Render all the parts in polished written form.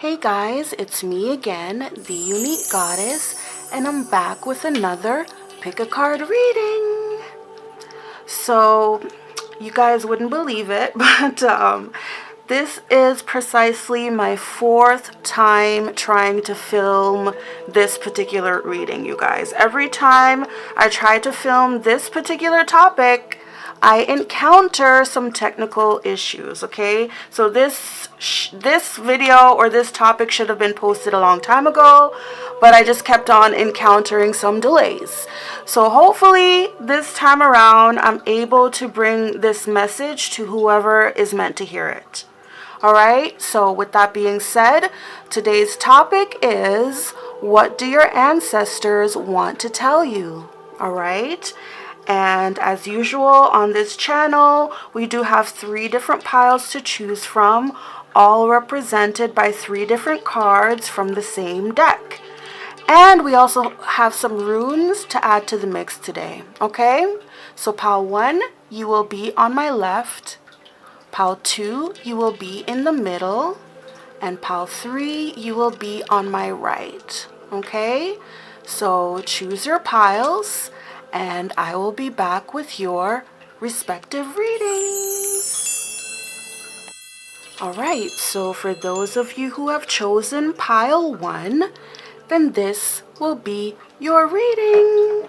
Hey guys, it's me again, the Unique Goddess, and I'm back with another pick a card reading. So, you guys wouldn't believe it, but this is precisely my 4th time trying to film this particular reading, you guys. Every time I try to film this particular topic, I encounter some technical issues, okay? So this video or this topic should have been posted a long time ago, but I just kept on encountering some delays. So hopefully this time around I'm able to bring this message to whoever is meant to hear it. Alright, so with that being said, today's topic is, what do your ancestors want to tell you? Alright? And as usual on this channel, we do have 3 different piles to choose from, all represented by 3 different cards from the same deck. And we also have some runes to add to the mix today, okay? So pile 1, you will be on my left. Pile 2, you will be in the middle. And pile 3, you will be on my right, okay? So choose your piles, and I will be back with your respective readings. Alright, so for those of you who have chosen pile 1, then this will be your reading.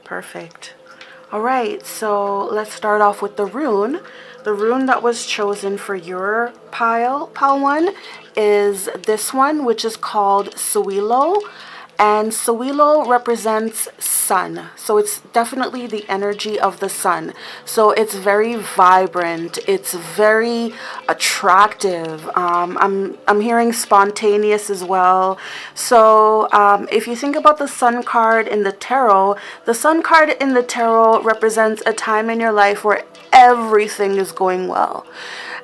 Perfect. Alright, so let's start off with the rune. The rune that was chosen for your pile 1, is this one, which is called Suilo. And Suilo represents sun. So it's definitely the energy of the sun. So it's very vibrant. It's very attractive. I'm hearing spontaneous as well. So if you think about the sun card in the tarot, the sun card in the tarot represents a time in your life where everything is going well.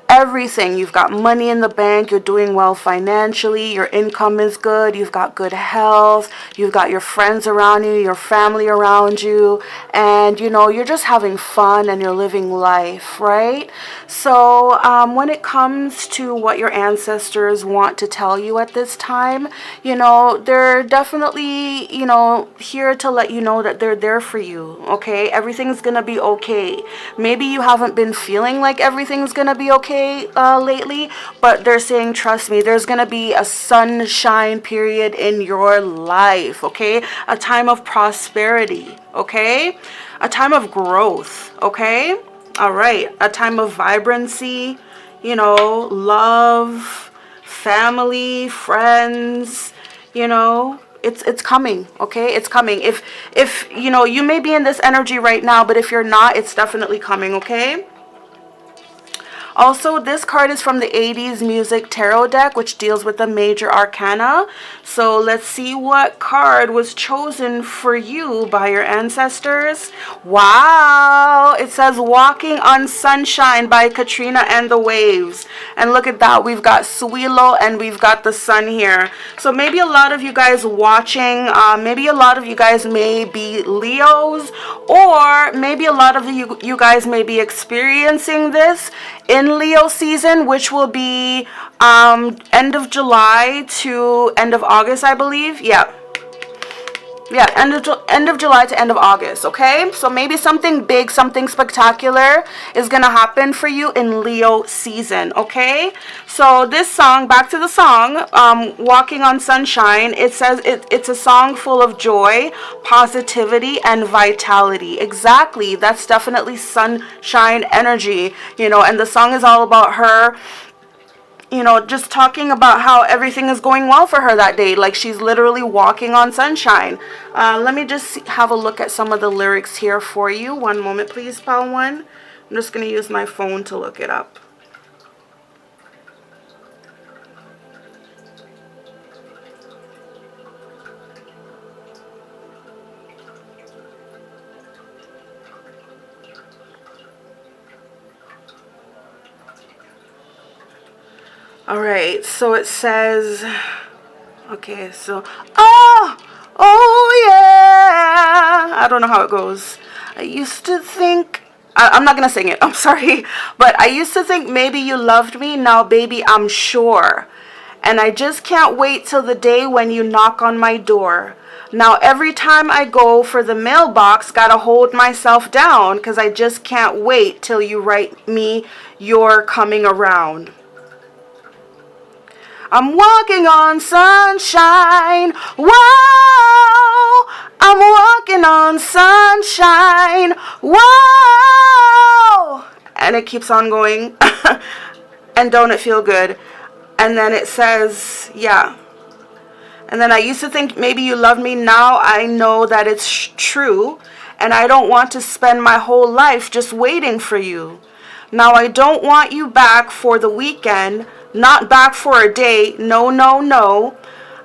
Everything. You've got money in the bank, you're doing well financially, your income is good, you've got good health, you've got your friends around you, your family around you, and you know, you're just having fun and you're living life, right? So when it comes to what your ancestors want to tell you at this time, you know, they're definitely, you know, here to let you know that they're there for you, okay? Everything's gonna be okay. Maybe you haven't been feeling like everything's gonna be okay lately, but they're saying, trust me, there's gonna be a sunshine period in your life, okay? A time of prosperity, okay? A time of growth, okay? All right, a time of vibrancy, you know, love, family, friends, you know. It's coming, okay? It's coming. If you know, you may be in this energy right now, but if you're not, it's definitely coming, okay? Also, this card is from the 80s Music Tarot deck, which deals with the major arcana. So let's see what card was chosen for you by your ancestors. Wow! It says Walking on Sunshine by Katrina and the Waves. And look at that. We've got Suilo and we've got the sun here. So maybe a lot of you guys watching, maybe a lot of you guys may be Leos, or maybe a lot of you guys may be experiencing this in Leo season, which will be end of July to end of August, I believe. Yeah, end of July to end of August, okay? So maybe something big, something spectacular is gonna happen for you in Leo season, okay? So this song, back to the song, Walking on Sunshine, it says it's a song full of joy, positivity, and vitality. Exactly, that's definitely sunshine energy, you know, and the song is all about her, you know, just talking about how everything is going well for her that day. Like she's literally walking on sunshine. Let me just have a look at some of the lyrics here for you. One moment, please, pile 1. I'm just going to use my phone to look it up. All right, so it says, okay, so, oh yeah, I don't know how it goes. I used to think I'm not gonna sing it, I'm sorry. But I used to think maybe you loved me, now baby, I'm sure. And I just can't wait till the day when you knock on my door. Now every time I go for the mailbox, gotta hold myself down, cause I just can't wait till you write me you're coming around. I'm walking on sunshine. Whoa, I'm walking on sunshine. Whoa. And it keeps on going. And don't it feel good? And then it says, yeah. And then I used to think maybe you love me. Now I know that it's true. And I don't want to spend my whole life just waiting for you. Now I don't want you back for the weekend. Not back for a day. No, no, no.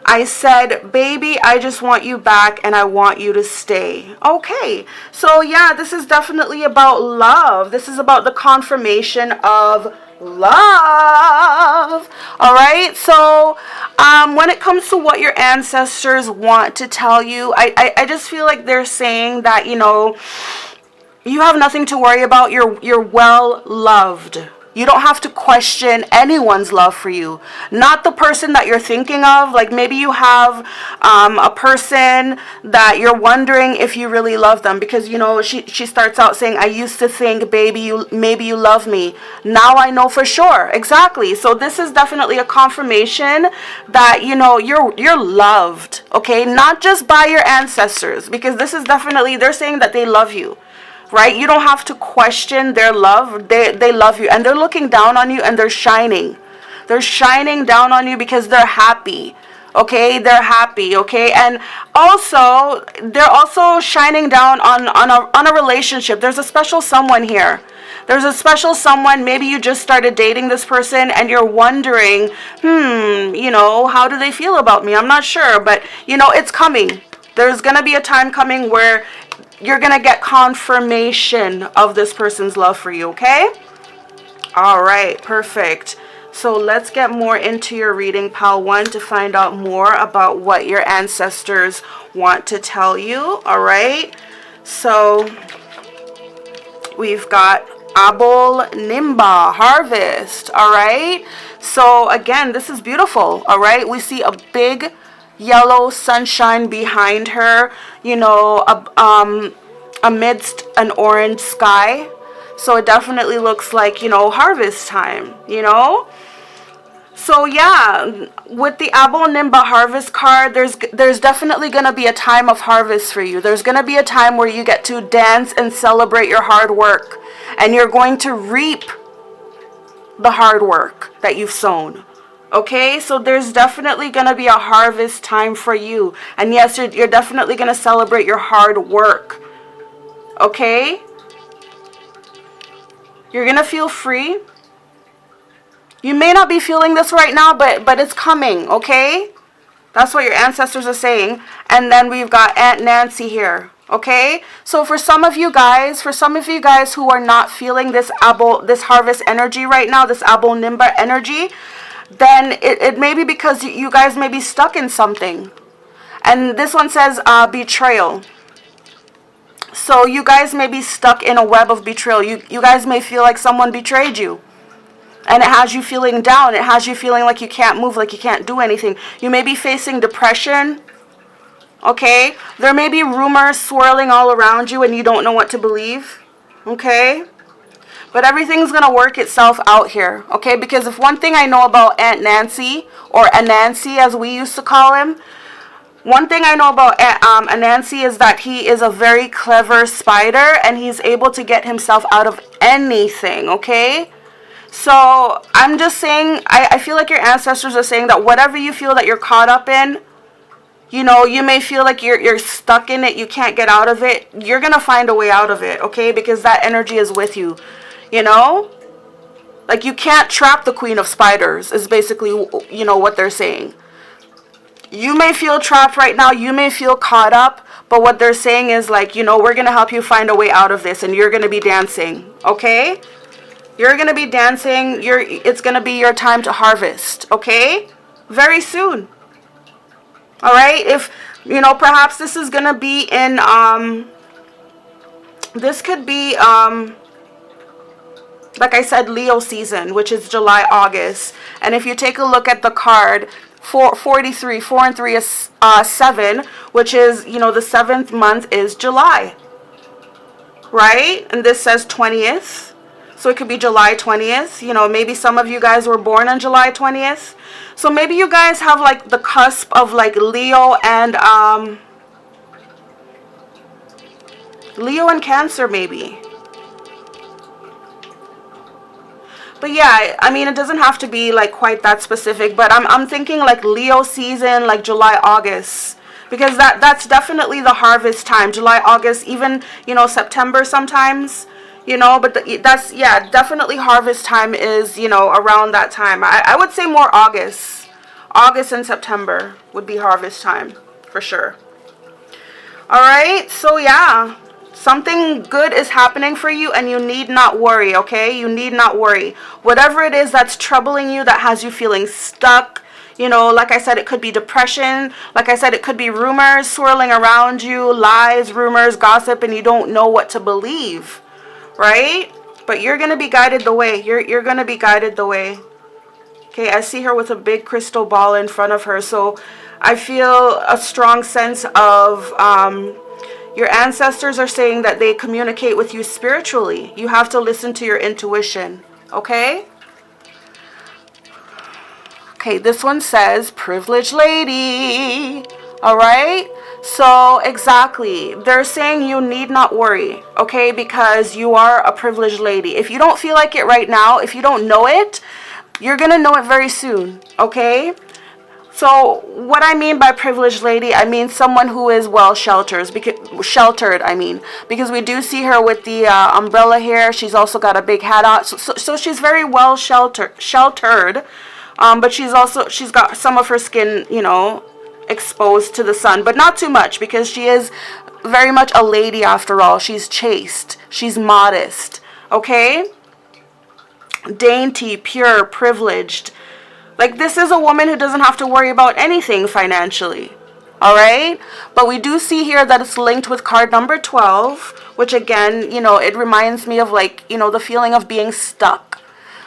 I said, baby, I just want you back and I want you to stay. Okay. So yeah, this is definitely about love. This is about the confirmation of love. All right. So when it comes to what your ancestors want to tell you, I just feel like they're saying that, you know, you have nothing to worry about. You're well loved. You don't have to question anyone's love for you. Not the person that you're thinking of. Like maybe you have a person that you're wondering if you really love them. Because, you know, she starts out saying, I used to think, baby, maybe you love me. Now I know for sure. Exactly. So this is definitely a confirmation that, you know, you're loved. Okay? Not just by your ancestors. Because this is definitely, they're saying that they love you. Right? You don't have to question their love. They love you. And they're looking down on you and they're shining. They're shining down on you because they're happy. Okay? They're happy. Okay? And also, they're also shining down on a relationship. There's a special someone here. There's a special someone. Maybe you just started dating this person and you're wondering, you know, how do they feel about me? I'm not sure. But, you know, it's coming. There's going to be a time coming where you're going to get confirmation of this person's love for you, okay? All right, perfect. So let's get more into your reading, Pal 1, to find out more about what your ancestors want to tell you, all right? So we've got Abol Nimba, harvest, all right? So again, this is beautiful, all right? We see a big yellow sunshine behind her, you know, amidst an orange sky. So it definitely looks like, you know, harvest time, you know. So yeah, with the Abol Nimba harvest card, there's definitely going to be a time of harvest for you. There's going to be a time where you get to dance and celebrate your hard work, and you're going to reap the hard work that you've sown. Okay, so there's definitely going to be a harvest time for you. And yes, you're definitely going to celebrate your hard work. Okay? You're going to feel free. You may not be feeling this right now, but it's coming, okay? That's what your ancestors are saying. And then we've got Aunt Nancy here. Okay? So for some of you guys who are not feeling this harvest energy right now, this Abol Nimba energy, then it may be because you guys may be stuck in something. And this one says betrayal. So you guys may be stuck in a web of betrayal. You guys may feel like someone betrayed you. And it has you feeling down. It has you feeling like you can't move, like you can't do anything. You may be facing depression. Okay? There may be rumors swirling all around you and you don't know what to believe. Okay? But everything's going to work itself out here, okay? Because if one thing I know about Aunt Nancy, or Anansi as we used to call him, one thing I know about Anansi is that he is a very clever spider, and he's able to get himself out of anything, okay? So I'm just saying, I feel like your ancestors are saying that whatever you feel that you're caught up in, you know, you may feel like you're stuck in it, you can't get out of it. You're going to find a way out of it, okay? Because that energy is with you. You know, like you can't trap the Queen of Spiders is basically, you know, what they're saying. You may feel trapped right now. You may feel caught up. But what they're saying is like, you know, we're going to help you find a way out of this. And you're going to be dancing. Okay? You're going to be dancing. It's going to be your time to harvest. Okay? Very soon. All right? If, you know, perhaps this is going to be in, this could be, Like I said, Leo season, which is July, August. And if you take a look at the card, 43, 4 and 3 is 7, which is, you know, the 7th month is July, right? And this says 20th. So it could be July 20th. You know, maybe some of you guys were born on July 20th. So maybe you guys have like the cusp of like Leo and Cancer maybe. But yeah, I mean, it doesn't have to be like quite that specific, but I'm thinking like Leo season, like July, August, because that's definitely the harvest time. July, August, even, you know, September sometimes, you know, but that's, yeah, definitely harvest time is, you know, around that time. I would say more August. August and September would be harvest time for sure. All right, so yeah. Something good is happening for you and you need not worry, okay? You need not worry. Whatever it is that's troubling you, that has you feeling stuck, you know, like I said, it could be depression. Like I said, it could be rumors swirling around you, lies, rumors, gossip, and you don't know what to believe, right? But you're going to be guided the way. You're going to be guided the way. Okay, I see her with a big crystal ball in front of her. So I feel a strong sense of... your ancestors are saying that they communicate with you spiritually. You have to listen to your intuition, okay? Okay, this one says, privileged lady, all right? So, exactly. They're saying you need not worry, okay? Because you are a privileged lady. If you don't feel like it right now, if you don't know it, you're going to know it very soon, okay? So what I mean by privileged lady, I mean someone who is well sheltered, because we do see her with the umbrella here. She's also got a big hat on, so she's very well sheltered, but she's got some of her skin, you know, exposed to the sun, but not too much, because she is very much a lady after all. She's chaste, she's modest, okay, dainty, pure, privileged. Like, this is a woman who doesn't have to worry about anything financially, all right? But we do see here that it's linked with card number 12, which again, you know, it reminds me of like, you know, the feeling of being stuck,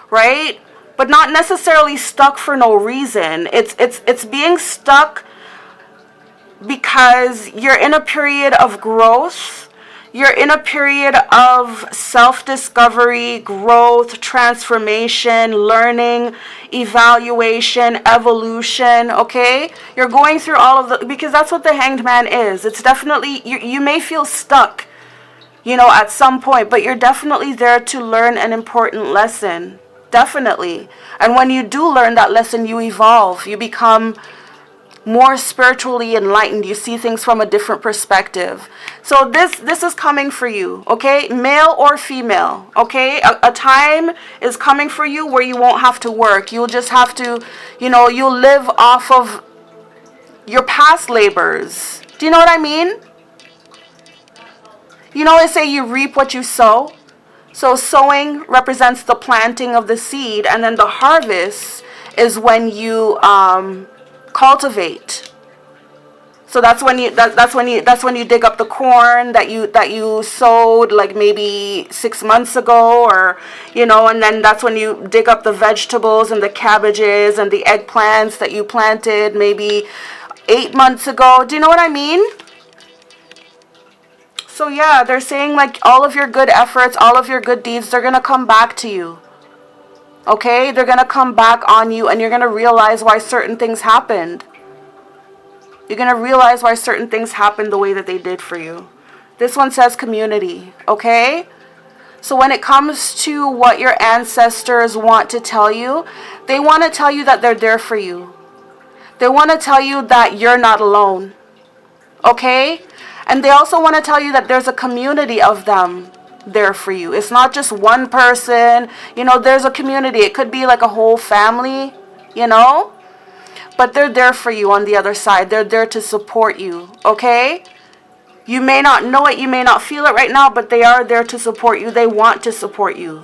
right? But not necessarily stuck for no reason. It's being stuck because you're in a period of growth. You're in a period of self-discovery, growth, transformation, learning, evaluation, evolution, okay? You're going through all of the, because that's what the Hanged Man is. It's definitely, you may feel stuck, you know, at some point, but you're definitely there to learn an important lesson. Definitely. And when you do learn that lesson, you evolve. You become more spiritually enlightened. You see things from a different perspective. So this is coming for you, okay? Male or female, okay? A time is coming for you where you won't have to work. You'll just have to, you know, you'll live off of your past labors. Do you know what I mean? You know, they say you reap what you sow. So sowing represents the planting of the seed, and then the harvest is when you cultivate. So that's when you dig up the corn that you sowed like maybe 6 months ago, or you know, and then that's when you dig up the vegetables and the cabbages and the eggplants that you planted maybe 8 months ago. Do you know what I mean? So yeah, they're saying like all of your good efforts, all of your good deeds, they're gonna come back to you. Okay, they're going to come back on you, and you're going to realize why certain things happened. You're going to realize why certain things happened the way that they did for you. This one says community, okay? So when it comes to what your ancestors want to tell you, they want to tell you that they're there for you. They want to tell you that you're not alone, okay? And they also want to tell you that there's a community of them there for you. It's not just one person, you know, there's a community. It could be like a whole family, you know, but they're there for you on the other side. They're there to support you, okay? You may not know it, you may not feel it right now, but they are there to support you. They want to support you.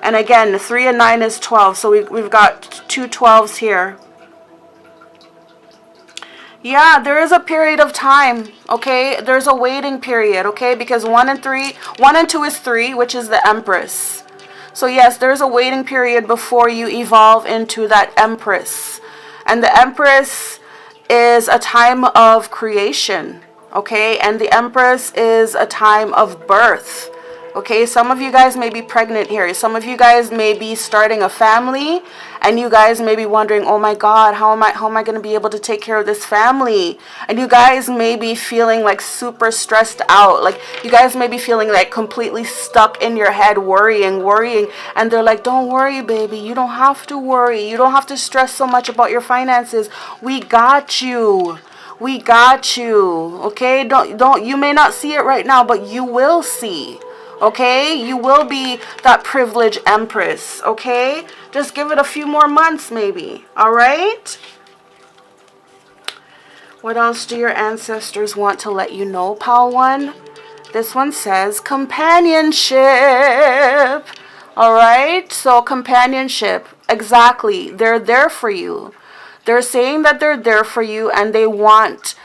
And again, 3 and 9 is 12, so we've got 2 12s here. Yeah, there is a period of time, okay? There's a waiting period, okay? Because 1 and 2 is 3, which is the Empress. So yes, there's a waiting period before you evolve into that Empress. And the Empress is a time of creation, okay? And the Empress is a time of birth. Okay, some of you guys may be pregnant here. Some of you guys may be starting a family, and you guys may be wondering, oh my God, how am I going to be able to take care of this family? And you guys may be feeling like super stressed out. Like you guys may be feeling like completely stuck in your head, worrying. And they're like, don't worry, baby. You don't have to worry. You don't have to stress so much about your finances. We got you. We got you. Okay, don't you may not see it right now, but you will see. Okay, you will be that privileged Empress. Okay, just give it a few more months maybe. All right, what else do your ancestors want to let you know, Pal 1? This one says companionship. All right, so companionship, exactly, they're there for you. They're saying that they're there for you, and they want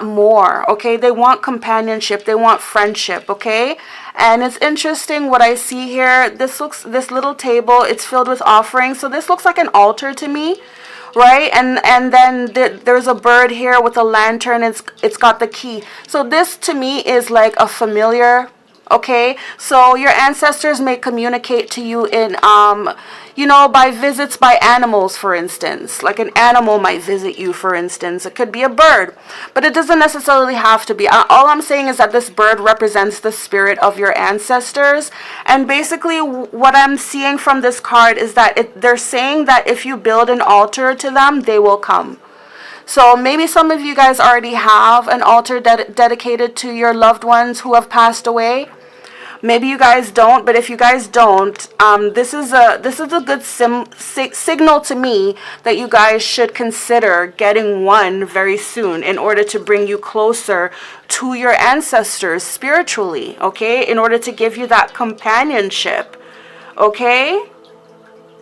more, okay? They want companionship, they want friendship, okay? And it's interesting what I see here. This little table, it's filled with offerings. So this looks like an altar to me, right? And then there's a bird here with a lantern. It's got the key. So this to me is like a familiar. Okay, so your ancestors may communicate to you in, by visits by animals, for instance. Like an animal might visit you, for instance. It could be a bird, but it doesn't necessarily have to be. All I'm saying is that this bird represents the spirit of your ancestors. And basically what I'm seeing from this card is that they're saying that if you build an altar to them, they will come. So maybe some of you guys already have an altar dedicated to your loved ones who have passed away. Maybe you guys don't, but if you guys don't, this is a good signal to me that you guys should consider getting one very soon in order to bring you closer to your ancestors spiritually, okay? In order to give you that companionship, okay?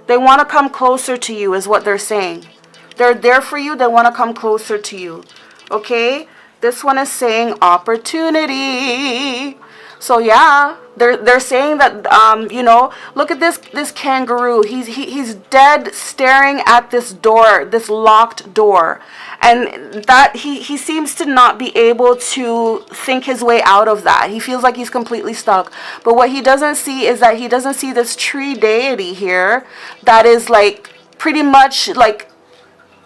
They want to come closer to you is what they're saying. They're there for you. They want to come closer to you, okay? This one is saying opportunity. So yeah, they're saying that look at this kangaroo. He's dead staring at this door, this locked door, and that he seems to not be able to think his way out of that. He feels like he's completely stuck. But what he doesn't see is that he doesn't see this tree deity here that is like pretty much like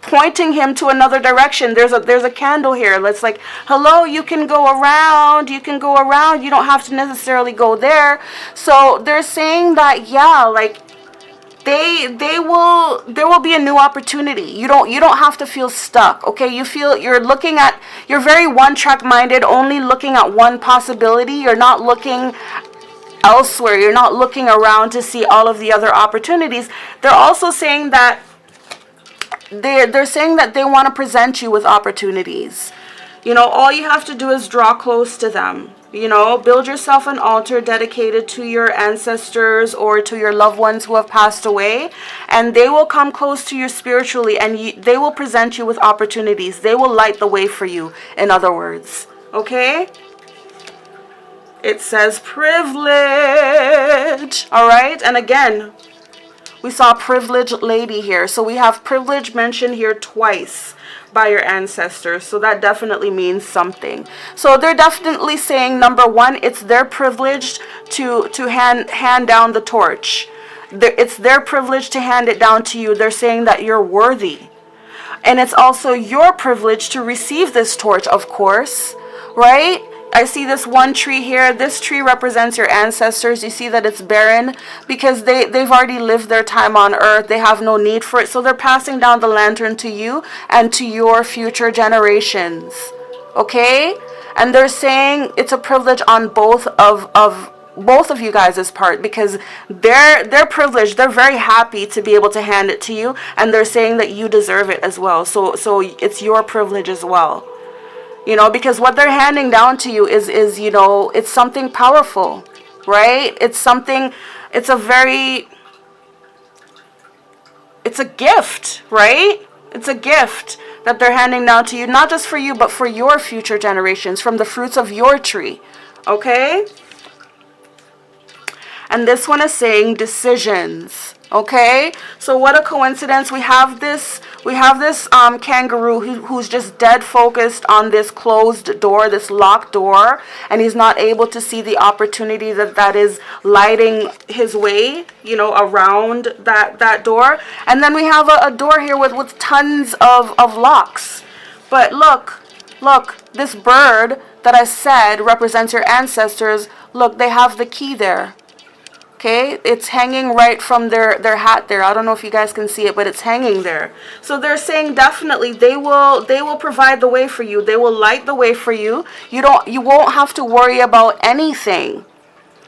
pointing him to another direction. There's a candle here. Let's like, hello, you can go around. You can go around. You don't have to necessarily go there. So they're saying that, yeah, like there will be a new opportunity. You don't have to feel stuck. Okay, you're very one-track minded, only looking at one possibility. You're not looking elsewhere. You're not looking around to see all of the other opportunities. They're also saying that they're saying that they want to present you with opportunities. All you have to do is draw close to them. Build yourself an altar dedicated to your ancestors or to your loved ones who have passed away, and they will come close to you spiritually, and they will present you with opportunities. They will light the way for you, in other words. Okay? It says privilege. All right? And again, we saw privileged lady here. So we have privilege mentioned here twice by your ancestors. So that definitely means something. So they're definitely saying, number one, it's their privilege to hand down the torch. It's their privilege to hand it down to you. They're saying that you're worthy. And it's also your privilege to receive this torch, of course, right? I see this one tree here. This tree represents your ancestors. You see that it's barren because they've already lived their time on earth. They have no need for it. So they're passing down the lantern to you and to your future generations. Okay? And they're saying it's a privilege on both of you guys' part, because they're privileged. They're very happy to be able to hand it to you, and they're saying that you deserve it as well. So it's your privilege as well. Because what they're handing down to you is it's something powerful, right? It's a gift, right? It's a gift that they're handing down to you, not just for you, but for your future generations, from the fruits of your tree, okay? And this one is saying decisions. Okay, so what a coincidence. We have this kangaroo who's just dead focused on this closed door, this locked door, and he's not able to see the opportunity that is lighting his way, you know, around that door. And then we have a door here with tons of locks. But look, this bird that I said represents your ancestors. Look, they have the key there. Okay, it's hanging right from their hat there. I don't know if you guys can see it, but it's hanging there. So they're saying definitely they will provide the way for you. They will light the way for you. You won't have to worry about anything.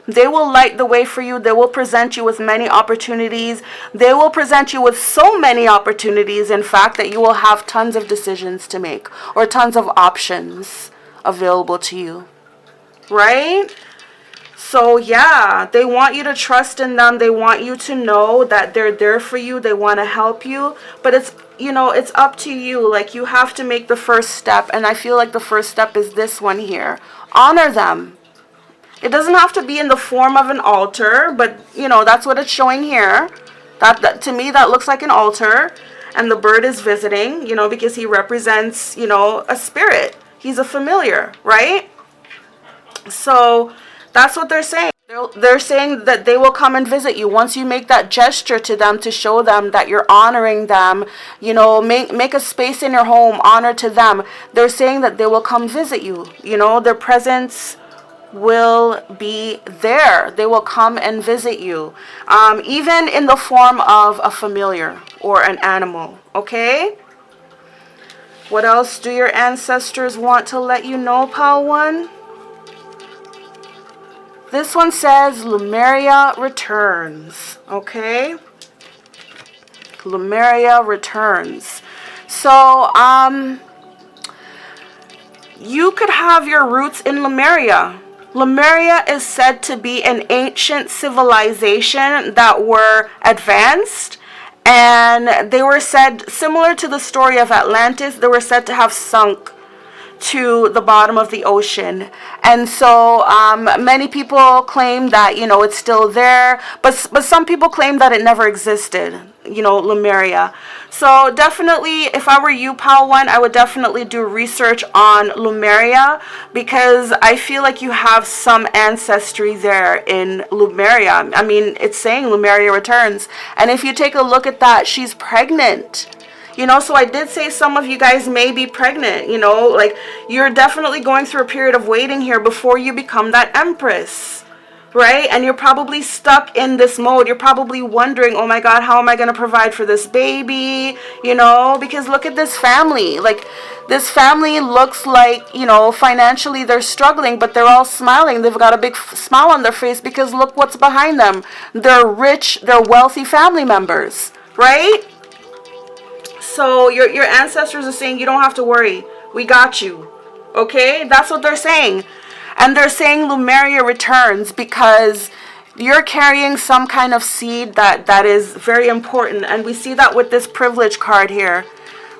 They will light the way for you. They will present you with many opportunities. They will present you with so many opportunities, in fact, that you will have tons of decisions to make or tons of options available to you. Right? So yeah, they want you to trust in them. They want you to know that they're there for you. They want to help you. But it's, you know, it's up to you. Like, you have to make the first step. And I feel like the first step is this one here. Honor them. It doesn't have to be in the form of an altar, but, you know, that's what it's showing here. That to me, that looks like an altar. And the bird is visiting, you know, because he represents, you know, a spirit. He's a familiar, right? So that's what they're saying. They're saying that they will come and visit you once you make that gesture to them to show them that you're honoring them. You know, make a space in your home, honor to them. They're saying that they will come visit you. You know, their presence will be there. They will come and visit you, even in the form of a familiar or an animal. Okay? What else do your ancestors want to let you know, Pal 1? This one says Lemuria returns. Okay? Lemuria returns. So, you could have your roots in Lemuria. Lemuria is said to be an ancient civilization that were advanced, and they were said, similar to the story of Atlantis, they were said to have sunk to the bottom of the ocean. And so many people claim that, you know, it's still there, but some people claim that it never existed, you know, Lemuria. So definitely, if I were you, Pal 1, I would definitely do research on Lemuria, because I feel like you have some ancestry there in Lemuria. I mean, it's saying Lemuria returns. And if you take a look at that, she's pregnant. You know, so I did say some of you guys may be pregnant, you know, like you're definitely going through a period of waiting here before you become that empress, right? And you're probably stuck in this mode. You're probably wondering, oh my God, how am I going to provide for this baby? You know, because look at this family. Like, this family looks like, you know, financially they're struggling, but they're all smiling. They've got a big smile on their face because look what's behind them. They're rich, they're wealthy family members, right? So your ancestors are saying you don't have to worry. We got you. Okay? That's what they're saying. And they're saying Lemuria returns because you're carrying some kind of seed that is very important. And we see that with this privilege card here.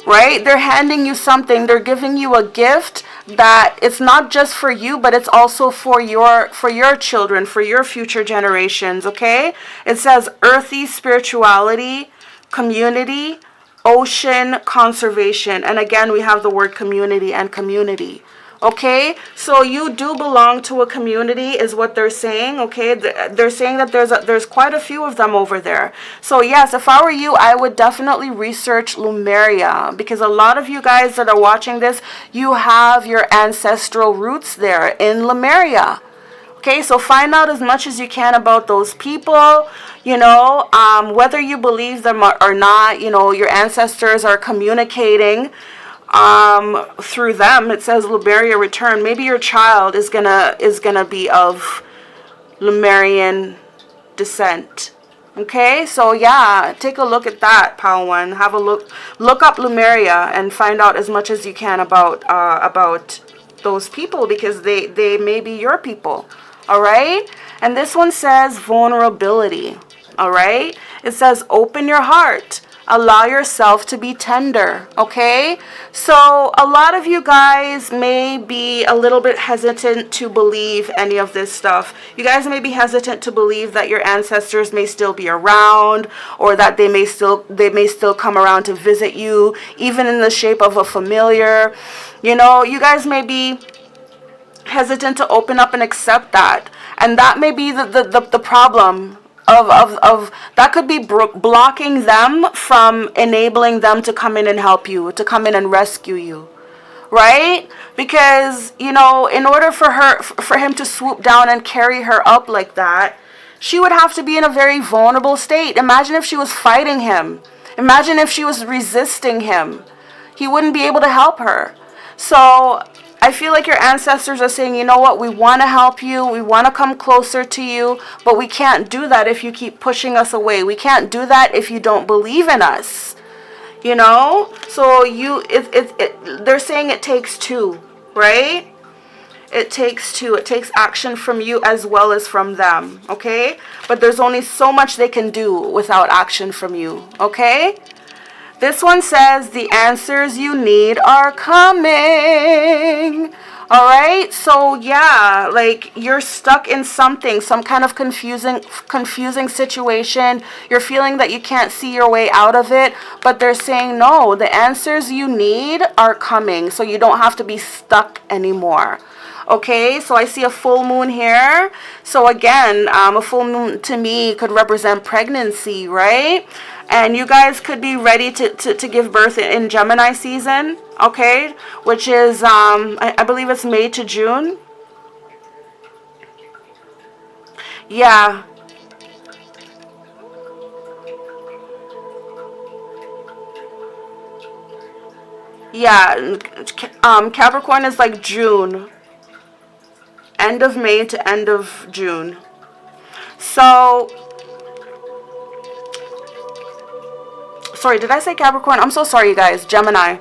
Right? They're handing you something. They're giving you a gift that it's not just for you, but it's also for your children, for your future generations. Okay? It says earthy spirituality, community, ocean conservation. And again, we have the word community and community. Okay, so you do belong to a community is what they're saying. Okay, they're saying that there's quite a few of them over there. So yes, if I were you, I would definitely research Lemuria, because a lot of you guys that are watching this, you have your ancestral roots there in Lemuria. Okay, so find out as much as you can about those people, you know, whether you believe them or not. You know, your ancestors are communicating through them. It says Lemuria return. Maybe your child is gonna be of Lemurian descent. Okay, so yeah, take a look at that, Pal 1. Have a look up Lemuria and find out as much as you can about those people, because they may be your people. All right, and this one says vulnerability. All right, it says open your heart. Allow yourself to be tender, okay? So a lot of you guys may be a little bit hesitant to believe any of this stuff. You guys may be hesitant to believe that your ancestors may still be around, or that they may still come around to visit you, even in the shape of a familiar. You know, you guys may be hesitant to open up and accept that. And that may be the problem of that could be blocking them from enabling them to come in and help you, to come in and rescue you, right? Because, you know, in order for him to swoop down and carry her up like that, she would have to be in a very vulnerable state. Imagine if she was fighting him. Imagine if she was resisting him. He wouldn't be able to help her. So I feel like your ancestors are saying, you know what, we want to help you, we want to come closer to you, but we can't do that if you keep pushing us away. We can't do that if you don't believe in us, you know? So they're saying it takes two, right? It takes two. It takes action from you as well as from them, okay? But there's only so much they can do without action from you, okay? This one says the answers you need are coming. All right. So yeah, like you're stuck in something, some kind of confusing situation. You're feeling that you can't see your way out of it, but they're saying no, the answers you need are coming. So you don't have to be stuck anymore. Okay, so I see a full moon here. So again, a full moon to me could represent pregnancy, right? And you guys could be ready to give birth in Gemini season, okay? Which is, I believe it's May to June. Yeah. Yeah, Capricorn is like June. End of May to end of June. So, sorry, did I say Capricorn? I'm so sorry, you guys. Gemini.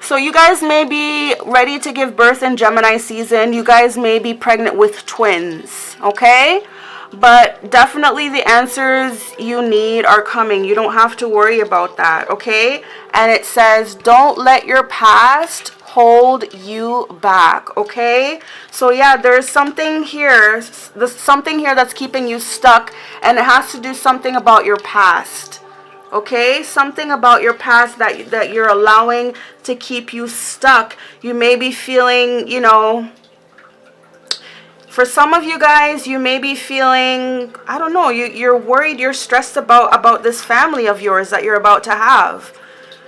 So you guys may be ready to give birth in Gemini season. You guys may be pregnant with twins, okay? But definitely the answers you need are coming. You don't have to worry about that, okay? And it says, don't let your past hold you back, okay? So yeah, there's something here, something here that's keeping you stuck, and it has to do something about your past. Okay, something about your past that you're allowing to keep you stuck. You may be feeling, you know, for some of you guys, you may be feeling, I don't know, you're worried, you're stressed about this family of yours that you're about to have.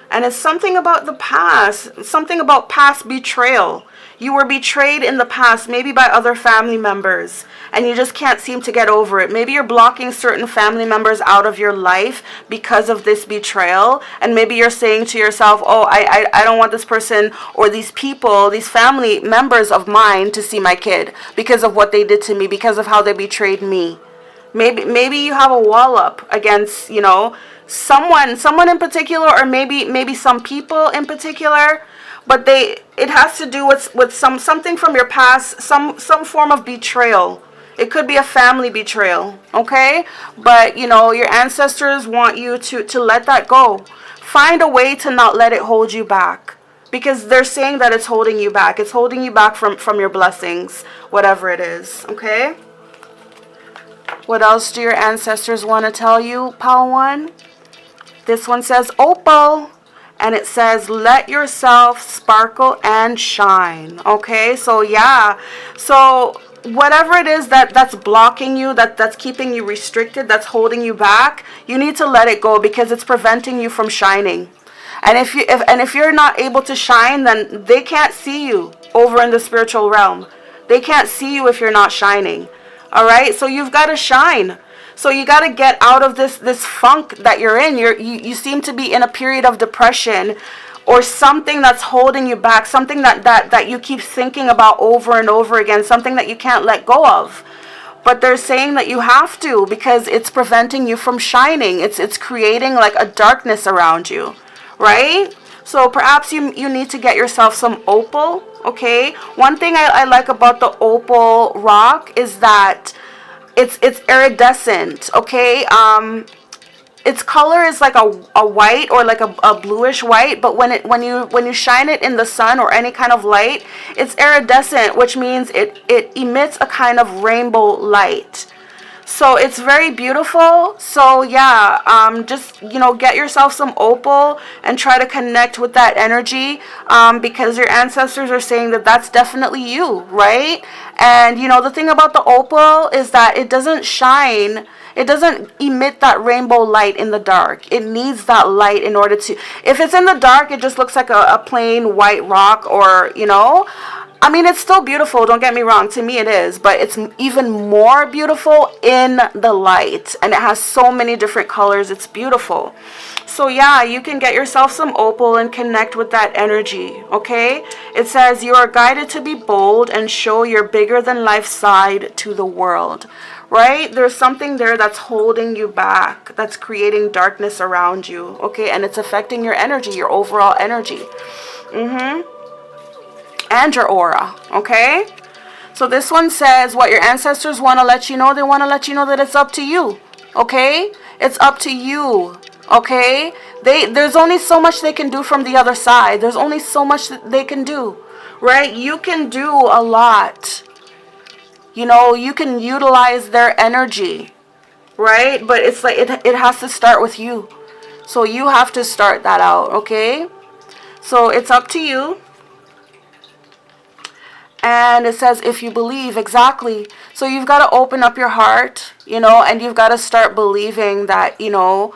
And it's something about the past, something about past betrayal. You were betrayed in the past, maybe by other family members, and you just can't seem to get over it. Maybe you're blocking certain family members out of your life because of this betrayal, and maybe you're saying to yourself, oh, I don't want this person or these people, these family members of mine to see my kid because of what they did to me, because of how they betrayed me. Maybe you have a wall up against, you know, someone in particular, or maybe some people in particular. But it has to do with something from your past, some form of betrayal. It could be a family betrayal, okay? But, you know, your ancestors want you to let that go. Find a way to not let it hold you back. Because they're saying that it's holding you back. It's holding you back from your blessings, whatever it is, okay? What else do your ancestors want to tell you, Pile 1? This one says opal. And it says, let yourself sparkle and shine. Okay, so yeah. So whatever it is that's blocking you, that's keeping you restricted, that's holding you back, you need to let it go because it's preventing you from shining. And if you're not able to shine, then they can't see you over in the spiritual realm. They can't see you if you're not shining. All right, so you've got to shine. So you got to get out of this funk that you're in. You seem to be in a period of depression or something that's holding you back, something that you keep thinking about over and over again, something that you can't let go of. But they're saying that you have to because it's preventing you from shining. It's creating like a darkness around you, right? So perhaps you need to get yourself some opal, okay? One thing I like about the opal rock is that it's iridescent, okay? its color is like a white or like a bluish white, but when you shine it in the sun or any kind of light, it's iridescent, which means it emits a kind of rainbow light. So it's very beautiful. So yeah, just, you know, get yourself some opal and try to connect with that energy, because your ancestors are saying that that's definitely you, right? And you know, the thing about the opal is that it doesn't shine, it doesn't emit that rainbow light in the dark. It needs that light in order to, if it's in the dark, it just looks like a plain white rock, or, you know, I mean, it's still beautiful, don't get me wrong, to me it is, but it's even more beautiful in the light, and it has so many different colors. It's beautiful. So yeah, you can get yourself some opal and connect with that energy, okay? It says you are guided to be bold and show your bigger than life side to the world, right? There's something there that's holding you back, that's creating darkness around you, okay? And it's affecting your energy, your overall energy. And your aura, okay? So this one says what your ancestors want to let you know. They want to let you know that it's up to you, okay? It's up to you, okay? There's only so much they can do from the other side. There's only so much that they can do, right? You can do a lot. You know, you can utilize their energy, right? But it's like it has to start with you. So you have to start that out, okay? So it's up to you. And it says, if you believe, exactly. So you've got to open up your heart, you know, and you've got to start believing that, you know,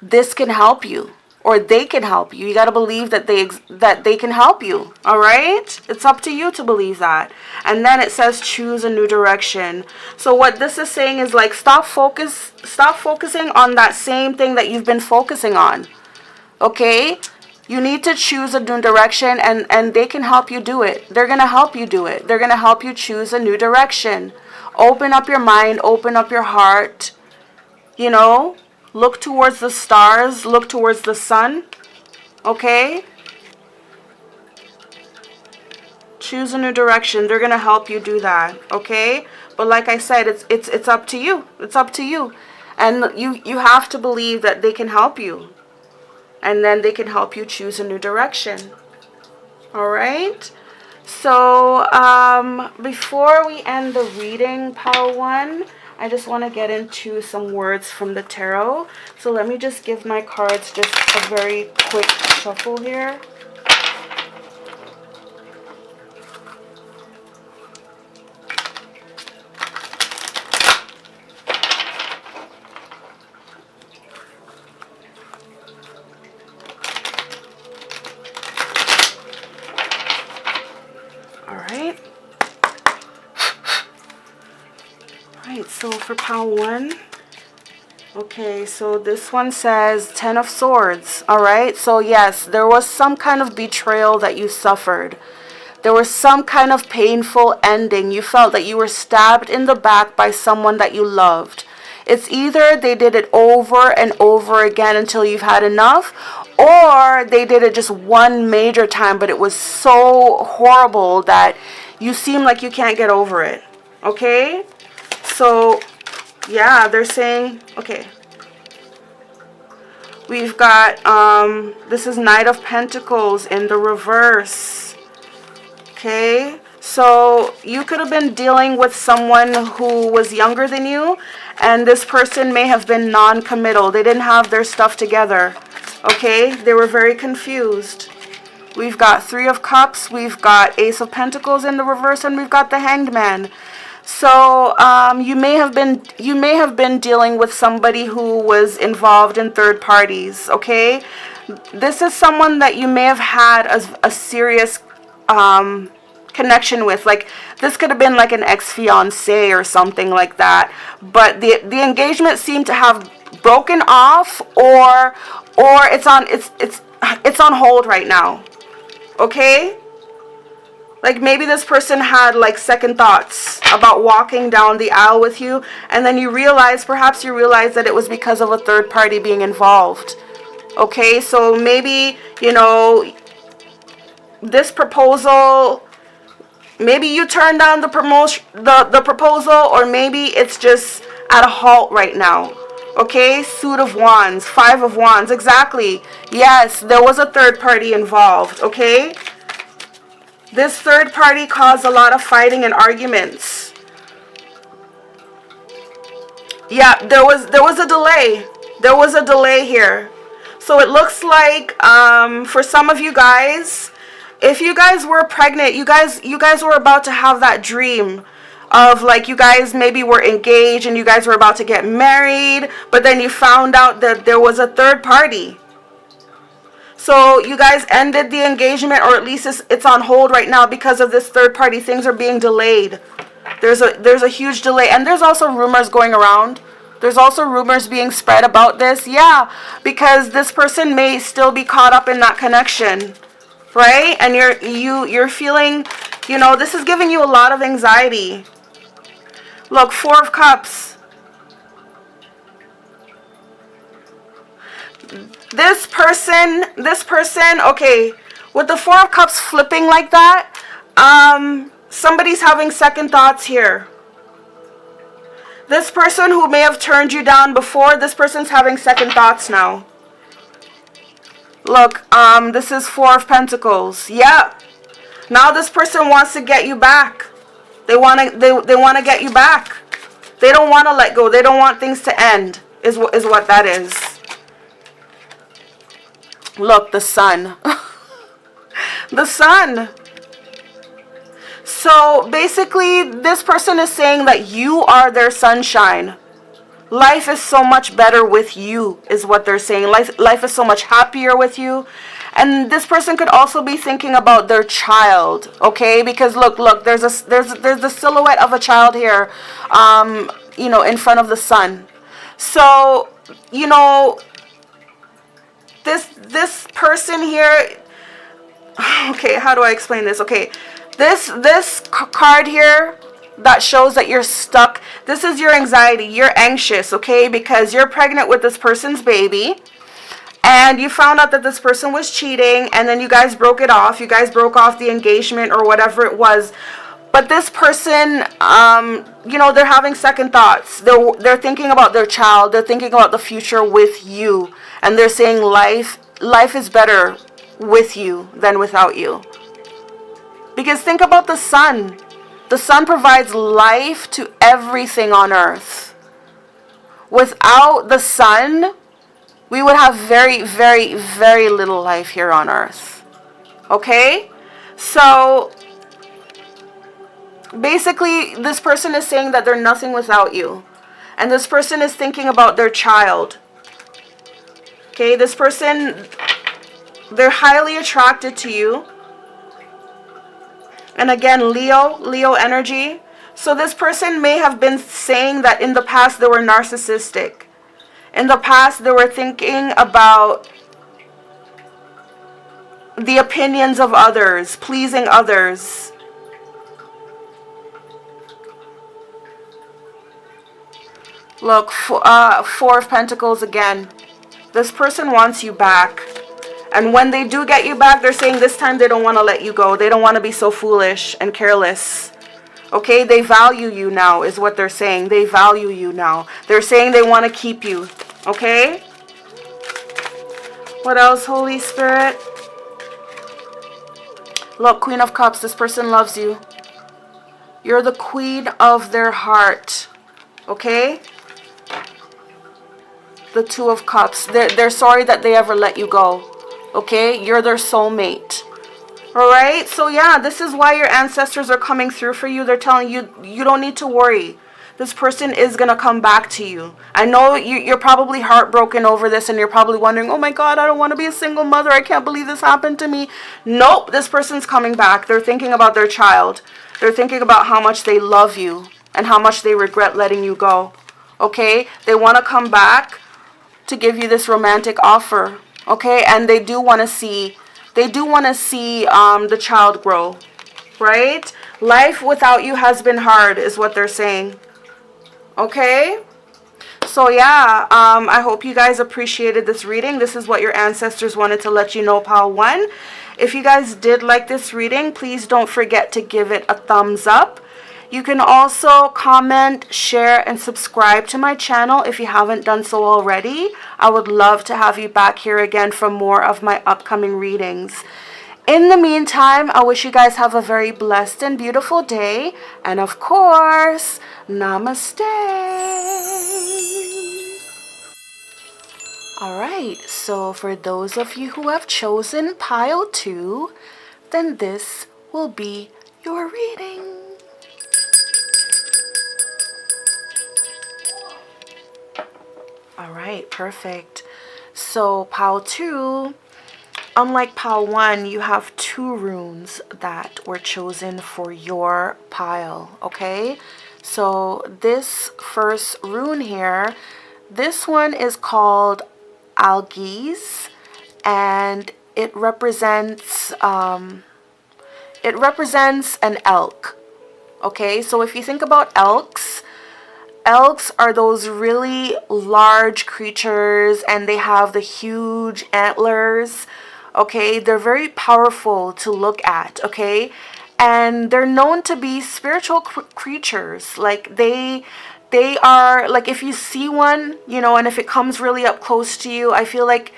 this can help you, or they can help you. You got to believe that they can help you. All right. It's up to you to believe that. And then it says, choose a new direction. So what this is saying is like, stop focusing on that same thing that you've been focusing on. Okay. You need to choose a new direction, and they can help you do it. They're going to help you do it. They're going to help you choose a new direction. Open up your mind, open up your heart, you know, look towards the stars, look towards the sun, okay? Choose a new direction. They're going to help you do that, okay? But like I said, it's up to you. It's up to you. And you have to believe that they can help you. And then they can help you choose a new direction. All right. So before we end the reading, Pile 1, I just want to get into some words from the tarot. So let me just give my cards just a very quick shuffle here. So for pile 1, okay, so this one says 10 of Swords. All right, so yes, there was some kind of betrayal that you suffered. There was some kind of painful ending. You felt that you were stabbed in the back by someone that you loved. It's either they did it over and over again until you've had enough, or they did it just one major time, but it was so horrible that you seem like you can't get over it. Okay? So, yeah, they're saying, okay, we've got, this is Knight of Pentacles in the reverse, okay? So, you could have been dealing with someone who was younger than you, and this person may have been non-committal. They didn't have their stuff together, okay? They were very confused. We've got Three of Cups, we've got Ace of Pentacles in the reverse, and we've got the Hanged Man. So you may have been dealing with somebody who was involved in third parties, okay? This is someone that you may have had a serious connection with. Like, this could have been like an ex-fiance or something like that. But the engagement seemed to have broken off, or it's on hold right now. Okay? Like, maybe this person had like second thoughts about walking down the aisle with you, and then perhaps you realize that it was because of a third party being involved. Okay, so maybe, you know, this proposal, maybe you turned down the proposal, or maybe it's just at a halt right now. Okay, Suit of Wands, Five of Wands, exactly. Yes, there was a third party involved, okay? This third party caused a lot of fighting and arguments. Yeah, there was a delay. There was a delay here. So it looks like for some of you guys, if you guys were pregnant, you guys were about to have that dream of like you guys maybe were engaged and you guys were about to get married, but then you found out that there was a third party. So you guys ended the engagement, or at least it's on hold right now because of this third party. Things are being delayed. There's a huge delay, and there's also rumors going around. There's also rumors being spread about this. Yeah, because this person may still be caught up in that connection, right? And you're feeling, you know, this is giving you a lot of anxiety. Look, Four of Cups. This person, okay, with the Four of Cups flipping like that, somebody's having second thoughts here. This person who may have turned you down before, this person's having second thoughts now. Look, this is Four of Pentacles. Yeah. Now this person wants to get you back. They want to get you back. They don't want to let go. They don't want things to end, is what that is. Look, the Sun. The Sun. So basically, this person is saying that you are their sunshine. Life is so much better with you, is what they're saying. Life is so much happier with you. And this person could also be thinking about their child, okay? Because look, there's the silhouette of a child here, you know, in front of the sun. So, you know, this person here, okay, how do I explain this? Okay, this card here that shows that you're stuck, this is your anxiety. You're anxious, okay, because you're pregnant with this person's baby, and you found out that this person was cheating, and then you guys broke it off. You guys broke off the engagement or whatever it was. But this person, you know, they're having second thoughts. They're thinking about their child. They're thinking about the future with you. And they're saying life is better with you than without you. Because think about the sun. The sun provides life to everything on earth. Without the sun, we would have very, very, very little life here on earth. Okay? So basically, this person is saying that they're nothing without you. And this person is thinking about their child. Okay, this person, they're highly attracted to you. And again, Leo energy. So this person may have been saying that in the past they were narcissistic. In the past they were thinking about the opinions of others, pleasing others. Look, Four of Pentacles again. This person wants you back. And when they do get you back, they're saying this time they don't want to let you go. They don't want to be so foolish and careless. Okay, they value you now is what they're saying. They value you now. They're saying they want to keep you. Okay? What else, Holy Spirit? Look, Queen of Cups, this person loves you. You're the queen of their heart. Okay? The Two of Cups. They're sorry that they ever let you go. Okay? You're their soulmate. Alright? So yeah, this is why your ancestors are coming through for you. They're telling you, you don't need to worry. This person is going to come back to you. I know you're probably heartbroken over this, and you're probably wondering, oh my God, I don't want to be a single mother. I can't believe this happened to me. Nope, this person's coming back. They're thinking about their child. They're thinking about how much they love you and how much they regret letting you go. Okay? They want to come back to give you this romantic offer. Okay? And they do want to see the child grow. Right? Life without you has been hard is what they're saying. Okay? So yeah, I hope you guys appreciated this reading. This is what your ancestors wanted to let you know, Pile 1. If you guys did like this reading, please don't forget to give it a thumbs up. You can also comment, share, and subscribe to my channel if you haven't done so already. I would love to have you back here again for more of my upcoming readings. In the meantime, I wish you guys have a very blessed and beautiful day. And of course, namaste. Alright, so for those of you who have chosen pile 2, then this will be your reading. Alright, perfect. So pile 2, unlike pile 1, you have 2 runes that were chosen for your pile, okay? So this first rune here, this one is called Algiz, and it represents an elk. Okay, so if you think about elks are those really large creatures, and they have the huge antlers. Okay, they're very powerful to look at. Okay, and they're known to be spiritual creatures. Like they are, like, if you see one, you know, and if it comes really up close to you, I feel like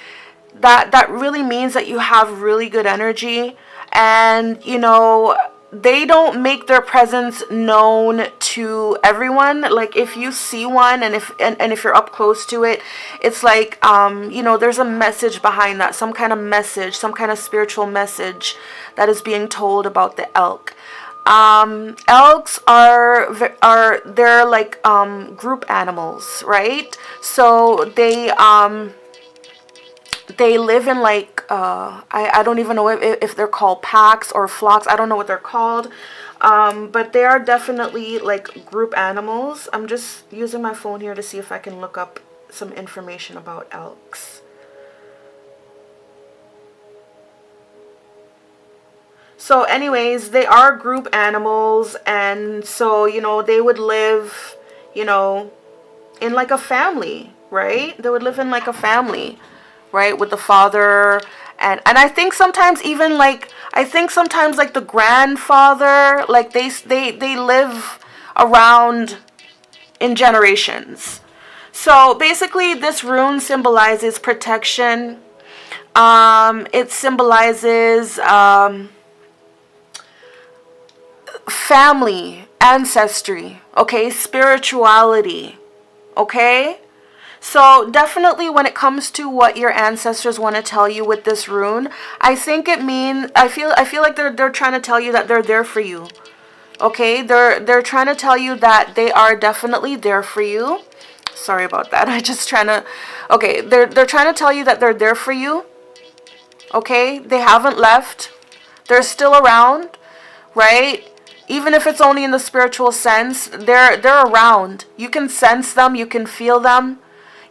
that really means that you have really good energy. And you know, they don't make their presence known to everyone. Like if you see one, and if you're up close to it, it's like you know, there's a message behind that, some kind of message, some kind of spiritual message that is being told about the elk. Elks they're like group animals, right? So they live in like I don't even know if they're called packs or flocks. I don't know what they're called, but they are definitely like group animals. I'm just using my phone here to see if I can look up some information about elks. So anyways, they are group animals, and so, you know, they would live, you know, in like a family, right? They would live in like a family, right, with the father, and I think sometimes even like, I think sometimes like the grandfather, like they live around in generations. So basically this rune symbolizes protection. It symbolizes family, ancestry, okay, spirituality, okay? So definitely when it comes to what your ancestors want to tell you with this rune, I think it means, I feel like they're trying to tell you that they're there for you. Okay? They're trying to tell you that they are definitely there for you. Sorry about that. I just trying to, okay, they're trying to tell you that they're there for you. Okay? They haven't left. They're still around, right? Even if it's only in the spiritual sense, they're around. You can sense them, you can feel them.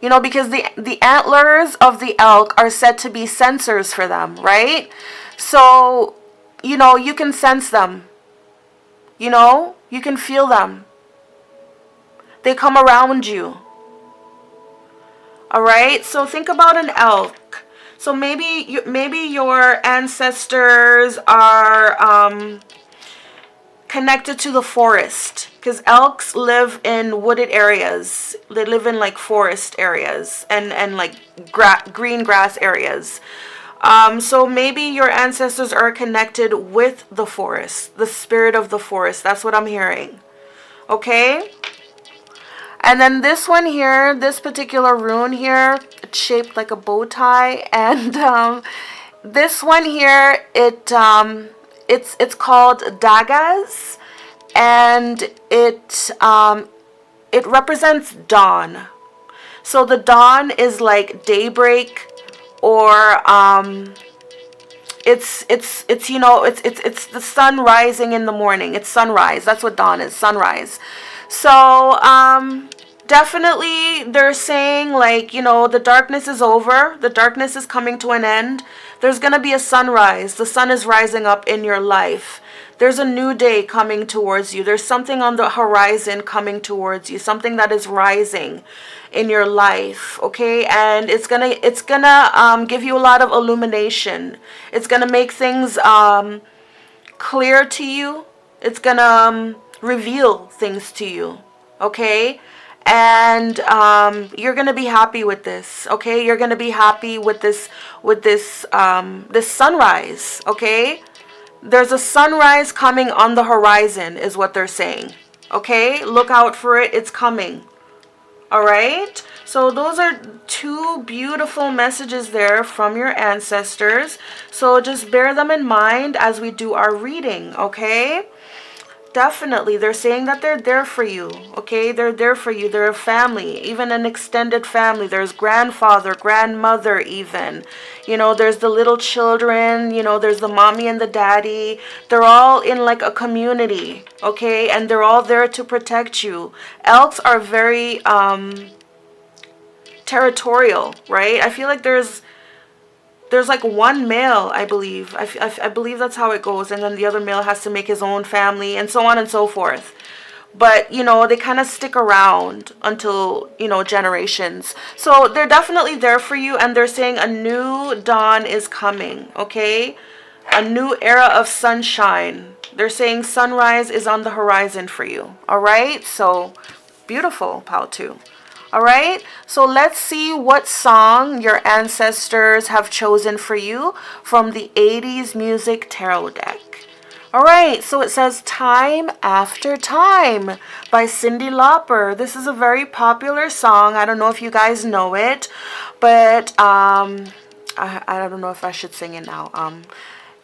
You know, because the antlers of the elk are said to be sensors for them, right? So, you know, you can sense them. You know, you can feel them. They come around you. All right? So think about an elk. So maybe your ancestors are connected to the forest, because elks live in wooded areas. They live in like forest areas and like green grass areas. So maybe your ancestors are connected with the forest, the spirit of the forest. That's what I'm hearing. Okay? And then this one here, this particular rune here, it's shaped like a bow tie, and this one here, it's called Dagas, and it represents dawn. So the dawn is like daybreak, or it's you know, it's the sun rising in the morning. It's sunrise. That's what dawn is, sunrise. So definitely they're saying, like, you know, the darkness is over. The darkness is coming to an end. There's going to be a sunrise. The sun is rising up in your life. There's a new day coming towards you. There's something on the horizon coming towards you. Something that is rising in your life, okay? And it's gonna give you a lot of illumination. It's gonna make things clear to you. It's gonna reveal things to you, okay? And you're gonna be happy with this, okay? You're gonna be happy with this sunrise, okay? There's a sunrise coming on the horizon is what they're saying, okay? Look out for it. It's coming. All right, so those are two beautiful messages there from your ancestors. So just bear them in mind as we do our reading, okay? Definitely, they're saying that they're there for you, okay? They're there for you. They're a family, even an extended family. There's grandfather, grandmother even. You know, there's the little children, you know, there's the mommy and the daddy. They're all in like a community, okay? And they're all there to protect you. Elks are very territorial, right? I feel like there's like one male, I believe. I believe that's how it goes. And then the other male has to make his own family and so on and so forth. But, you know, they kind of stick around until, you know, generations. So they're definitely there for you. And they're saying a new dawn is coming, okay? A new era of sunshine. They're saying sunrise is on the horizon for you. All right? So beautiful, Pal 2. All right, so let's see what song your ancestors have chosen for you from the 80s Music Tarot deck. All right, so it says Time After Time by Cyndi Lauper. This is a very popular song. I don't know if you guys know it, but I don't know if I should sing it now.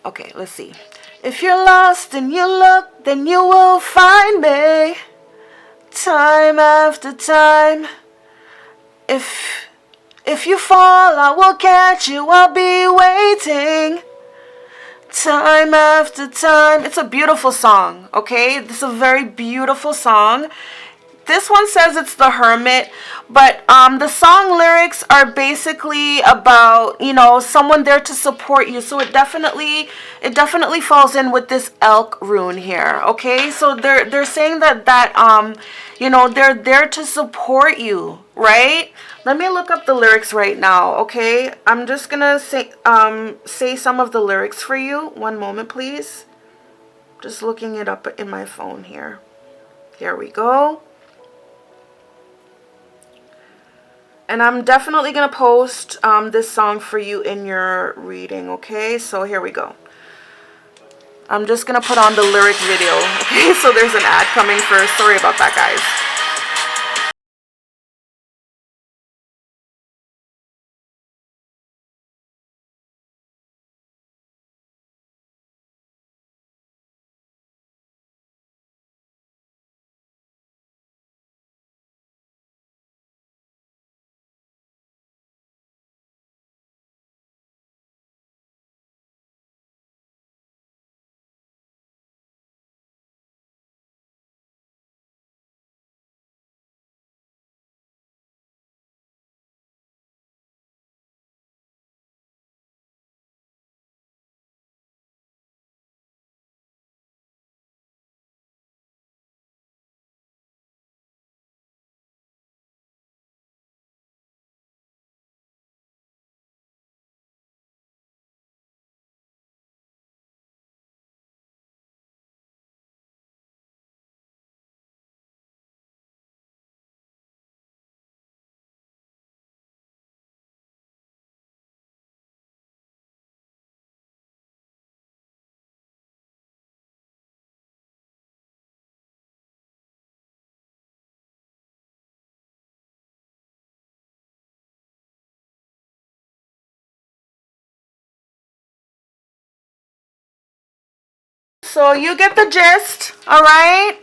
Okay, let's see. If you're lost and you look, then you will find me. Time after time. If you fall, I will catch you, I'll be waiting. Time after time. It's a beautiful song, okay? This is a very beautiful song. This one says it's the Hermit, but the song lyrics are basically about, you know, someone there to support you. So it definitely falls in with this elk rune here, okay? So they're saying that you know, they're there to support you, right? Let me look up the lyrics right now, okay? I'm just gonna say some of the lyrics for you. One moment, please. Just looking it up in my phone here. Here we go. And I'm definitely going to post this song for you in your reading, okay? So here we go. I'm just going to put on the lyric video, okay? So there's an ad coming first. Sorry about that, guys. So you get the gist, all right?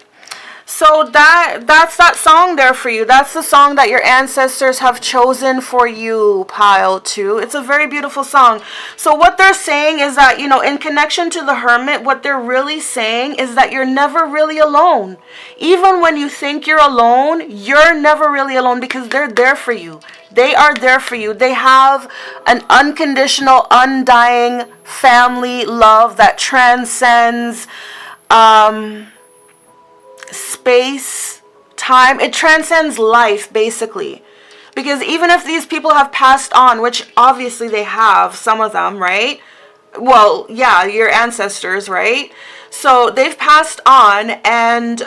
So that's that song there for you. That's the song that your ancestors have chosen for you, Pile 2. It's a very beautiful song. So what they're saying is that, you know, in connection to the Hermit, what they're really saying is that you're never really alone. Even when you think you're alone, you're never really alone because they're there for you. They are there for you. They have an unconditional, undying family love that transcends space, time. It transcends life, basically. Because even if these people have passed on, which obviously they have, some of them, right? well, yeah, your ancestors, right? So they've passed on, and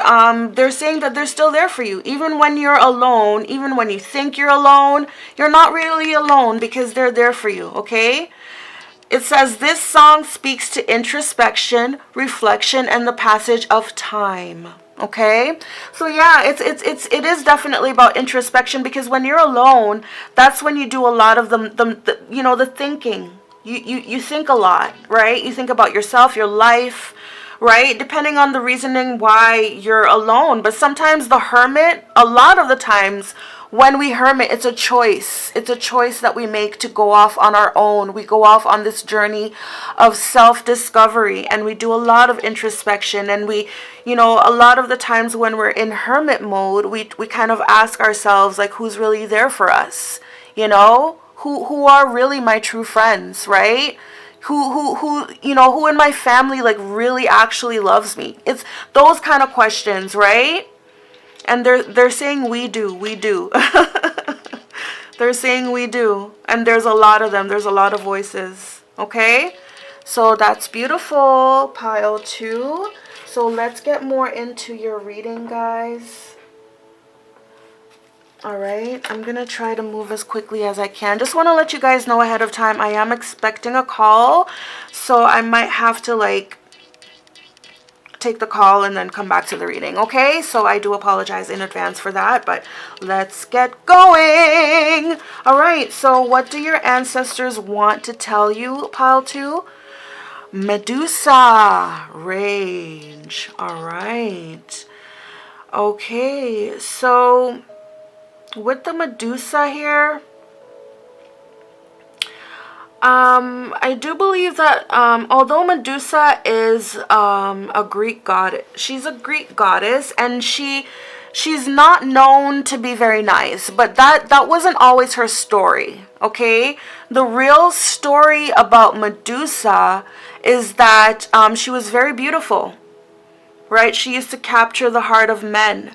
they're saying that they're still there for you. Even when you're alone, even when you think you're alone, you're not really alone because they're there for you, okay? It says this song speaks to introspection, reflection, and the passage of time. Okay, so yeah, it is definitely about introspection, because when you're alone, that's when you do a lot of the you know, the thinking. You think a lot, right? You think about yourself, your life, right? Depending on the reasoning why you're alone. But sometimes the hermit, a lot of the times when we hermit, it's a choice. It's a choice that we make to go off on our own. We go off on this journey of self-discovery, and we do a lot of introspection. And we, you know, a lot of the times when we're in hermit mode, we kind of ask ourselves, like, who's really there for us? You know? Who are really my true friends, right? Who you know, who in my family like really actually loves me? It's those kind of questions, right? And they're saying we do. They're saying we do. And there's a lot of them. There's a lot of voices. Okay? So that's beautiful, pile 2. So let's get more into your reading, guys. Alright, I'm going to try to move as quickly as I can. Just want to let you guys know ahead of time, I am expecting a call. So I might have to like take the call and then come back to the reading, okay? So I do apologize in advance for that, but let's get going. Alright, so what do your ancestors want to tell you, pile 2? Medusa, rage. Alright. Okay, so with the Medusa here, I do believe that although Medusa is a Greek goddess, she's a Greek goddess, and she's not known to be very nice, but that wasn't always her story, okay? The real story about Medusa is that she was very beautiful, right? She used to capture the heart of men.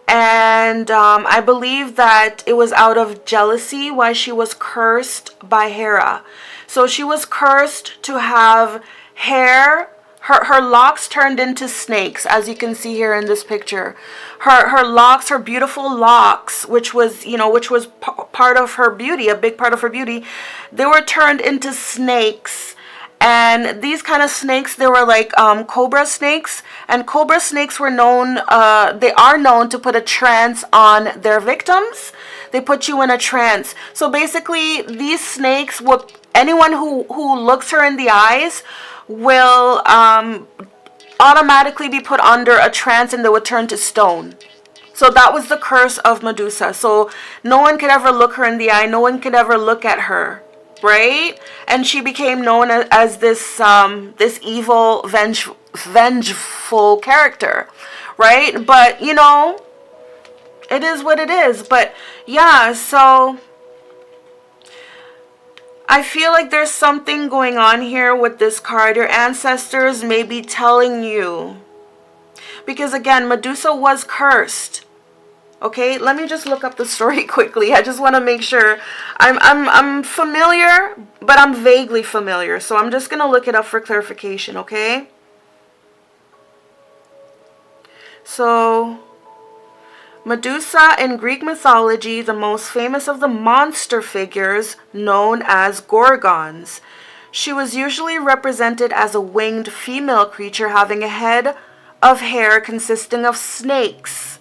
And I believe that it was out of jealousy why she was cursed by Hera. So she was cursed to have hair, her locks turned into snakes, as you can see here in this picture. Her locks, her beautiful locks, which was, you know, which was part of her beauty, a big part of her beauty, they were turned into snakes. And these kind of snakes, they were like cobra snakes, and cobra snakes were known, they are known to put a trance on their victims. They put you in a trance. So basically, these snakes, anyone who looks her in the eyes will automatically be put under a trance, and they would turn to stone. So that was the curse of Medusa. So no one could ever look her in the eye. No one could ever look at her. Right? And she became known as this this evil, vengeful character, right? But you know, it is what it is. But yeah, so I feel like there's something going on here with this card. Your ancestors may be telling you, because again, Medusa was cursed. Okay, let me just look up the story quickly. I just want to make sure. I'm familiar, but I'm vaguely familiar. So I'm just going to look it up for clarification, okay? So, Medusa in Greek mythology, the most famous of the monster figures known as gorgons. She was usually represented as a winged female creature having a head of hair consisting of snakes.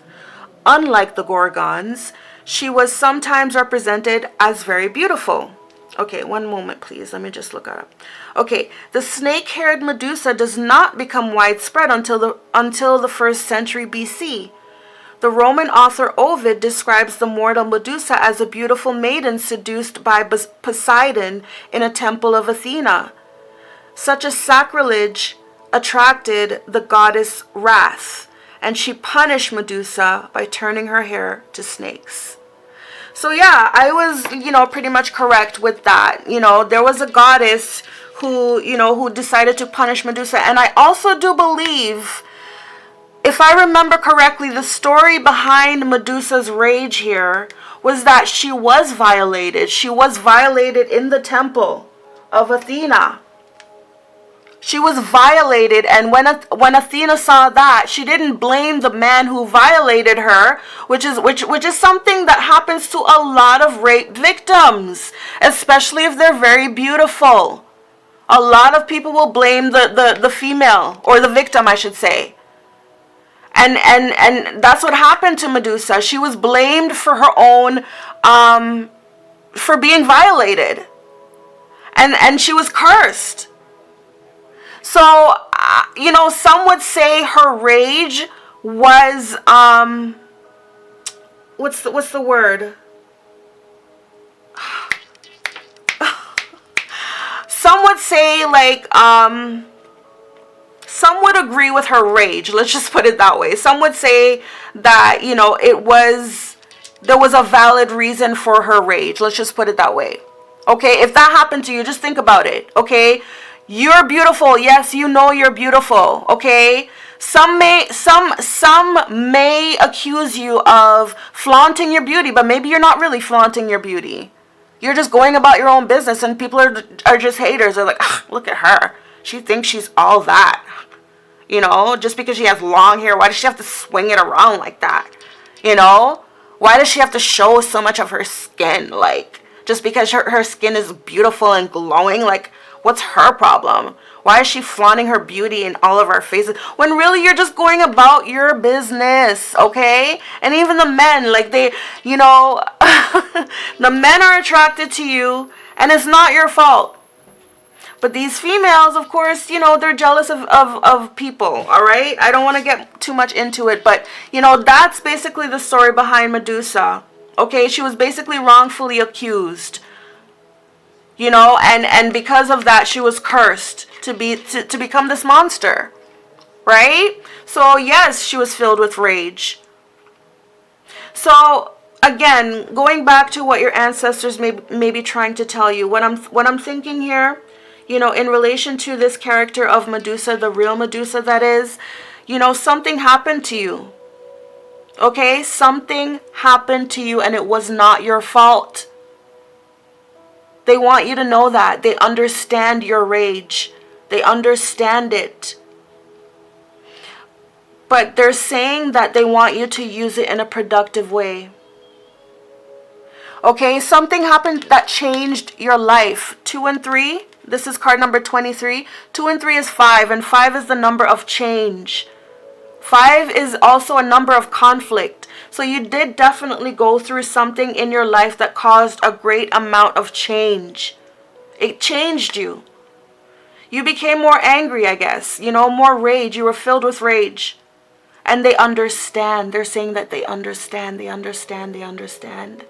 Unlike the gorgons, she was sometimes represented as very beautiful. Okay, one moment, please. Let me just look it up. Okay, the snake-haired Medusa does not become widespread until the 1st century BC. The Roman author Ovid describes the mortal Medusa as a beautiful maiden seduced by Poseidon in a temple of Athena. Such a sacrilege attracted the goddess Wrath, and she punished Medusa by turning her hair to snakes. So yeah, I was, you know, pretty much correct with that. You know, there was a goddess who, you know, who decided to punish Medusa. And I also do believe, if I remember correctly, the story behind Medusa's rage here was that she was violated. She was violated in the temple of Athena. She was violated, and when Athena saw that, she didn't blame the man who violated her, which is something that happens to a lot of rape victims, especially if they're very beautiful. A lot of people will blame the female, or the victim, I should say. And that's what happened to Medusa. She was blamed for her own, for being violated. And she was cursed. So, you know, some would say her rage was, what's the word? Some would say, like, some would agree with her rage. Let's just put it that way. Some would say that, you know, there was a valid reason for her rage. Let's just put it that way. Okay, if that happened to you, just think about it. Okay, you're beautiful. Yes, you know you're beautiful. Okay, some may accuse you of flaunting your beauty, but maybe you're not really flaunting your beauty. You're just going about your own business, and people are just haters. They're like, look at her. She thinks she's all that. You know, just because she has long hair, why does she have to swing it around like that? You know, why does she have to show so much of her skin? Like, just because her skin is beautiful and glowing, like, what's her problem? Why is she flaunting her beauty in all of our faces when really you're just going about your business, okay? And even the men, like, they, you know, the men are attracted to you, and it's not your fault. But these females, of course, you know, they're jealous of people, all right? I don't want to get too much into it, but, you know, that's basically the story behind Medusa, okay? She was basically wrongfully accused, you know, and because of that, she was cursed to become this monster, right? So, yes, she was filled with rage. So, again, going back to what your ancestors may be trying to tell you, what I'm thinking here, you know, in relation to this character of Medusa, the real Medusa that is, you know, something happened to you. Okay? Something happened to you, and it was not your fault. They want you to know that. They understand your rage. They understand it. But they're saying that they want you to use it in a productive way. Okay? Something happened that changed your life. 2 and 3. This is card number 23. 2 and 3 is 5, and 5 is the number of change. 5 is also a number of conflict. So you did definitely go through something in your life that caused a great amount of change. It changed you. You became more angry, I guess. You know, more rage. You were filled with rage. And they understand. They're saying that they understand. They understand. They understand.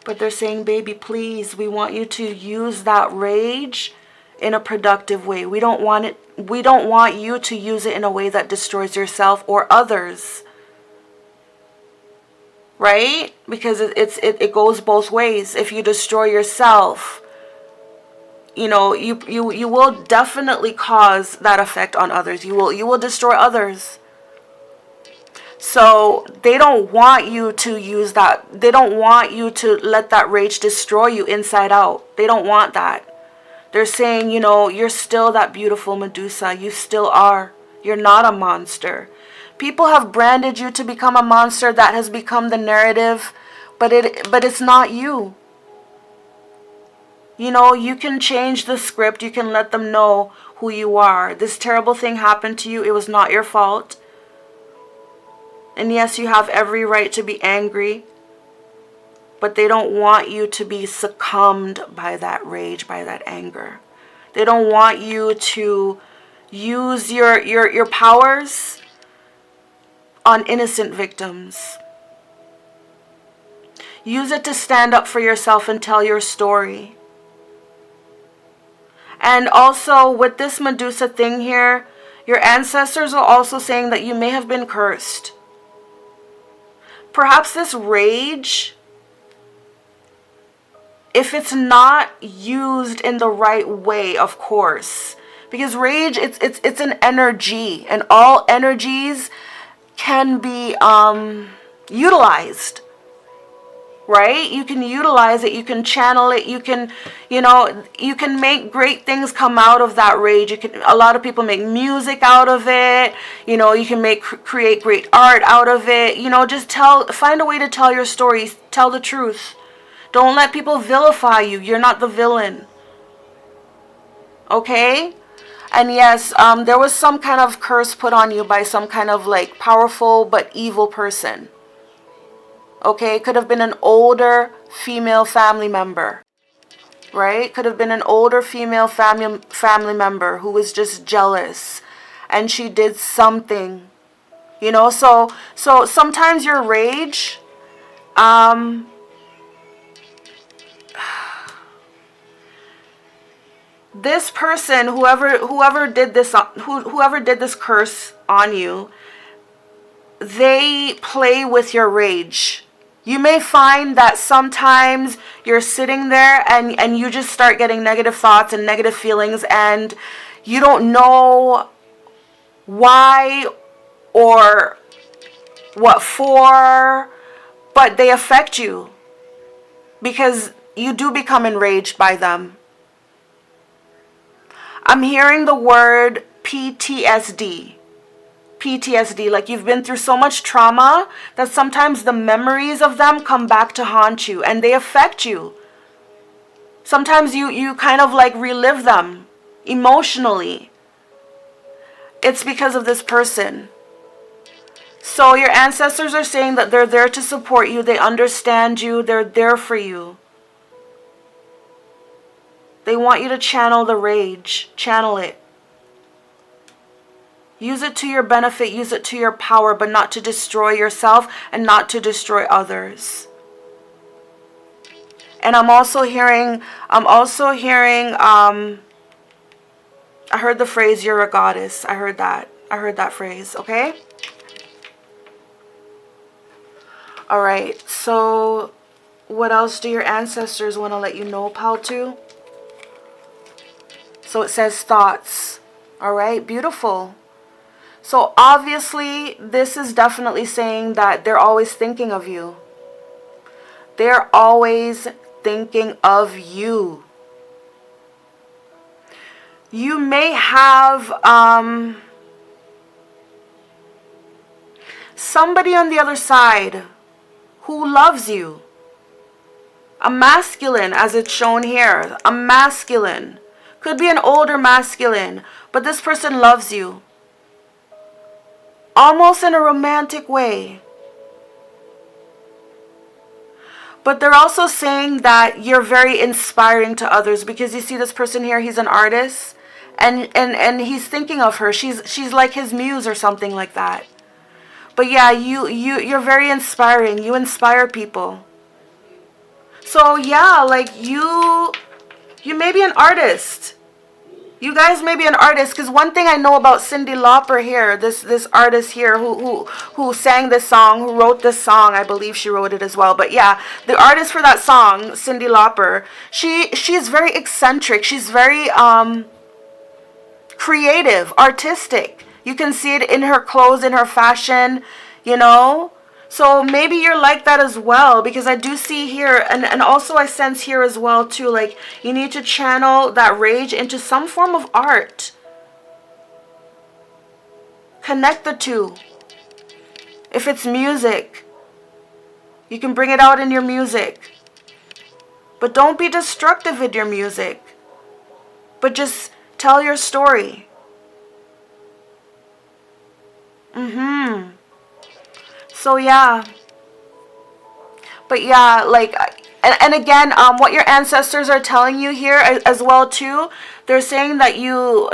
But they're saying, baby, please, we want you to use that rage in a productive way. We don't want you to use it in a way that destroys yourself or others. Right? Because it goes both ways. If you destroy yourself, you know, you will definitely cause that effect on others. You will destroy others. So they don't want you to use that. They don't want you to let that rage destroy you inside out. They don't want that. They're saying, you know, you're still that beautiful Medusa. You still are. You're not a monster. People have branded you to become a monster. That has become the narrative, but it's not you. You know, you can change the script. You can let them know who you are. This terrible thing happened to you. It was not your fault. And yes, you have every right to be angry, but they don't want you to be succumbed by that rage, by that anger. They don't want you to use your powers on innocent victims. Use it to stand up for yourself and tell your story. And also, with this Medusa thing here, your ancestors are also saying that you may have been cursed. Perhaps this rage, if it's not used in the right way, of course, because rage, it's an energy, and all energies can be utilized. right? You can utilize it, you can channel it, you can, you know, you can make great things come out of that rage. You can, a lot of people make music out of it, you know, you can create great art out of it, you know, just find a way to tell your stories, tell the truth. Don't let people vilify you. You're not the villain. Okay? And yes, there was some kind of curse put on you by some kind of like powerful but evil person. Okay? It could have been an older female family member. Right? Could have been an older female family member who was just jealous. And she did something. You know, so sometimes your rage, this person, whoever did this curse on you, they play with your rage. You may find that sometimes you're sitting there and you just start getting negative thoughts and negative feelings, and you don't know why or what for, but they affect you because you do become enraged by them. I'm hearing the word PTSD. PTSD, like you've been through so much trauma that sometimes the memories of them come back to haunt you and they affect you. Sometimes you kind of like relive them emotionally. It's because of this person. So your ancestors are saying that they're there to support you. They understand you. They're there for you. They want you to channel the rage. Channel it. Use it to your benefit. Use it to your power, but not to destroy yourself and not to destroy others. And I'm also hearing, I heard the phrase, you're a goddess. I heard that phrase, okay? All right, so what else do your ancestors want to let you know, pal, too? So it says thoughts. All right, beautiful. So obviously, this is definitely saying that they're always thinking of you. They're always thinking of you. You may have somebody on the other side who loves you. A masculine, as it's shown here. A masculine. Could be an older masculine, but this person loves you. Almost in a romantic way. But they're also saying that you're very inspiring to others, because you see this person here, he's an artist, and he's thinking of her. She's like his muse or something like that. But yeah, you're very inspiring. You inspire people. So yeah, like you may be an artist. You guys may be an artist, because one thing I know about Cyndi Lauper here, this artist here who sang this song, who wrote this song, I believe she wrote it as well. But yeah, the artist for that song, Cyndi Lauper, she's very eccentric. She's very creative, artistic. You can see it in her clothes, in her fashion, you know. So maybe you're like that as well, because I do see here, and also I sense here as well too, like you need to channel that rage into some form of art. Connect the two. If it's music, you can bring it out in your music. But don't be destructive with your music. But just tell your story. So yeah. But yeah, like, and again, what your ancestors are telling you here as well too, they're saying that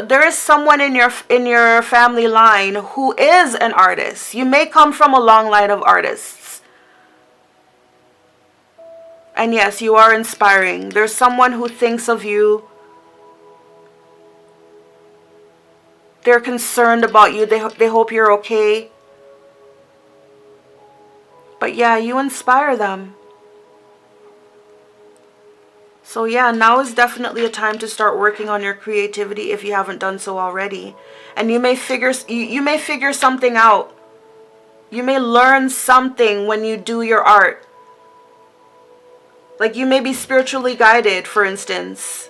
there is someone in your family line who is an artist. You may come from a long line of artists. And yes, you are inspiring. There's someone who thinks of you. They're concerned about you. They hope you're okay. But yeah, you inspire them. So yeah, now is definitely a time to start working on your creativity if you haven't done so already. And you may figure something out. You may learn something when you do your art. Like you may be spiritually guided, for instance.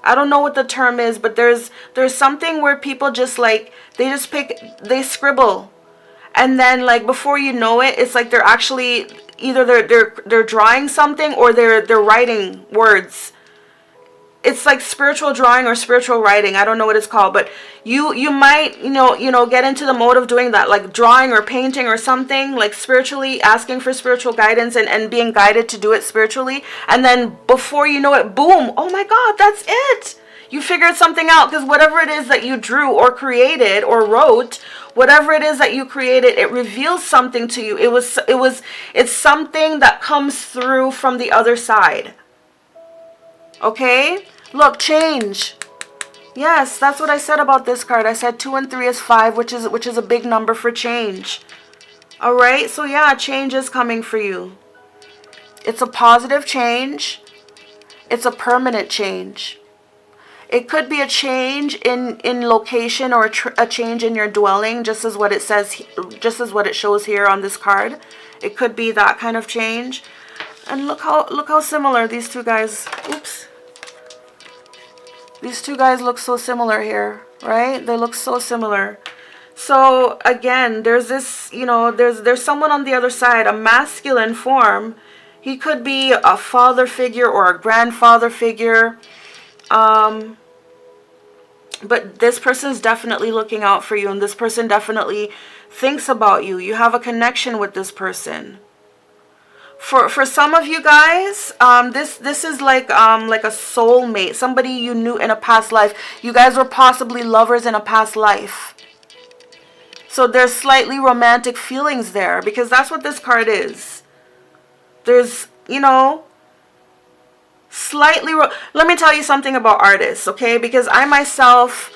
I don't know what the term is, but there's something where people just like, they scribble. And then like before you know it, it's like they're actually either they're drawing something or they're writing words. It's like spiritual drawing or spiritual writing. I don't know what it's called, but you might, get into the mode of doing that, like drawing or painting or something, like spiritually asking for spiritual guidance and being guided to do it spiritually. And then before you know it, boom, oh my God, that's it. You figured something out, because whatever it is that you drew or created or wrote, whatever it is that you created, it reveals something to you. It's something that comes through from the other side. Okay? Look, change. Yes, that's what I said about this card. I said 2 and 3 is 5, which is a big number for change. All right? So yeah, change is coming for you. It's a positive change. It's a permanent change. It could be a change in location or a change in your dwelling, just as what it says, just as what it shows here on this card. It could be that kind of change. And look how similar these two guys. Oops. These two guys look so similar here, right? They look so similar. So again, there's this, there's someone on the other side, a masculine form. He could be a father figure or a grandfather figure. But this person is definitely looking out for you, and this person definitely thinks about you. You have a connection with this person. For some of you guys, this is like a soulmate, somebody you knew in a past life. You guys were possibly lovers in a past life. So there's slightly romantic feelings there, because that's what this card is. There's, slightly. Let me tell you something about artists, okay? Because I myself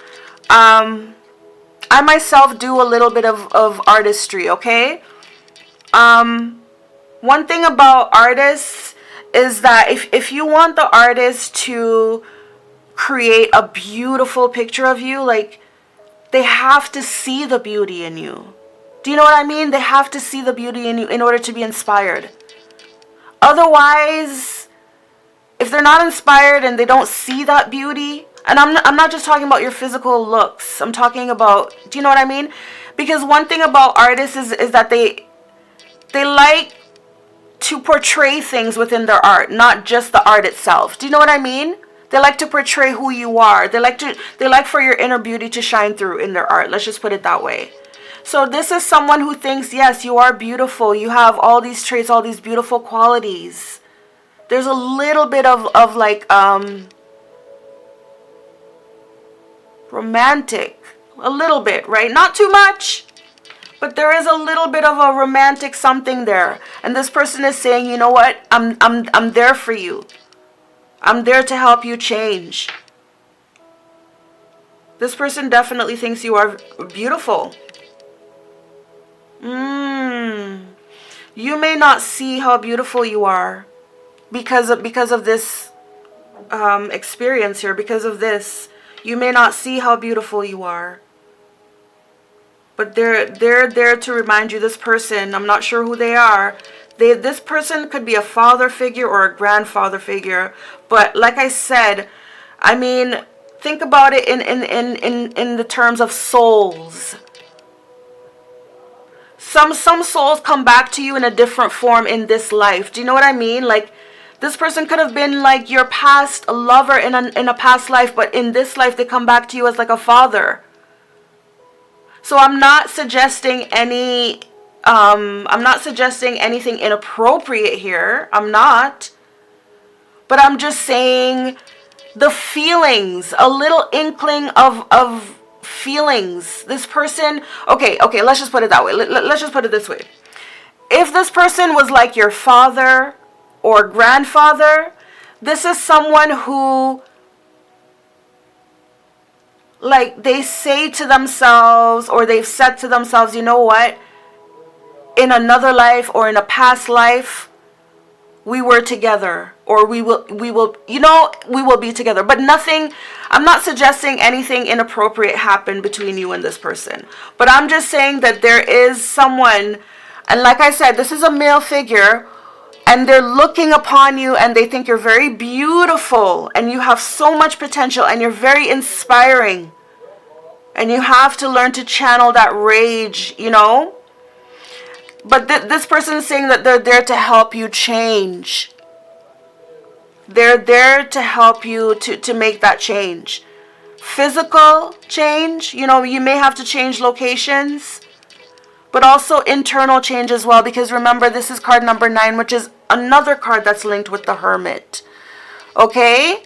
do a little bit of artistry, okay? One thing about artists is that if you want the artist to create a beautiful picture of you, like, they have to see the beauty in you. Do you know what I mean? They have to see the beauty in you in order to be inspired. Otherwise, if they're not inspired and they don't see that beauty, and I'm not just talking about your physical looks. I'm talking about, do you know what I mean? Because one thing about artists is that they like to portray things within their art, not just the art itself. Do you know what I mean? They like to portray who you are. They like for your inner beauty to shine through in their art. Let's just put it that way. So this is someone who thinks, yes, you are beautiful. You have all these traits, all these beautiful qualities. There's a little bit of like romantic, a little bit, right? Not too much, but there is a little bit of a romantic something there. And this person is saying, you know what? I'm there for you. I'm there to help you change. This person definitely thinks you are beautiful. You may not see how beautiful you are because of this experience here. Because of this, you may not see how beautiful you are. But they're there to remind you, this person, I'm not sure who they are. This person could be a father figure or a grandfather figure. But like I said, I mean, think about it in the terms of souls. Some souls come back to you in a different form in this life. Do you know what I mean? Like, this person could have been like your past lover in a past life, but in this life they come back to you as like a father. So I'm not suggesting anything inappropriate here. I'm not. But I'm just saying the feelings, a little inkling of feelings. This person, okay, let's just put it that way. Let's just put it this way. If this person was like your father or grandfather, this is someone who, like, they say to themselves, or they've said to themselves, you know what? In another life or in a past life, we were together, or we will be together. But nothing, I'm not suggesting anything inappropriate happened between you and this person. But I'm just saying that there is someone, and like I said, this is a male figure, And they're looking upon you and they think you're very beautiful and you have so much potential and you're very inspiring. And you have to learn to channel that rage, you know. But this person is saying that they're there to help you change. They're there to help you to make that change. Physical change, you know, you may have to change locations. But also internal change as well. Because remember, this is card number 9, which is another card that's linked with the Hermit. Okay?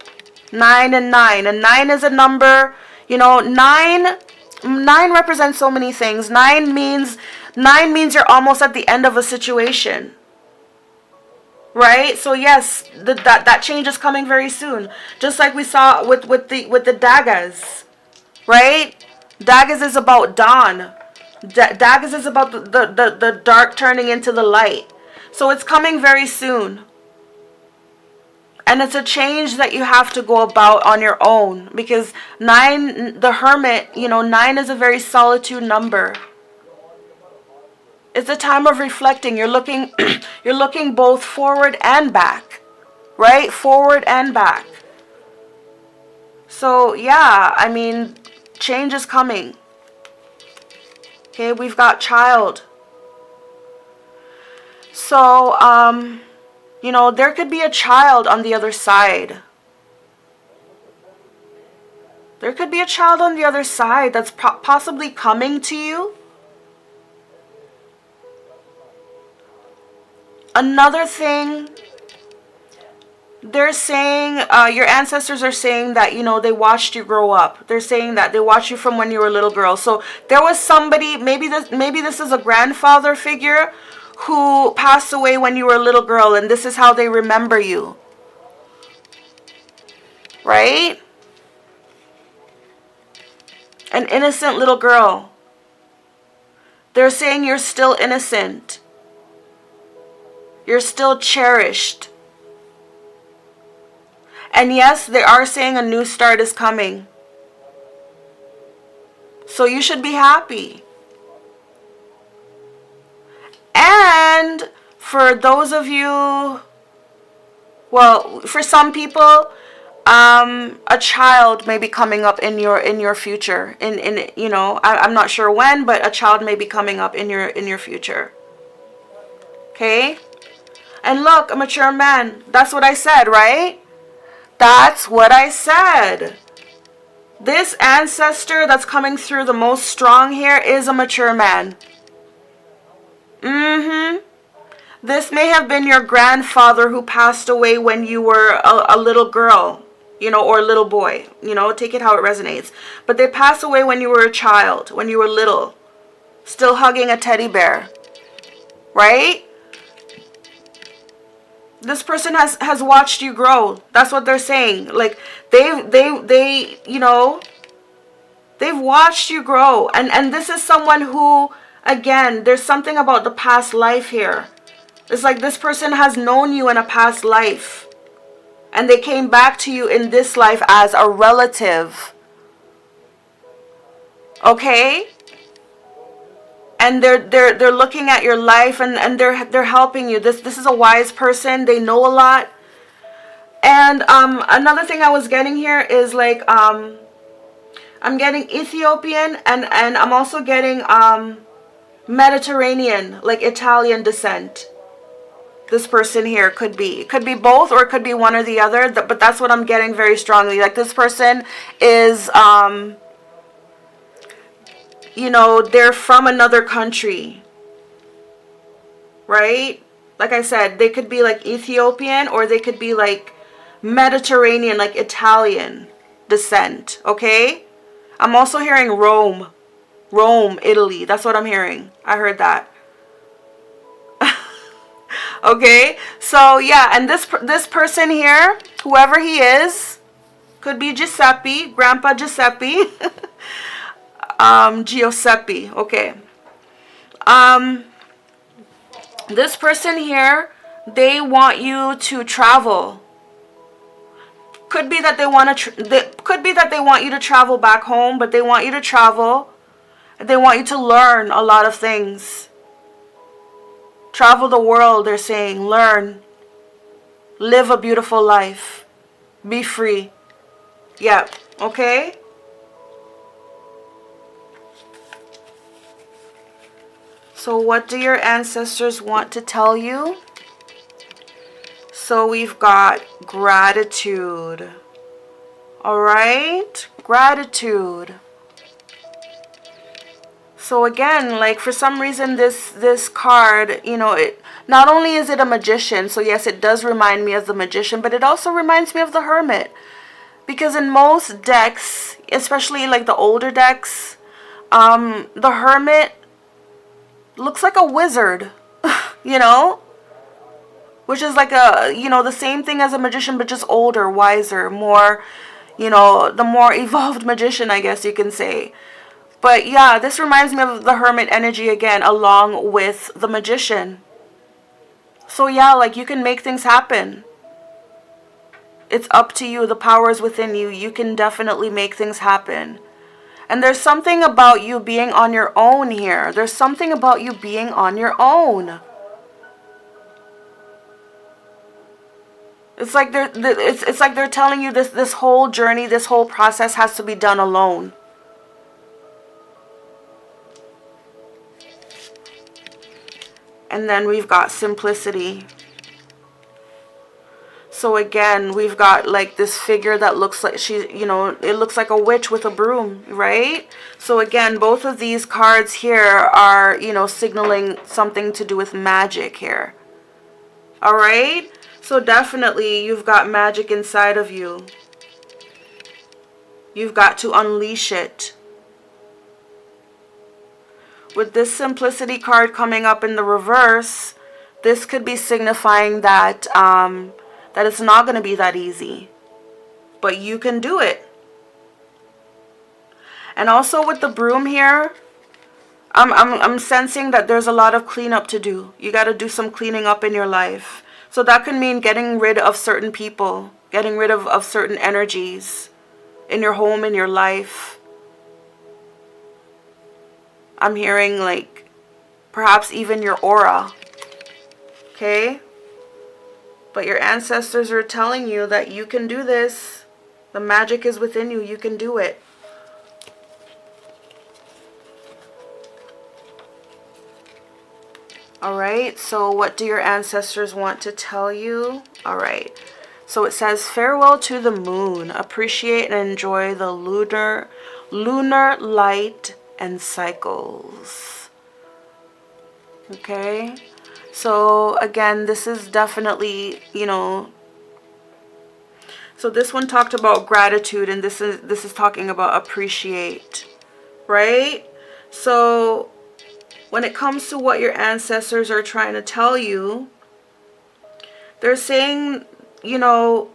9 and 9. And 9 is a number, you know, 9 represents so many things. 9 means you're almost at the end of a situation. Right? So yes, that change is coming very soon. Just like we saw with the Daggers. Right? Daggers is about dawn. Daggers is about the dark turning into the light. So it's coming very soon. And it's a change that you have to go about on your own. Because 9, the Hermit, you know, 9 is a very solitude number. It's a time of reflecting. You're looking you're looking both forward and back. Right? Forward and back. So yeah, I mean, change is coming. Okay, we've got child. So, you know, there could be a child on the other side. There could be a child on the other side that's possibly coming to you. Another thing, they're saying, your ancestors are saying that, you know, they watched you grow up. They're saying that they watched you from when you were a little girl. So there was somebody, maybe this is a grandfather figure who passed away when you were a little girl, and this is how they remember you. Right? An innocent little girl. They're saying you're still innocent. You're still cherished. And yes, they are saying a new start is coming. So you should be happy. And for those of you, well, for some people, a child may be coming up in your future. In you know, I'm not sure when, but a child may be coming up in your future. Okay? And look, a mature man. That's what I said, right? That's what I said. This ancestor that's coming through the most strong here is a mature man. This may have been your grandfather who passed away when you were a little girl, you know, or a little boy. You know, take it how it resonates. But they passed away when you were a child, when you were little, still hugging a teddy bear. Right? This person has watched you grow. That's what they're saying. Like they you know, they've watched you grow. And this is someone who, again, there's something about the past life here. It's like this person has known you in a past life. And they came back to you in this life as a relative. Okay? And they're looking at your life and they're helping you. This is a wise person. They know a lot. And another thing I was getting here is like I'm getting Ethiopian and I'm also getting Mediterranean, like Italian descent. This person here could be. It could be both or it could be one or the other. But that's what I'm getting very strongly. Like this person is you know, they're from another country, right? Like I said, they could be like Ethiopian or they could be like Mediterranean, like Italian descent, okay? I'm also hearing Rome, Italy. That's what I'm hearing. I heard that. Okay, so yeah, and this person here, whoever he is, could be Giuseppe, Grandpa Giuseppe. Giuseppe, okay. This person here, they want you to travel. Could be that they want you to travel back home, but they want you to travel. They want you to learn a lot of things. Travel the world, they're saying, learn. Live a beautiful life. Be free. Yep. Okay? So what do your ancestors want to tell you? So we've got gratitude. All right? Gratitude. So again, like for some reason this card, you know, it not only is it a magician, so yes, it does remind me of the magician, but it also reminds me of the hermit. Because in most decks, especially like the older decks, the hermit looks like a wizard, you know? Which is like a, you know, the same thing as a magician, but just older, wiser, more, you know, the more evolved magician, I guess you can say. But yeah, this reminds me of the hermit energy again, along with the magician. So yeah, like you can make things happen. It's up to you. The power is within you. You can definitely make things happen. And there's something about you being on your own here. There's something about you being on your own. It's like they're telling you this whole journey, this whole process has to be done alone. And then we've got simplicity. So again, we've got like this figure that looks like she, you know, it looks like a witch with a broom, right? So again, both of these cards here are, you know, signaling something to do with magic here. All right? So definitely you've got magic inside of you. You've got to unleash it. With this simplicity card coming up in the reverse, this could be signifying that that it's not going to be that easy. But you can do it. And also with the broom here, I'm sensing that there's a lot of cleanup to do. You got to do some cleaning up in your life. So that could mean getting rid of certain people, getting rid of certain energies in your home, in your life. I'm hearing like perhaps even your aura. Okay? But your ancestors are telling you that you can do this. The magic is within you. You can do it. All right. So what do your ancestors want to tell you? All right. So it says, farewell to the moon. Appreciate and enjoy the lunar light and cycles. Okay. So again, this is definitely, you know, so this one talked about gratitude, and this is talking about appreciate, right? So when it comes to what your ancestors are trying to tell you, they're saying, you know,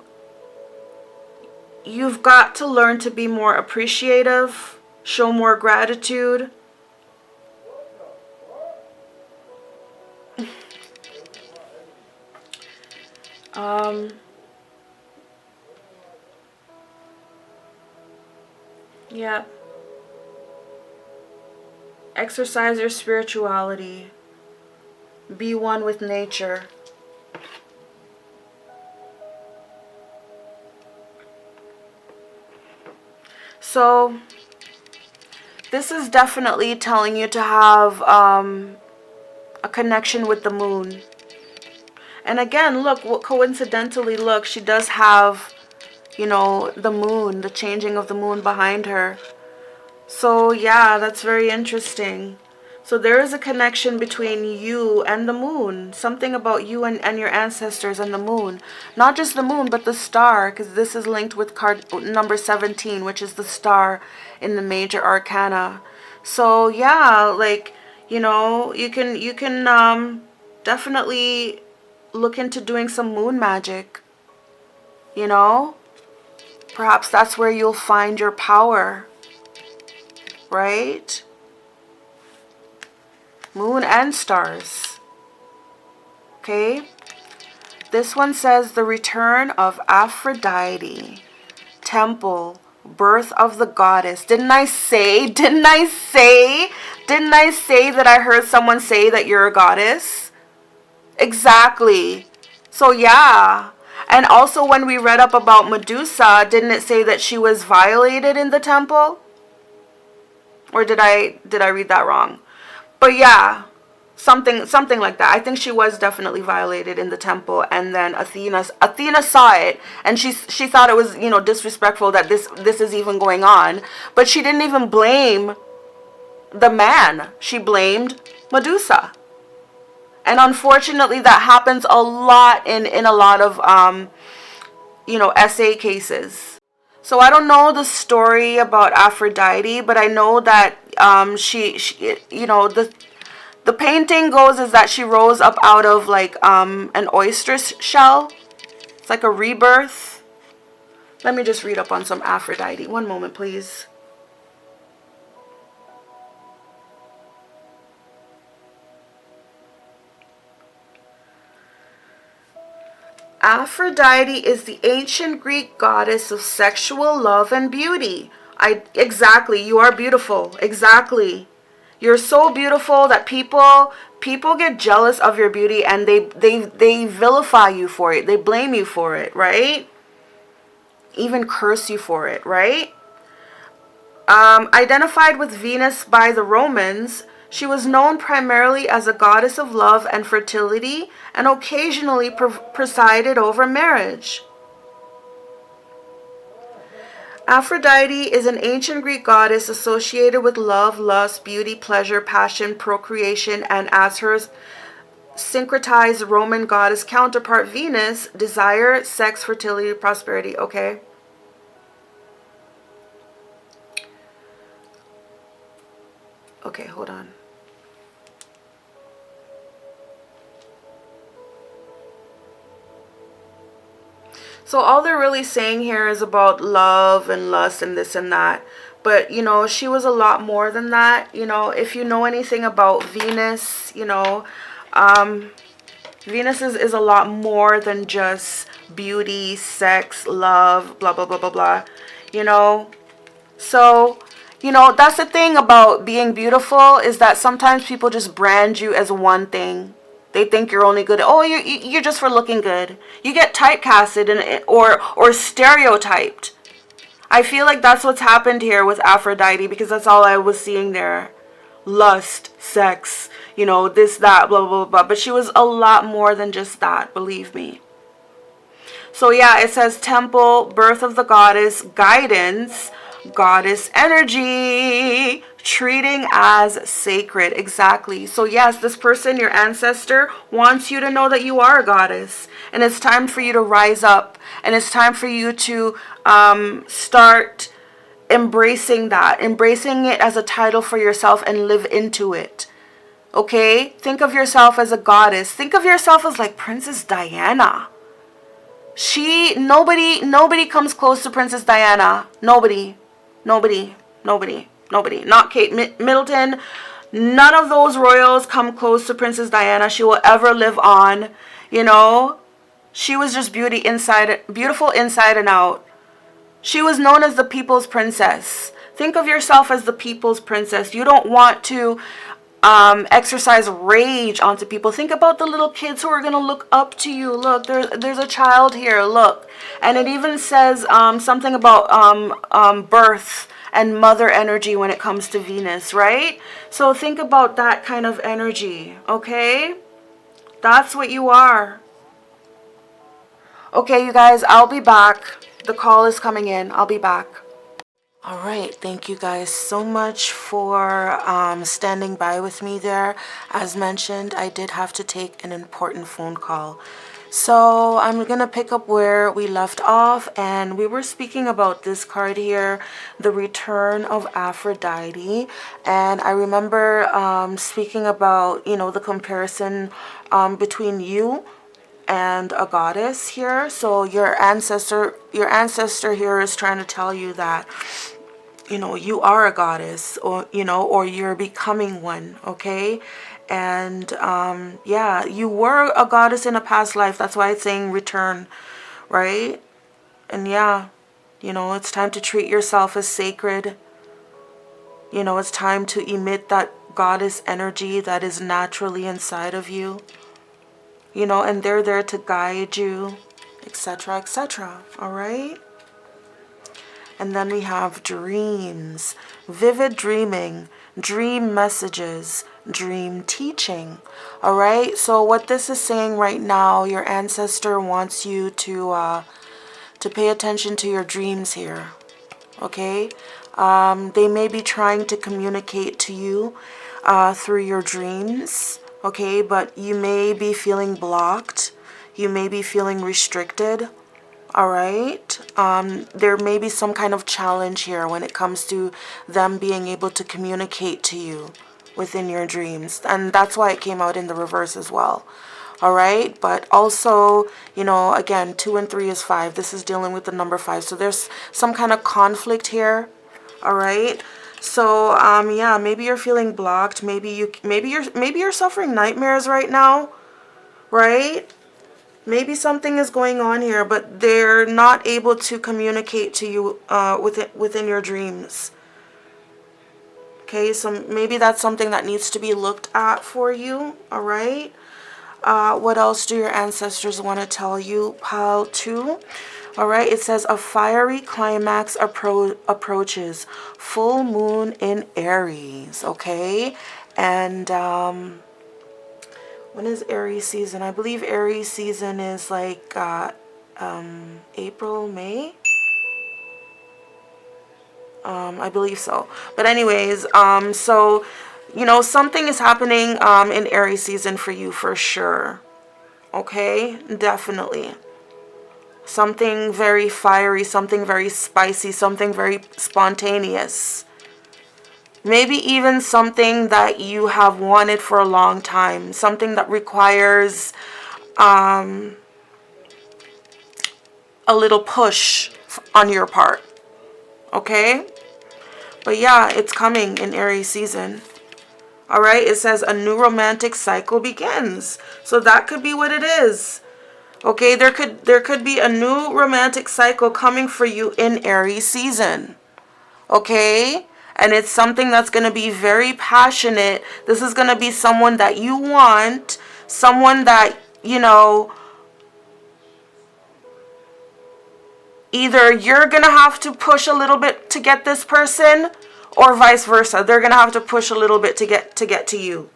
you've got to learn to be more appreciative, show more gratitude. Yeah. Exercise your spirituality. Be one with nature. So this is definitely telling you to have a connection with the moon. And again, look, coincidentally, look, she does have, you know, the moon, the changing of the moon behind her. So yeah, that's very interesting. So there is a connection between you and the moon. Something about you and your ancestors and the moon. Not just the moon, but the star, because this is linked with card number 17, which is the star in the major arcana. So yeah, like, you know, you can definitely look into doing some moon magic. You know? Perhaps that's where you'll find your power. Right? Moon and stars. Okay? This one says the return of Aphrodite. Temple. Birth of the goddess. Didn't I say that I heard someone say that you're a goddess? Exactly. So yeah. And also when we read up about Medusa, didn't it say that she was violated in the temple? Or did I read that wrong? But yeah, something like that. I think she was definitely violated in the temple, and then Athena saw it, and she thought it was, you know, disrespectful that this is even going on. But she didn't even blame the man. She blamed Medusa. And unfortunately that happens a lot in a lot of you know, SA cases. So I don't know the story about Aphrodite, but I know that she you know, the painting goes is that she rose up out of like an oyster shell. It's like a rebirth. Let me just read up on some Aphrodite. One moment, please. Aphrodite is the ancient Greek goddess of sexual love and beauty. Exactly, you are beautiful. Exactly. You're so beautiful that people get jealous of your beauty, and they vilify you for it. They blame you for it, right? Even curse you for it, right? Identified with Venus by the Romans, she was known primarily as a goddess of love and fertility, and occasionally presided over marriage. Aphrodite is an ancient Greek goddess associated with love, lust, beauty, pleasure, passion, procreation, and as her syncretized Roman goddess counterpart Venus, desire, sex, fertility, prosperity. Okay. Okay, hold on. So all they're really saying here is about love and lust and this and that. But, you know, she was a lot more than that. You know, if you know anything about Venus, you know, Venus is a lot more than just beauty, sex, love, blah, blah, blah, blah, blah. You know, so, you know, that's the thing about being beautiful, is that sometimes people just brand you as one thing. They think you're only good. Oh, you're just for looking good. You get typecasted or stereotyped. I feel like that's what's happened here with Aphrodite, because that's all I was seeing there. Lust, sex, you know, this, that, blah, blah, blah, blah. But she was a lot more than just that, believe me. So yeah, it says temple, birth of the goddess, guidance, goddess energy, treating as sacred. Exactly. So yes, this person, your ancestor, wants you to know that you are a goddess, and it's time for you to rise up, and it's time for you to start embracing that, embracing it as a title for yourself, and live into it. Okay, think of yourself as a goddess. Think of yourself as like Princess Diana. Nobody comes close to Princess Diana. Nobody. Not Kate Middleton. None of those royals come close to Princess Diana. She will ever live on. You know, she was just beautiful inside and out. She was known as the people's princess. Think of yourself as the people's princess. You don't want to exercise rage onto people. Think about the little kids who are going to look up to you. Look, there's a child here. Look. And it even says something about birth and mother energy when it comes to Venus, right? So think about that kind of energy, okay? That's what you are. Okay, you guys, I'll be back. The call is coming in. I'll be back. All right, thank you guys so much for standing by with me there. As mentioned, I did have to take an important phone call. So I'm going to pick up where we left off, and we were speaking about this card here, the Return of Aphrodite. And I remember speaking about, you know, the comparison between you and a goddess here. So your ancestor here is trying to tell you that, you know, you are a goddess, or, you know, or you're becoming one, okay? And yeah, you were a goddess in a past life. That's why it's saying return, right? And yeah, you know, it's time to treat yourself as sacred. You know, it's time to emit that goddess energy that is naturally inside of you. You know, and they're there to guide you, etc., etc. All right. And then we have dreams, vivid dreaming, dream messages, dream teaching. All right. So what this is saying right now, your ancestor wants you to pay attention to your dreams here. Okay. They may be trying to communicate to you through your dreams. Okay. But you may be feeling blocked. You may be feeling restricted. All right. There may be some kind of challenge here when it comes to them being able to communicate to you within your dreams. And that's why it came out in the reverse as well. All right. But also, you know, again, 2 and 3 is 5. This is dealing with the number 5. So there's some kind of conflict here. All right. So, yeah, maybe you're feeling blocked. Maybe you're suffering nightmares right now. Right? Maybe something is going on here, but they're not able to communicate to you within your dreams. Okay, so maybe that's something that needs to be looked at for you. All right. What else do your ancestors want to tell you, pile 2? All right. It says a fiery climax approaches. Full moon in Aries. Okay. And when is Aries season? I believe Aries season is like April, May. I believe so. But anyways, so, you know, something is happening in Aries season for you for sure. Okay, definitely. Something very fiery, something very spicy, something very spontaneous. Maybe even something that you have wanted for a long time. Something that requires a little push on your part. Okay? But yeah, it's coming in Aries season. All right? It says a new romantic cycle begins. So that could be what it is. Okay? There could be a new romantic cycle coming for you in Aries season. Okay? And it's something that's going to be very passionate. This is going to be someone that you want. Someone that, you know, either you're going to have to push a little bit to get this person, or vice versa. They're going to have to push a little bit to get to you.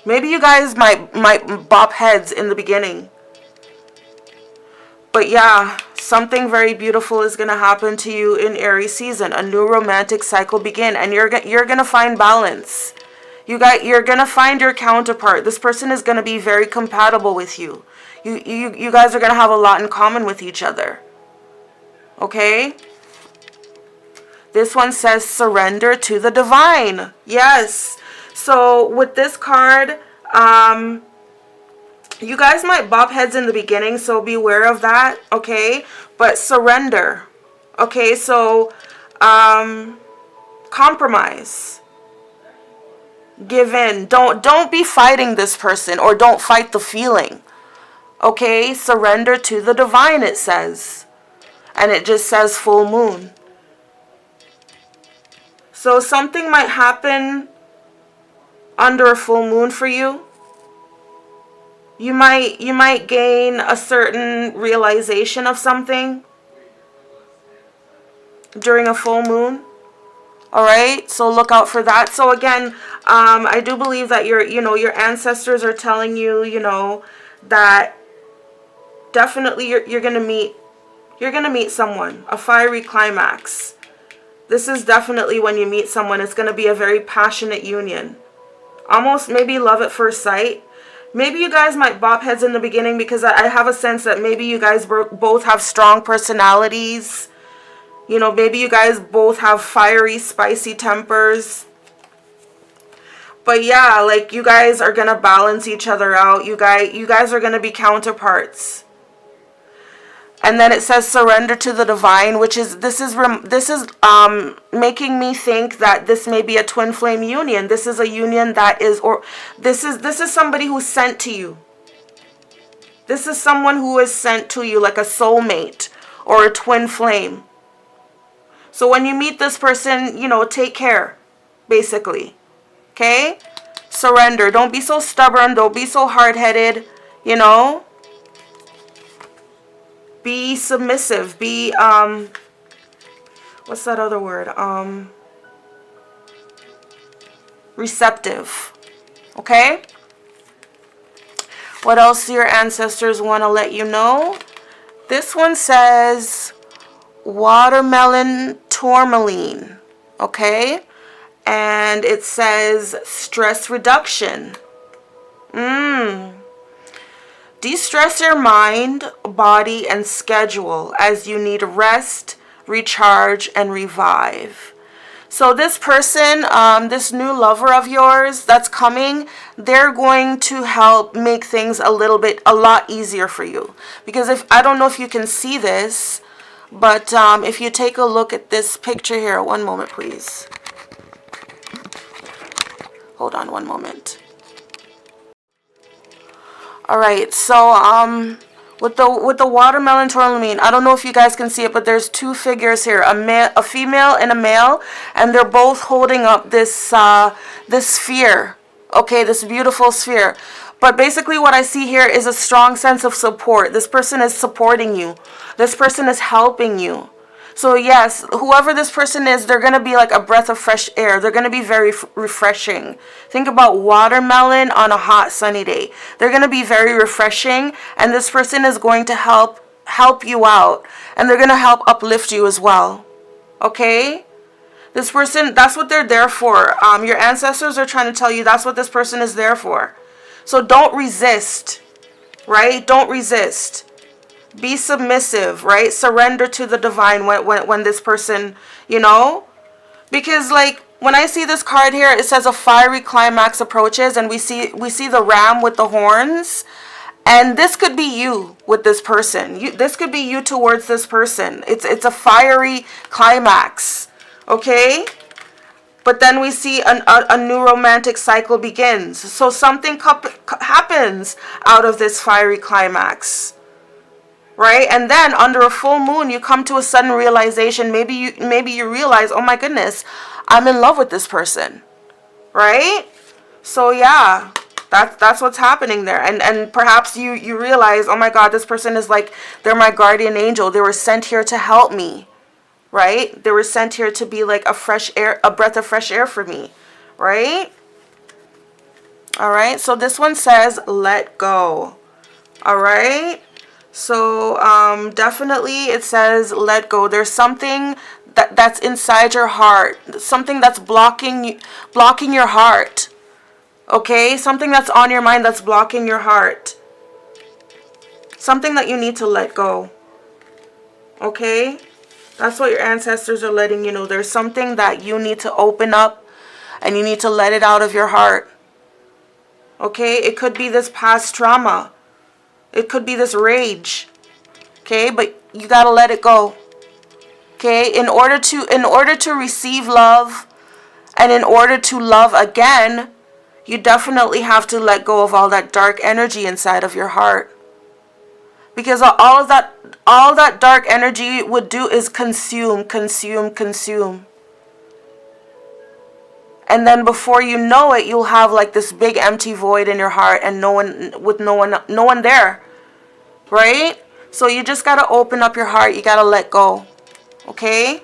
Maybe you guys might bop heads in the beginning. But yeah, something very beautiful is going to happen to you in Aries season. A new romantic cycle begin, and you're going to find balance. You're going to find your counterpart. This person is going to be very compatible with you. You guys are going to have a lot in common with each other. Okay? This one says surrender to the divine. Yes. So with this card, you guys might bop heads in the beginning, so beware of that, okay? But surrender, okay? So, compromise. Give in. Don't be fighting this person, or don't fight the feeling, okay? Surrender to the divine, it says. And it just says full moon. So something might happen under a full moon for you. You might gain a certain realization of something during a full moon. All right, so look out for that. So again, I do believe that your ancestors are telling you, that definitely you're gonna meet someone, a fiery climax. This is definitely when you meet someone. It's gonna be a very passionate union, almost maybe love at first sight. Maybe you guys might bop heads in the beginning because I have a sense that maybe you guys both have strong personalities. Maybe you guys both have fiery, spicy tempers. But yeah, like you guys are going to balance each other out. You guys are going to be counterparts. And then it says surrender to the divine, which is this is making me think that this may be a twin flame union. This is a union that is, or this is somebody who's sent to you. This is someone who is sent to you like a soulmate or a twin flame. So when you meet this person, take care, basically. Okay? Surrender. Don't be so stubborn. Don't be so hard-headed, Be submissive. Be, what's that other word? Receptive. Okay? What else do your ancestors want to let you know? This one says watermelon tourmaline. Okay? And it says stress reduction. De-stress your mind, body, and schedule as you need rest, recharge, and revive. So this person, this new lover of yours that's coming, they're going to help make things a lot easier for you. Because I don't know if you can see this, but if you take a look at this picture here, one moment, please. Hold on one moment. All right, so with the watermelon tourmaline, I don't know if you guys can see it, but there's two figures here, a female and a male, and they're both holding up this this sphere. Okay, this beautiful sphere. But basically what I see here is a strong sense of support. This person is supporting you. This person is helping you. So yes, whoever this person is, they're going to be like a breath of fresh air. They're going to be very refreshing. Think about watermelon on a hot sunny day. They're going to be very refreshing, and this person is going to help you out, and they're going to help uplift you as well. Okay? This person, that's what they're there for. Your ancestors are trying to tell you that's what this person is there for. So don't resist, right? Don't resist. Be submissive, right? Surrender to the divine when this person, you know, because like when I see this card here, it says a fiery climax approaches, and we see the ram with the horns, and this could be you with this person. This could be you towards this person. It's a fiery climax, okay? But then we see a new romantic cycle begins. So something happens out of this fiery climax. Right? And then under a full moon, you come to a sudden realization. Maybe you realize, oh my goodness, I'm in love with this person. Right? So yeah, that's what's happening there. And perhaps you realize, oh my God, this person is like, they're my guardian angel. They were sent here to help me. Right? They were sent here to be like a breath of fresh air for me. Right? All right. So this one says, let go. All right. So definitely it says let go. There's something that's inside your heart, something that's blocking your heart. Okay? Something that's on your mind that's blocking your heart. Something that you need to let go. Okay? That's what your ancestors are letting you know. There's something that you need to open up, and you need to let it out of your heart. Okay? It could be this past trauma. It could be this rage. Okay, but you got to let it go. Okay? In order to receive love, and in order to love again, you definitely have to let go of all that dark energy inside of your heart. Because all that dark energy would do is consume. And then before you know it, you'll have like this big empty void in your heart, and no one there. Right? So you just got to open up your heart. You got to let go. Okay? It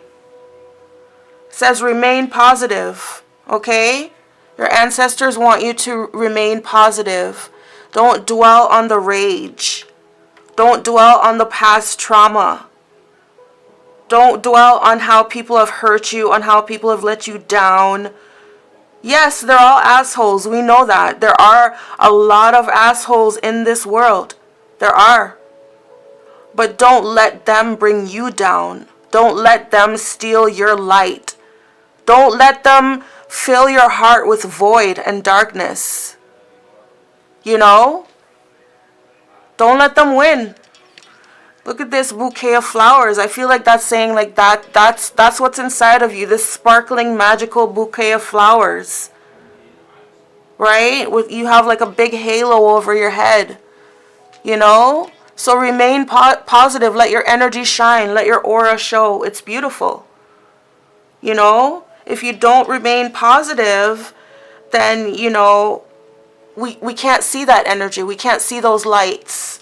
says remain positive. Okay? Your ancestors want you to remain positive. Don't dwell on the rage. Don't dwell on the past trauma. Don't dwell on how people have hurt you, on how people have let you down. Yes, they're all assholes. We know that. There are a lot of assholes in this world. There are. But don't let them bring you down. Don't let them steal your light. Don't let them fill your heart with void and darkness. You know? Don't let them win. Look at this bouquet of flowers. I feel like that's saying like that's what's inside of you. This sparkling, magical bouquet of flowers. Right? You have like a big halo over your head. You know? So remain positive. Let your energy shine. Let your aura show. It's beautiful. You know? If you don't remain positive, then, you know, we can't see that energy. We can't see those lights.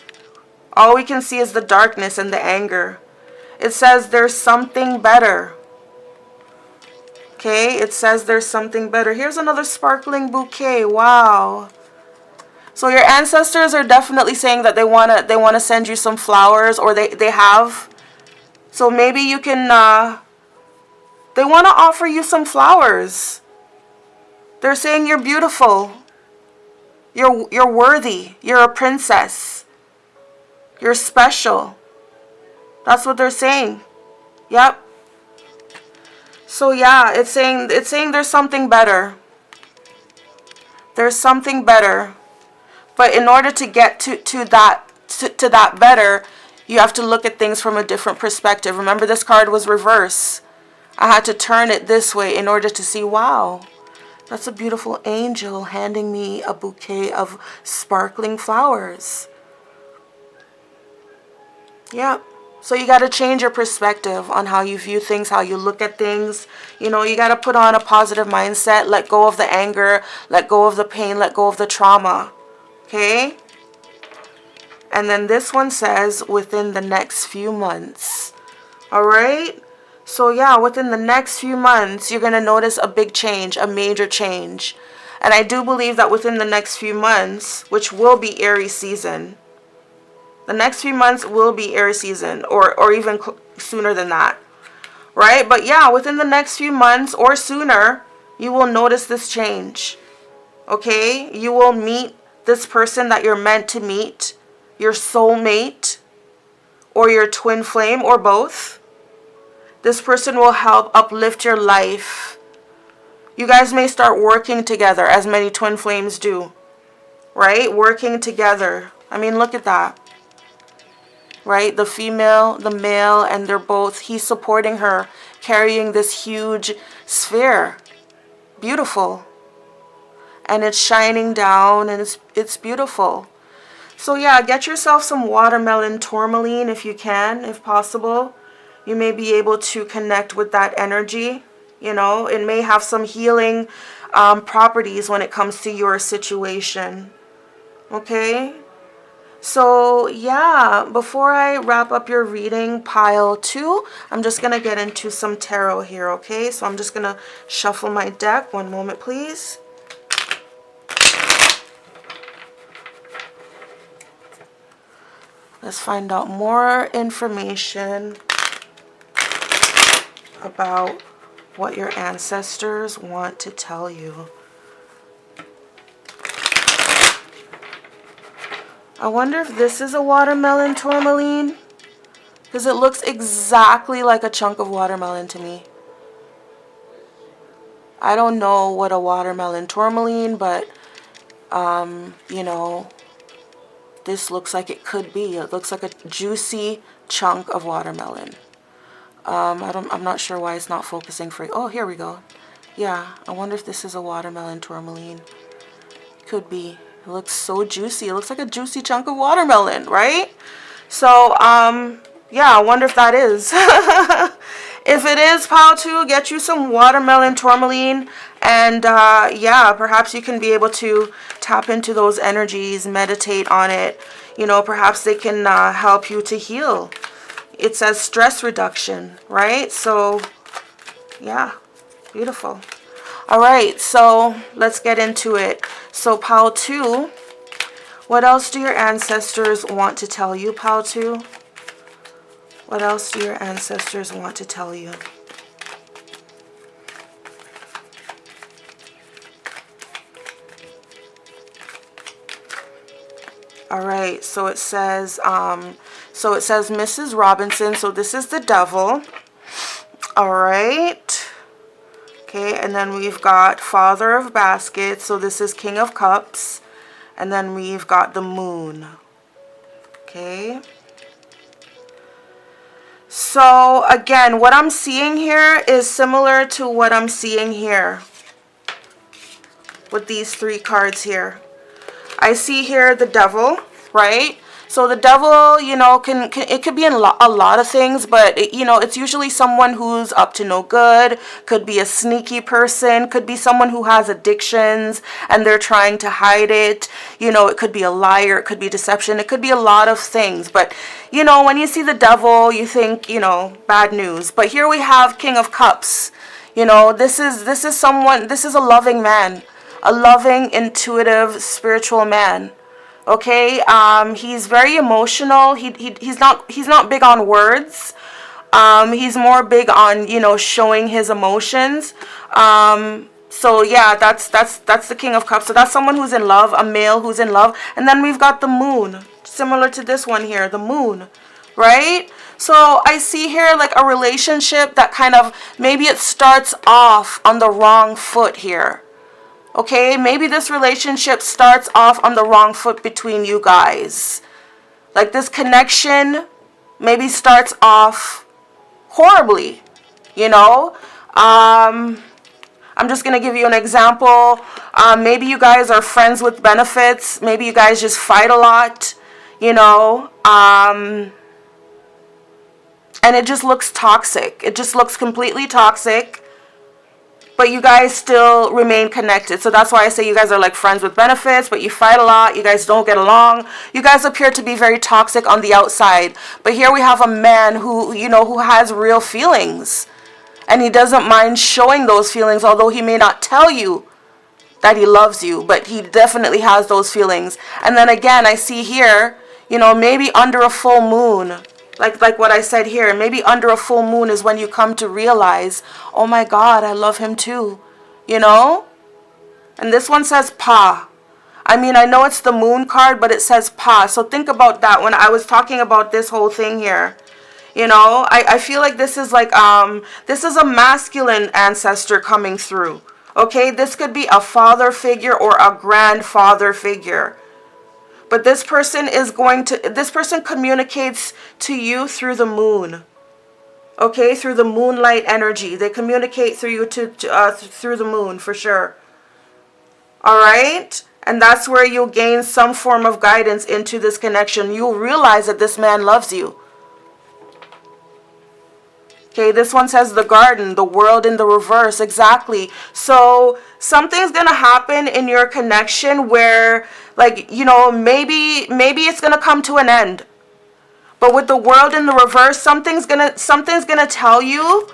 All we can see is the darkness and the anger. It says there's something better. Okay, it says there's something better. Here's another sparkling bouquet. Wow. So your ancestors are definitely saying that they wanna send you some flowers, or they have. So maybe you can they want to offer you some flowers. They're saying you're beautiful. You're worthy. You're a princess. You're special. That's what they're saying. Yep. So yeah, it's saying there's something better. There's something better. But in order to get to that better, you have to look at things from a different perspective. Remember, this card was reverse. I had to turn it this way in order to see, wow, that's a beautiful angel handing me a bouquet of sparkling flowers. Yeah. So you got to change your perspective on how you view things, how you look at things. You know, you got to put on a positive mindset, let go of the anger, let go of the pain, let go of the trauma. Okay? And then this one says within the next few months. All right? So yeah, within the next few months, you're going to notice a big change, a major change. And I do believe that within the next few months, which will be Aries season, the next few months will be Aries season, or even sooner than that, right? But yeah, within the next few months or sooner, you will notice this change, okay? You will meet this person that you're meant to meet, your soulmate, or your twin flame, or both. This person will help uplift your life. You guys may start working together, as many twin flames do, right? Working together. I mean, look at that. Right? The female, the male, and they're both, he's supporting her, carrying this huge sphere. Beautiful. And it's shining down, and it's beautiful. So yeah, get yourself some watermelon tourmaline if you can, if possible. You may be able to connect with that energy. You know, it may have some healing properties when it comes to your situation. Okay? So yeah, before I wrap up your reading, pile 2, I'm just going to get into some tarot here, okay? So I'm just going to shuffle my deck. One moment, please. Let's find out more information about what your ancestors want to tell you. I wonder if this is a watermelon tourmaline, because it looks exactly like a chunk of watermelon to me. I don't know what a watermelon tourmaline, but you know, this looks like it could be. It looks like a juicy chunk of watermelon. I'm not sure why it's not focusing for you. Oh, here we go. Yeah, I wonder if this is a watermelon tourmaline. Could be. It looks so juicy. It looks like a juicy chunk of watermelon, right? So, yeah, I wonder if that is. If it is, pile 2, get you some watermelon tourmaline. And, yeah, perhaps you can be able to tap into those energies, meditate on it. You know, perhaps they can help you to heal. It says stress reduction, right? So, yeah, beautiful. All right, so let's get into it. So, pile 2, what else do your ancestors want to tell you, pile 2? What else do your ancestors want to tell you? All right, so it says Mrs. Robinson. So this is the devil. All right. Okay, and then we've got Father of Baskets. So this is King of Cups. And then we've got the Moon. Okay. So again, what I'm seeing here is similar to what I'm seeing here with these 3 cards here. I see here the devil, right? So the devil, you know, can it could be in a lot of things, but it, you know, it's usually someone who's up to no good. Could be a sneaky person. Could be someone who has addictions and they're trying to hide it. You know, it could be a liar. It could be deception. It could be a lot of things. But you know, when you see the devil, you think, you know, bad news. But here we have King of Cups. You know, this is someone. This is a loving man, a loving, intuitive, spiritual man. Okay, he's very emotional. He's not big on words. He's more big on, you know, showing his emotions. So yeah, that's the King of Cups. So that's someone who's in love, a male who's in love. And then we've got the Moon, similar to this one here, the Moon, right? So I see here like a relationship that kind of, maybe it starts off on the wrong foot here. Okay, maybe this relationship starts off on the wrong foot between you guys. Like this connection maybe starts off horribly, you know. I'm just going to give you an example. Maybe you guys are friends with benefits. Maybe you guys just fight a lot, you know. And it just looks toxic. It just looks completely toxic. But you guys still remain connected. So that's why I say you guys are like friends with benefits, but you fight a lot. You guys don't get along. You guys appear to be very toxic on the outside. But here we have a man who, you know, who has real feelings. And he doesn't mind showing those feelings, although he may not tell you that he loves you. But he definitely has those feelings. And then again, I see here, you know, maybe under a full moon, like what I said here, maybe under a full moon is when you come to realize, oh my God, I love him too, you know? And this one says Pa. I mean, I know it's the moon card, but it says Pa. So think about that when I was talking about this whole thing here. You know, I feel like this is like, this is a masculine ancestor coming through. Okay, this could be a father figure or a grandfather figure. But this person communicates to you through the moon. Okay, through the moonlight energy. They communicate through you through the moon for sure. All right? And that's where you'll gain some form of guidance into this connection. You'll realize that this man loves you. Okay, this one says the garden, the world in the reverse. Exactly. So something's going to happen in your connection where, like, you know, maybe it's going to come to an end. But with the world in the reverse, something's going to tell you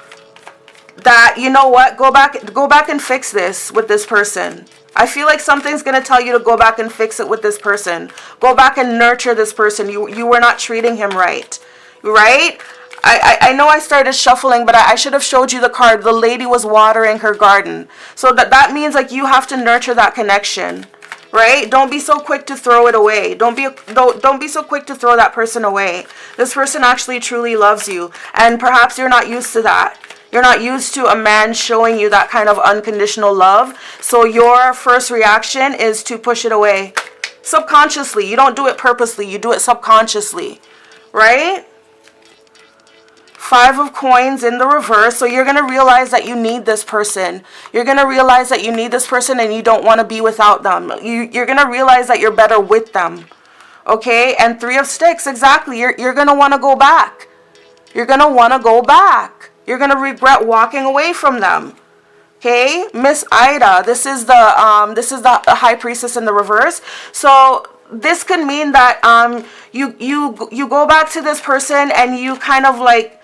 that, you know what, go back and fix this with this person. I feel like something's going to tell you to go back and fix it with this person. Go back and nurture this person. You were not treating him right. Right? I know I started shuffling, but I should have showed you the card. The lady was watering her garden. So that means like you have to nurture that connection, right? Don't be so quick to throw it away. Don't be so quick to throw that person away. This person actually truly loves you, and perhaps you're not used to that. You're not used to a man showing you that kind of unconditional love. So your first reaction is to push it away subconsciously. You don't do it purposely. You do it subconsciously, right? 5 of coins in the reverse. So you're going to realize that you need this person. You're going to realize that you need this person and you don't want to be without them. You're going to realize that you're better with them. Okay? And 3 of sticks. Exactly. You're going to want to go back. You're going to want to go back. You're going to regret walking away from them. Okay? Miss Ida. This is the High Priestess in the reverse. So this could mean that you go back to this person and you kind of like,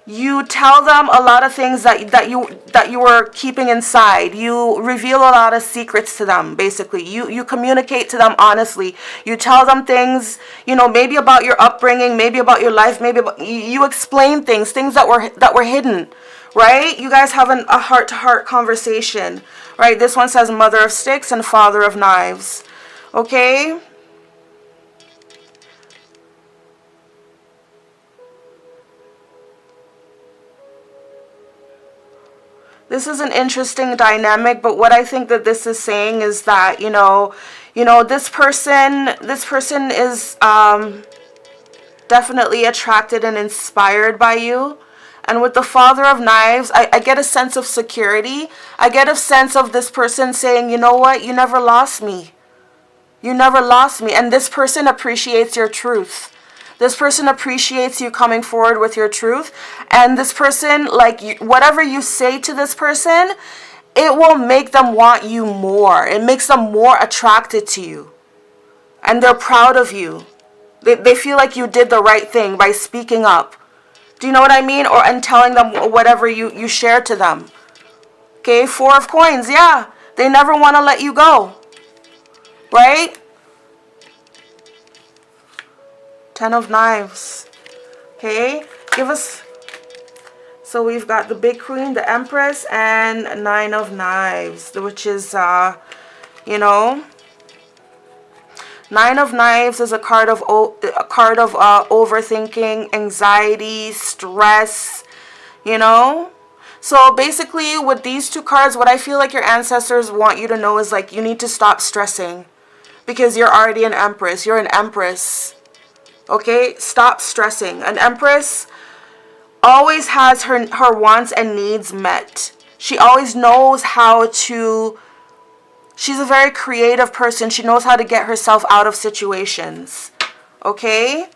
you tell them a lot of things that you were keeping inside. You reveal a lot of secrets to them, basically. You communicate to them honestly. You tell them things, you know, maybe about your upbringing, maybe about your life, maybe about, you explain things that were hidden, right? You guys have a heart-to-heart conversation, right? This one says Mother of Sticks and Father of Knives, okay? This is an interesting dynamic, but what I think that this is saying is that, you know, this person is definitely attracted and inspired by you. And with the Father of Knives, I get a sense of security. I get a sense of this person saying, you know what, you never lost me. You never lost me. And this person appreciates your truth. This person appreciates you coming forward with your truth. And this person, like, whatever you say to this person, it will make them want you more. It makes them more attracted to you. And they're proud of you. They feel like you did the right thing by speaking up. Do you know what I mean? And telling them whatever you share to them. Okay, 4 of Coins, yeah. They never want to let you go. Right? 10 of Knives. Okay, give us... So we've got the Big Queen, the Empress, and 9 of Knives, which is, you know... 9 of Knives is a card of overthinking, anxiety, stress, you know. So basically with these 2 cards, what I feel like your ancestors want you to know is like you need to stop stressing because you're already an Empress. You're an Empress. Okay? Stop stressing. An Empress always has her wants and needs met. She always knows how to... She's a very creative person. She knows how to get herself out of situations. Okay?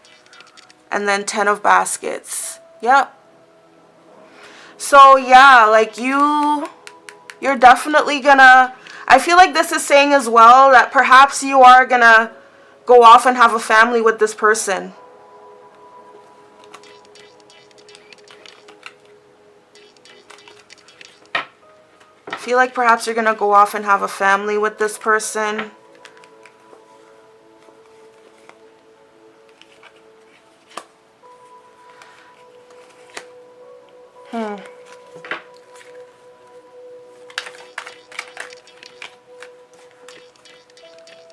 And then 10 of Baskets. Yep. So, yeah, like you're definitely gonna... I feel like this is saying as well that perhaps you are gonna go off and have a family with this person. I feel like perhaps you're going to go off and have a family with this person.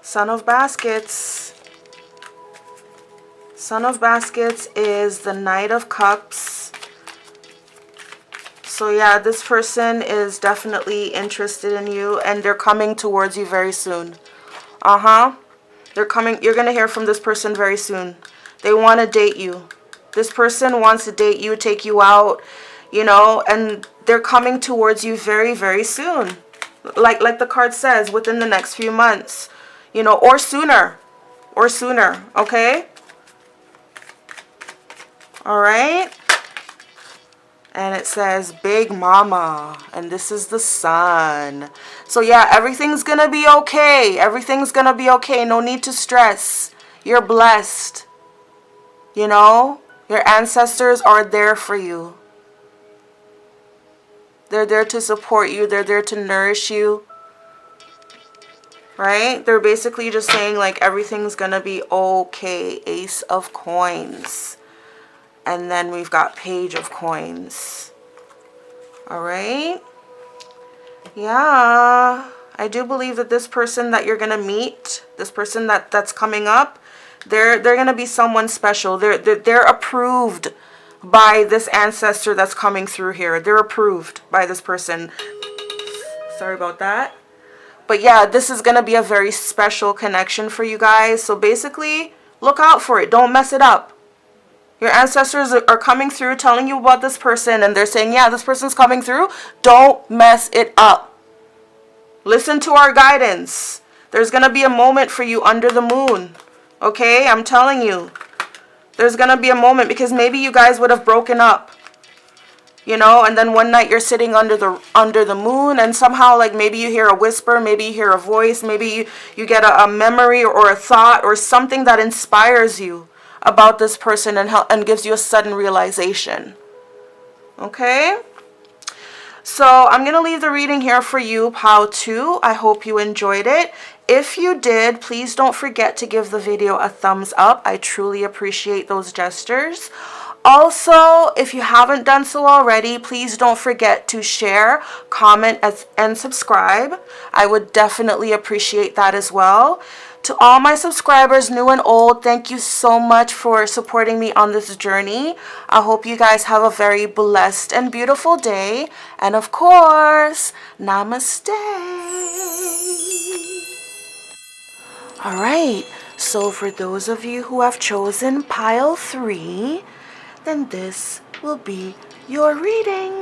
Son of Baskets. Son of Baskets is the Knight of Cups. So yeah, this person is definitely interested in you and they're coming towards you very soon. They're coming. You're going to hear from this person very soon. They want to date you. This person wants to date you, take you out, you know, and they're coming towards you very, very soon. Like the card says, within the next few months, you know, or sooner, okay? All right. And it says Big Mama. And this is the Sun. So yeah, everything's going to be okay. Everything's going to be okay. No need to stress. You're blessed. You know, your ancestors are there for you. They're there to support you. They're there to nourish you. Right? They're basically just saying like everything's going to be okay. Ace of Coins. And then we've got Page of Coins. All right. Yeah. I do believe that this person that you're going to meet, this person that's coming up, they're going to be someone special. They're approved by this ancestor that's coming through here. They're approved by this person. Sorry about that. But yeah, this is going to be a very special connection for you guys. So basically, look out for it. Don't mess it up. Your ancestors are coming through telling you about this person and they're saying, yeah, this person's coming through. Don't mess it up. Listen to our guidance. There's going to be a moment for you under the moon. Okay? I'm telling you. There's going to be a moment because maybe you guys would have broken up. You know, and then one night you're sitting under the moon and somehow like maybe you hear a whisper, maybe you hear a voice, maybe you get a memory or a thought or something that inspires you about this person and gives you a sudden realization. Okay? So I'm going to leave the reading here for you, Pile 2. I hope you enjoyed it. If you did, please don't forget to give the video a thumbs up. I truly appreciate those gestures. Also, if you haven't done so already, please don't forget to share, comment, and subscribe. I would definitely appreciate that as well. To all my subscribers, new and old, thank you so much for supporting me on this journey. I hope you guys have a very blessed and beautiful day. And of course, namaste. All right, so for those of you who have chosen Pile 3, then this will be your reading.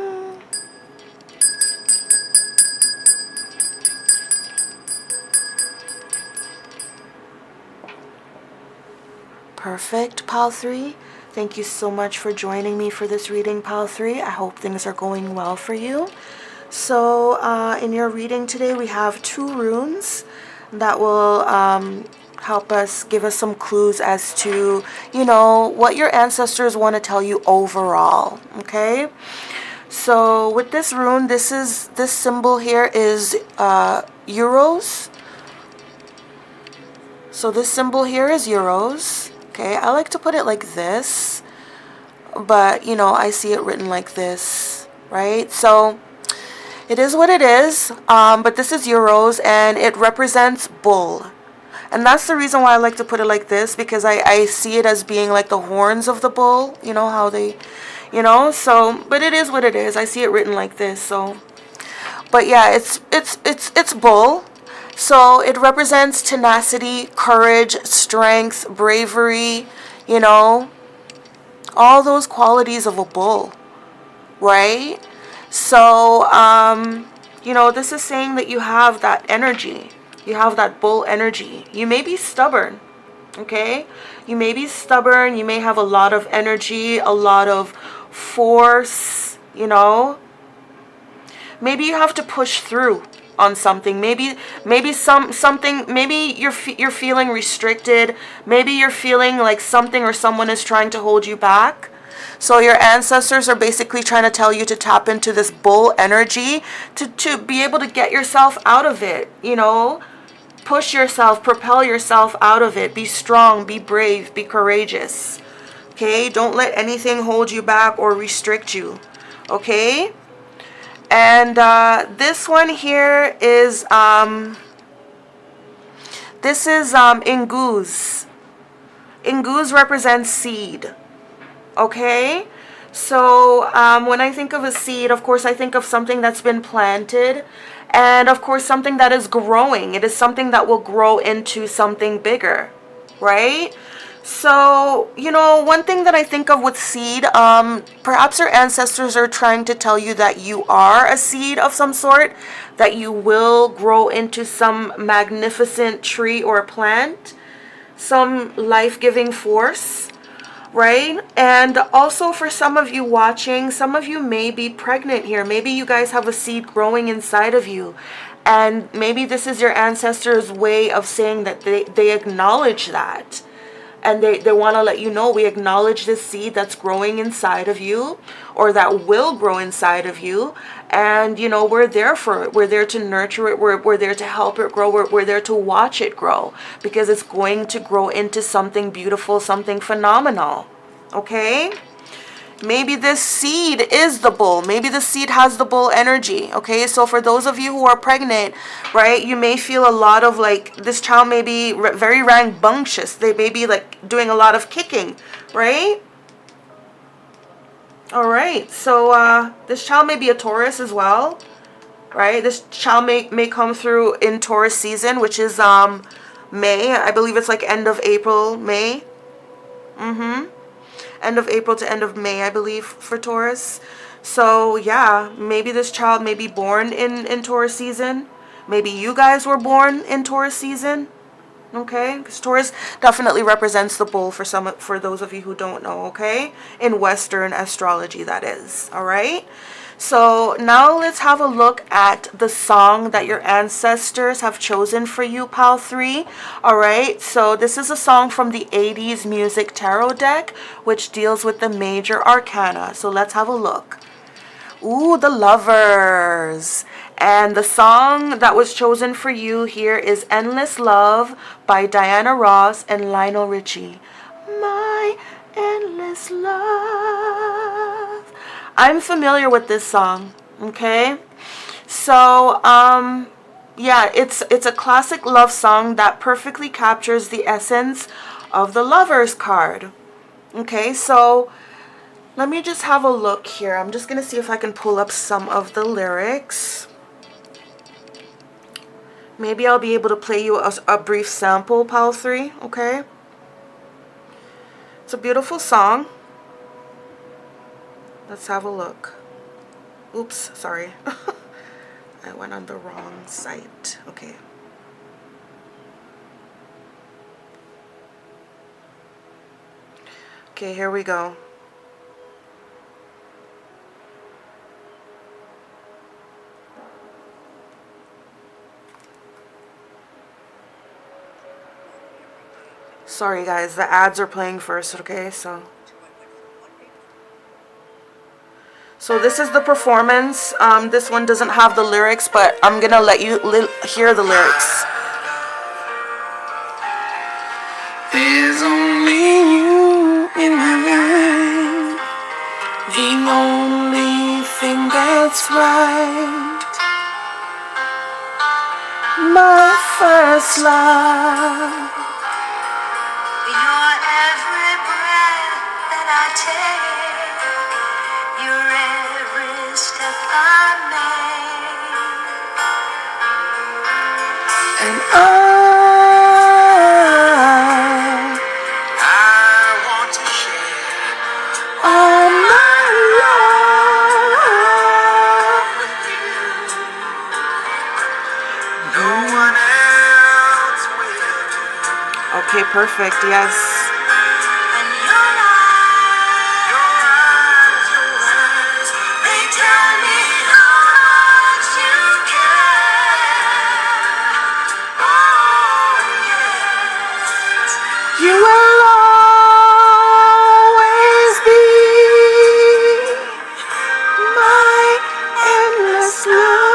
Perfect, Pile 3. Thank you so much for joining me for this reading, Pile 3. I hope things are going well for you. So in your reading today, we have 2 runes that will help us, give us some clues as to, you know, what your ancestors want to tell you overall, okay? So with this rune, this symbol here is euros. So this symbol here is euros. Okay, I like to put it like this, but you know, I see it written like this, right? So it is what it is, but this is euros and it represents bull. And that's the reason why I like to put it like this, because I see it as being like the horns of the bull, you know, how they, you know, so, but it is what it is. I see it written like this, so, but yeah, it's bull. So it represents tenacity, courage, strength, bravery, you know, all those qualities of a bull, right? So, you know, this is saying that you have that energy. You have that bull energy. You may be stubborn, okay? You may be stubborn. You may have a lot of energy, a lot of force, you know? Maybe you have to push through on something. Maybe something, maybe you're feeling restricted. Maybe you're feeling like something or someone is trying to hold you back. So your ancestors are basically trying to tell you to tap into this bull energy to be able to get yourself out of it, you know? Push yourself, propel yourself out of it. Be strong, be brave, be courageous. Okay? Don't let anything hold you back or restrict you. Okay? And this one here is Inguz. Inguz represents seed. Okay? So when I think of a seed, of course, I think of something that's been planted. And of course, something that is growing. It is something that will grow into something bigger. Right? So, you know, one thing that I think of with seed, perhaps your ancestors are trying to tell you that you are a seed of some sort, that you will grow into some magnificent tree or plant, some life-giving force, right? And also for some of you watching, some of you may be pregnant here. Maybe you guys have a seed growing inside of you. And maybe this is your ancestors' way of saying that they acknowledge that. And they want to let you know, we acknowledge this seed that's growing inside of you, or that will grow inside of you. And, you know, we're there for it. We're there to nurture it. We're there to help it grow. We're there to watch it grow, because it's going to grow into something beautiful, something phenomenal. Okay? Maybe this seed is the bull. Maybe the seed has the bull energy. Okay, so for those of you who are pregnant, right, you may feel a lot of like, this child may be very rambunctious. They may be like doing a lot of kicking, right? All right, so this child may be a Taurus as well, right? This child may come through in Taurus season, which is May. I believe it's like end of April, May. End of April to end of May, I believe, for Taurus. So yeah, maybe this child may be born in Taurus season. Maybe you guys were born in Taurus season. Okay, because Taurus definitely represents the bull for those of you who don't know, okay? In Western astrology, that is. All right. So now let's have a look at the song that your ancestors have chosen for you, Pile 3. All right, so this is a song from the 80s Music Tarot deck, which deals with the major arcana. So let's have a look. Ooh, the Lovers. And the song that was chosen for you here is Endless Love by Diana Ross and Lionel Richie. My endless love. I'm familiar with this song, okay? So, yeah, it's a classic love song that perfectly captures the essence of the Lovers card. Okay, so let me just have a look here. I'm just going to see if I can pull up some of the lyrics. Maybe I'll be able to play you a brief sample, Pile 3, okay? It's a beautiful song. Let's have a look. Oops, sorry. I went on the wrong site. Okay. Okay, here we go. Sorry guys, the ads are playing first, okay? So this is the performance. This one doesn't have the lyrics, but I'm gonna let you hear the lyrics. There's only you in my life, the only thing that's right, my first love. You're every breath that I take, you're every step I make, And I want to share all my love with you. No one else will. Okay, perfect, yes. And your eyes, they tell me how much you care. Oh, yes. You will always be my endless love.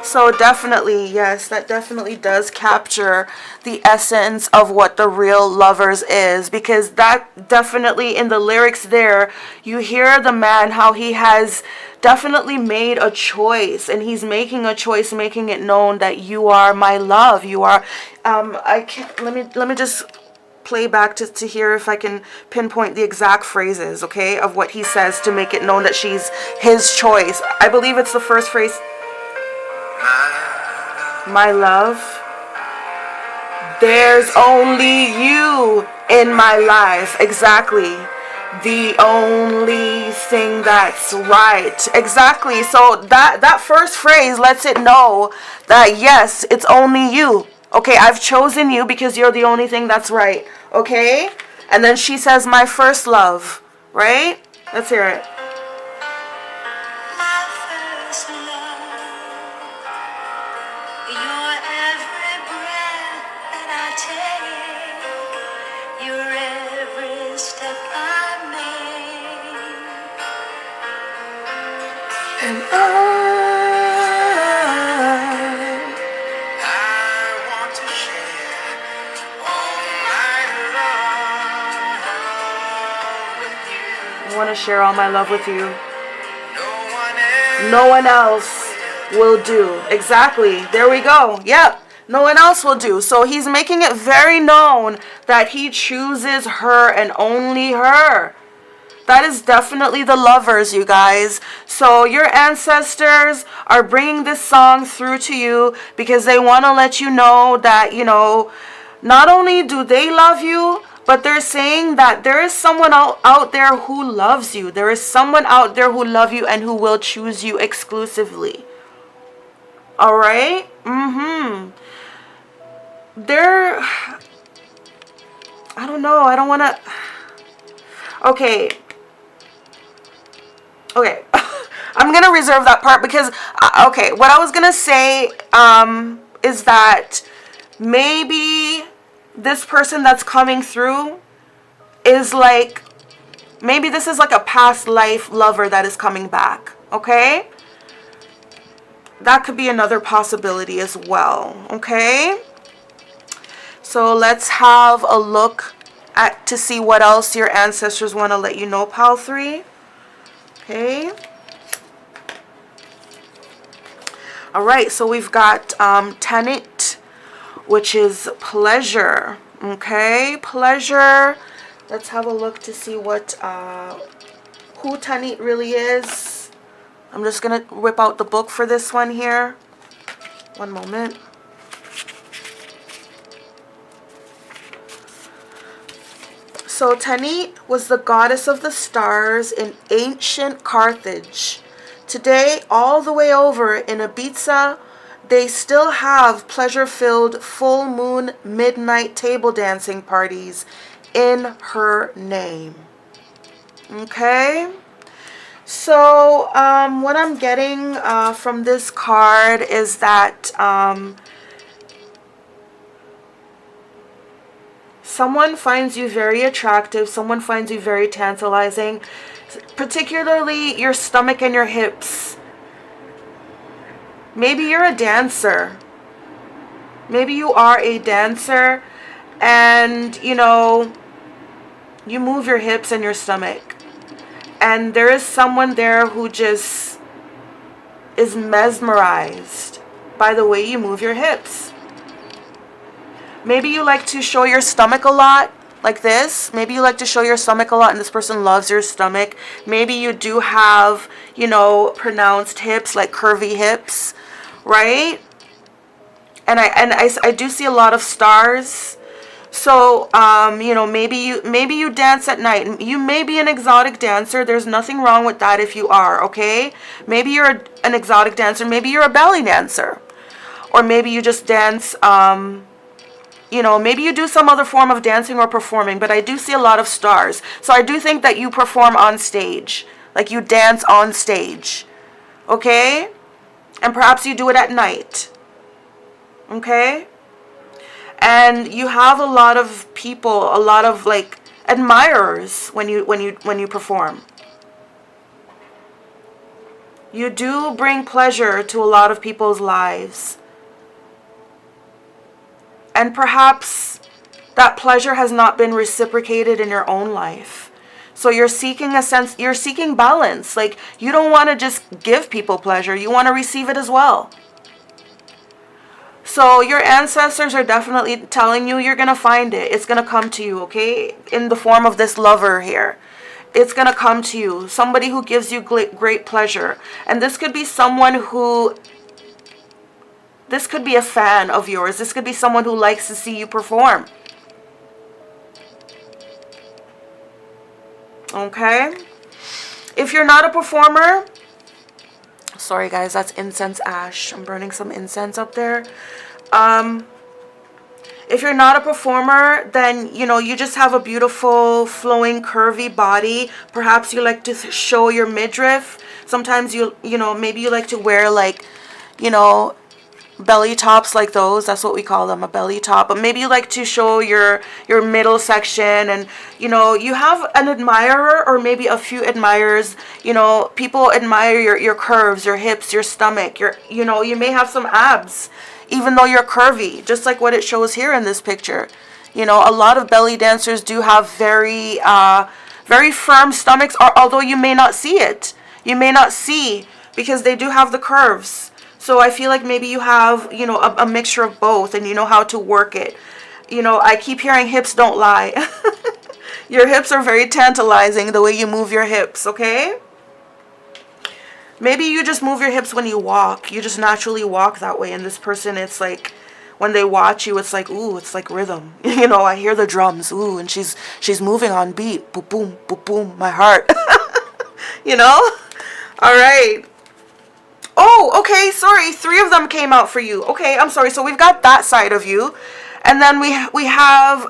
So definitely, yes, that definitely does capture the essence of what the real lovers is, because that definitely in the lyrics there, you hear the man how he has definitely made a choice, and he's making a choice, making it known that you are my love. You are I can't, let me just play back to hear if I can pinpoint the exact phrases, okay, of what he says to make it known that she's his choice. I believe it's the first phrase. My love, there's only you in my life. Exactly. The only thing that's right. Exactly. So that first phrase lets it know that yes, it's only you. Okay, I've chosen you because you're the only thing that's right. Okay? And then she says, my first love. Right? Let's hear it. My first love, you're every breath that I take, you're every step I make. And I want to share all my love with you. I want to share all my love with you. No one else will do. Exactly. There we go. Yep. No one else will do. So he's making it very known that he chooses her and only her. That is definitely the lovers, you guys. So your ancestors are bringing this song through to you because they want to let you know that, you know, not only do they love you, but they're saying that there is someone out there who loves you. There is someone out there who loves you and who will choose you exclusively. All right? They're, I don't know. I don't want to. Okay. I'm going to reserve that part because, okay, what I was going to say is that maybe this person that's coming through is like, maybe this is like a past life lover that is coming back, okay? That could be another possibility as well, okay? So let's have a look at to see what else your ancestors want to let you know, Pal 3. Okay. All right, so we've got Tenant, which is pleasure. Okay, pleasure. Let's have a look to see what who Tanit really is. I'm just gonna whip out the book for this one here. One moment. So Tanit was the goddess of the stars in ancient Carthage. Today, all the way over in Ibiza, they still have pleasure-filled full moon midnight table dancing parties in her name. Okay? So, what I'm getting from this card is that someone finds you very attractive. Someone finds you very tantalizing. Particularly your stomach and your hips. Maybe you're a dancer. Maybe you are a dancer and, you know, you move your hips and your stomach. And there is someone there who just is mesmerized by the way you move your hips. Maybe you like to show your stomach a lot, like this. Maybe you like to show your stomach a lot and this person loves your stomach. Maybe you do have, you know, pronounced hips, like curvy hips, right? And I do see a lot of stars. So, you know, maybe you dance at night. You may be an exotic dancer. There's nothing wrong with that if you are, okay? Maybe you're an exotic dancer. Maybe you're a belly dancer. Or maybe you just dance, you know, maybe you do some other form of dancing or performing. But I do see a lot of stars. So I do think that you perform on stage. Like you dance on stage. Okay? And perhaps you do it at night. Okay? And you have a lot of people, a lot of like admirers when you perform. You do bring pleasure to a lot of people's lives. And perhaps that pleasure has not been reciprocated in your own life. So you're seeking you're seeking balance. Like you don't want to just give people pleasure, you want to receive it as well. So your ancestors are definitely telling you you're going to find it. It's going to come to you, okay? In the form of this lover here. It's going to come to you. Somebody who gives you great pleasure. And this could be someone who... This could be a fan of yours. This could be someone who likes to see you perform. Okay? If you're not a performer... Sorry guys, that's incense ash. I'm burning some incense up there. If you're not a performer, then, you know, you just have a beautiful, flowing, curvy body. Perhaps you like to show your midriff. Sometimes you know, maybe you like to wear like, you know, belly tops like those. That's what we call them, a belly top. But maybe you like to show your middle section, and you know, you have an admirer or maybe a few admirers. You know, people admire your curves, your hips, your stomach, you know, you may have some abs even though you're curvy, just like what it shows here in this picture. You know, a lot of belly dancers do have very very firm stomachs, although you may not see it. You may not see because they do have the curves. So I feel like maybe you have, you know, a mixture of both and you know how to work it. You know, I keep hearing hips don't lie. Your hips are very tantalizing, the way you move your hips, okay? Maybe you just move your hips when you walk. You just naturally walk that way. And this person, it's like, when they watch you, it's like, ooh, it's like rhythm. You know, I hear the drums, ooh, and she's moving on beat. Boom, boom, boom, boom, my heart. You know? All right. Oh, okay, sorry. 3 of them came out for you. Okay, I'm sorry. So we've got that side of you. And then we have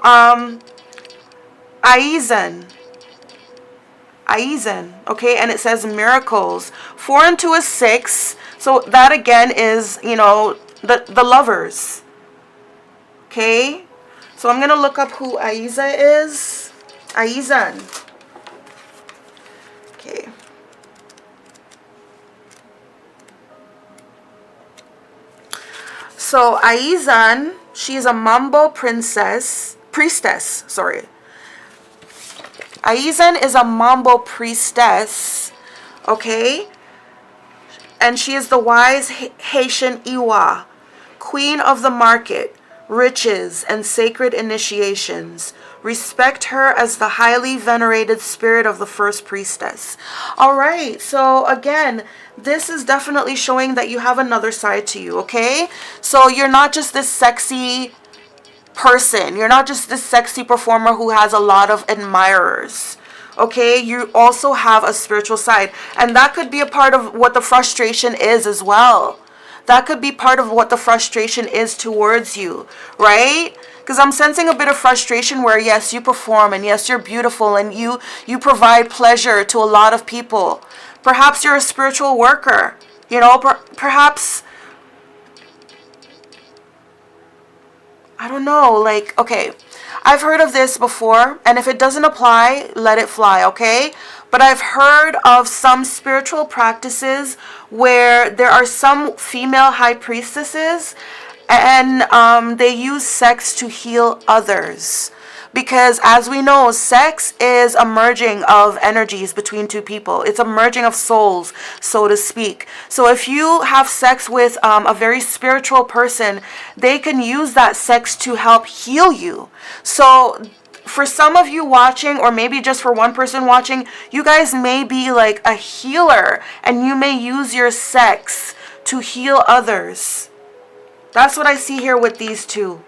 Aizen. Aizen, okay, and it says miracles. 4 and 2 is 6. So that again is, you know, the lovers. Okay? So I'm going to look up who Aiza is. Aizan. Okay. So Aizan, she's a Mambo priestess, sorry. Aizan is a Mambo priestess, okay? And she is the wise Haitian Iwa, queen of the market, riches, and sacred initiations. Respect her as the highly venerated spirit of the first priestess. All right, so again, this is definitely showing that you have another side to you, okay? So you're not just this sexy person. You're not just this sexy performer who has a lot of admirers. Okay, you also have a spiritual side, and that could be a part of what the frustration is as well. That could be part of what the frustration is towards you, right? Because I'm sensing a bit of frustration where, yes, you perform, and yes, you're beautiful, and you provide pleasure to a lot of people. Perhaps you're a spiritual worker. You know, perhaps, I don't know, like, okay, I've heard of this before, and if it doesn't apply, let it fly, okay? But I've heard of some spiritual practices where there are some female high priestesses, and they use sex to heal others. Because as we know, sex is a merging of energies between two people. It's a merging of souls, so to speak. So if you have sex with a very spiritual person, they can use that sex to help heal you. So for some of you watching, or maybe just for one person watching, you guys may be like a healer, and you may use your sex to heal others. That's what I see here with these two.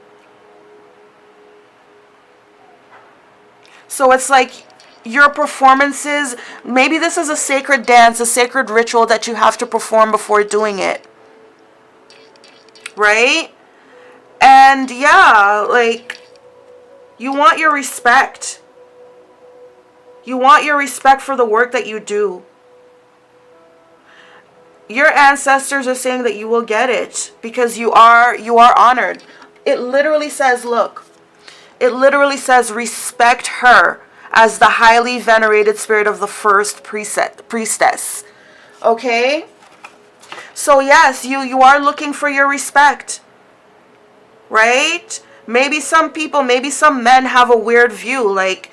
So it's like your performances, maybe this is a sacred dance, a sacred ritual that you have to perform before doing it. Right? And yeah, like, you want your respect. You want your respect for the work that you do. Your ancestors are saying that you will get it because you are honored. It literally says, look, it literally says respect her as the highly venerated spirit of the first priestess. Okay? So yes, you are looking for your respect. Right? Maybe some people, maybe some men have a weird view. Like,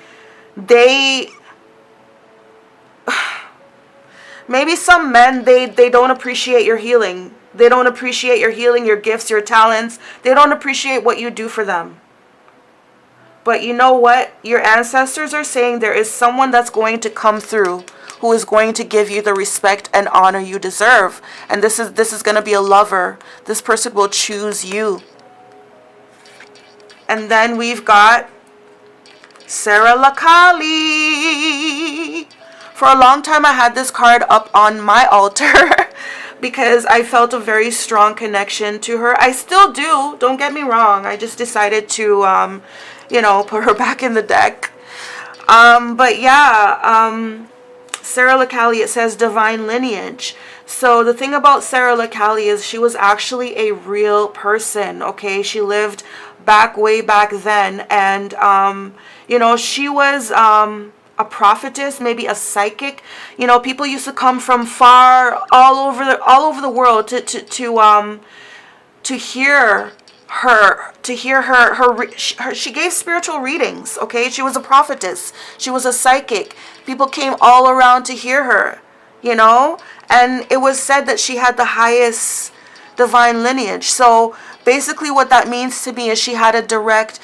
maybe some men, they don't appreciate your healing. They don't appreciate your healing, your gifts, your talents. They don't appreciate what you do for them. But you know what? Your ancestors are saying there is someone that's going to come through who is going to give you the respect and honor you deserve. And this is going to be a lover. This person will choose you. And then we've got Sarah Lakali. For a long time I had this card up on my altar because I felt a very strong connection to her. I still do. Don't get me wrong. I just decided to put her back in the deck. But yeah, Sarah Lakali, it says divine lineage. So the thing about Sarah Lakali is she was actually a real person, okay? She lived way back then, and she was a prophetess, maybe a psychic. People used to come from far all over the world to hear her, she gave spiritual readings, okay? She was a prophetess. She was a psychic. People came all around to hear her, and it was said that she had the highest divine lineage. So basically what that means to me is she's a direct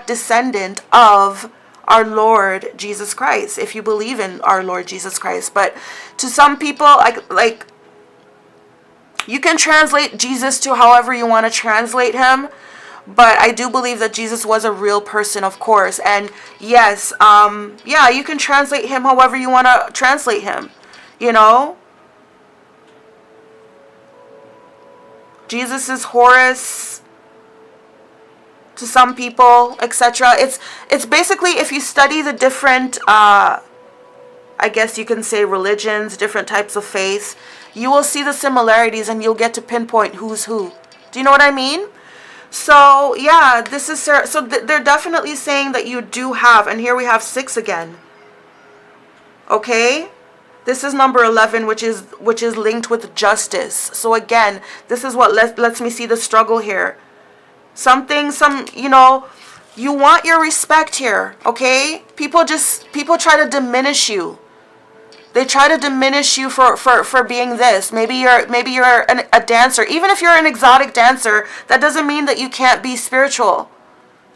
descendant of our Lord Jesus Christ, if you believe in our Lord Jesus Christ. But to some people, like you can translate Jesus to however you want to translate him, but I do believe that Jesus was a real person, of course. And yes, you can translate him however you want to translate him, Jesus is Horus to some people, etc. It's basically, if you study the different, I guess you can say religions, different types of faith, you will see the similarities and you'll get to pinpoint who's who. Do you know what I mean? So yeah, this is Sarah. So they're definitely saying that you do have, and here we have 6 again. Okay? This is number 11, which is linked with justice. So again, this is what lets me see the struggle here. You want your respect here, okay? People try to diminish you. They try to diminish you for being this. Maybe you're a dancer. Even if you're an exotic dancer, that doesn't mean that you can't be spiritual.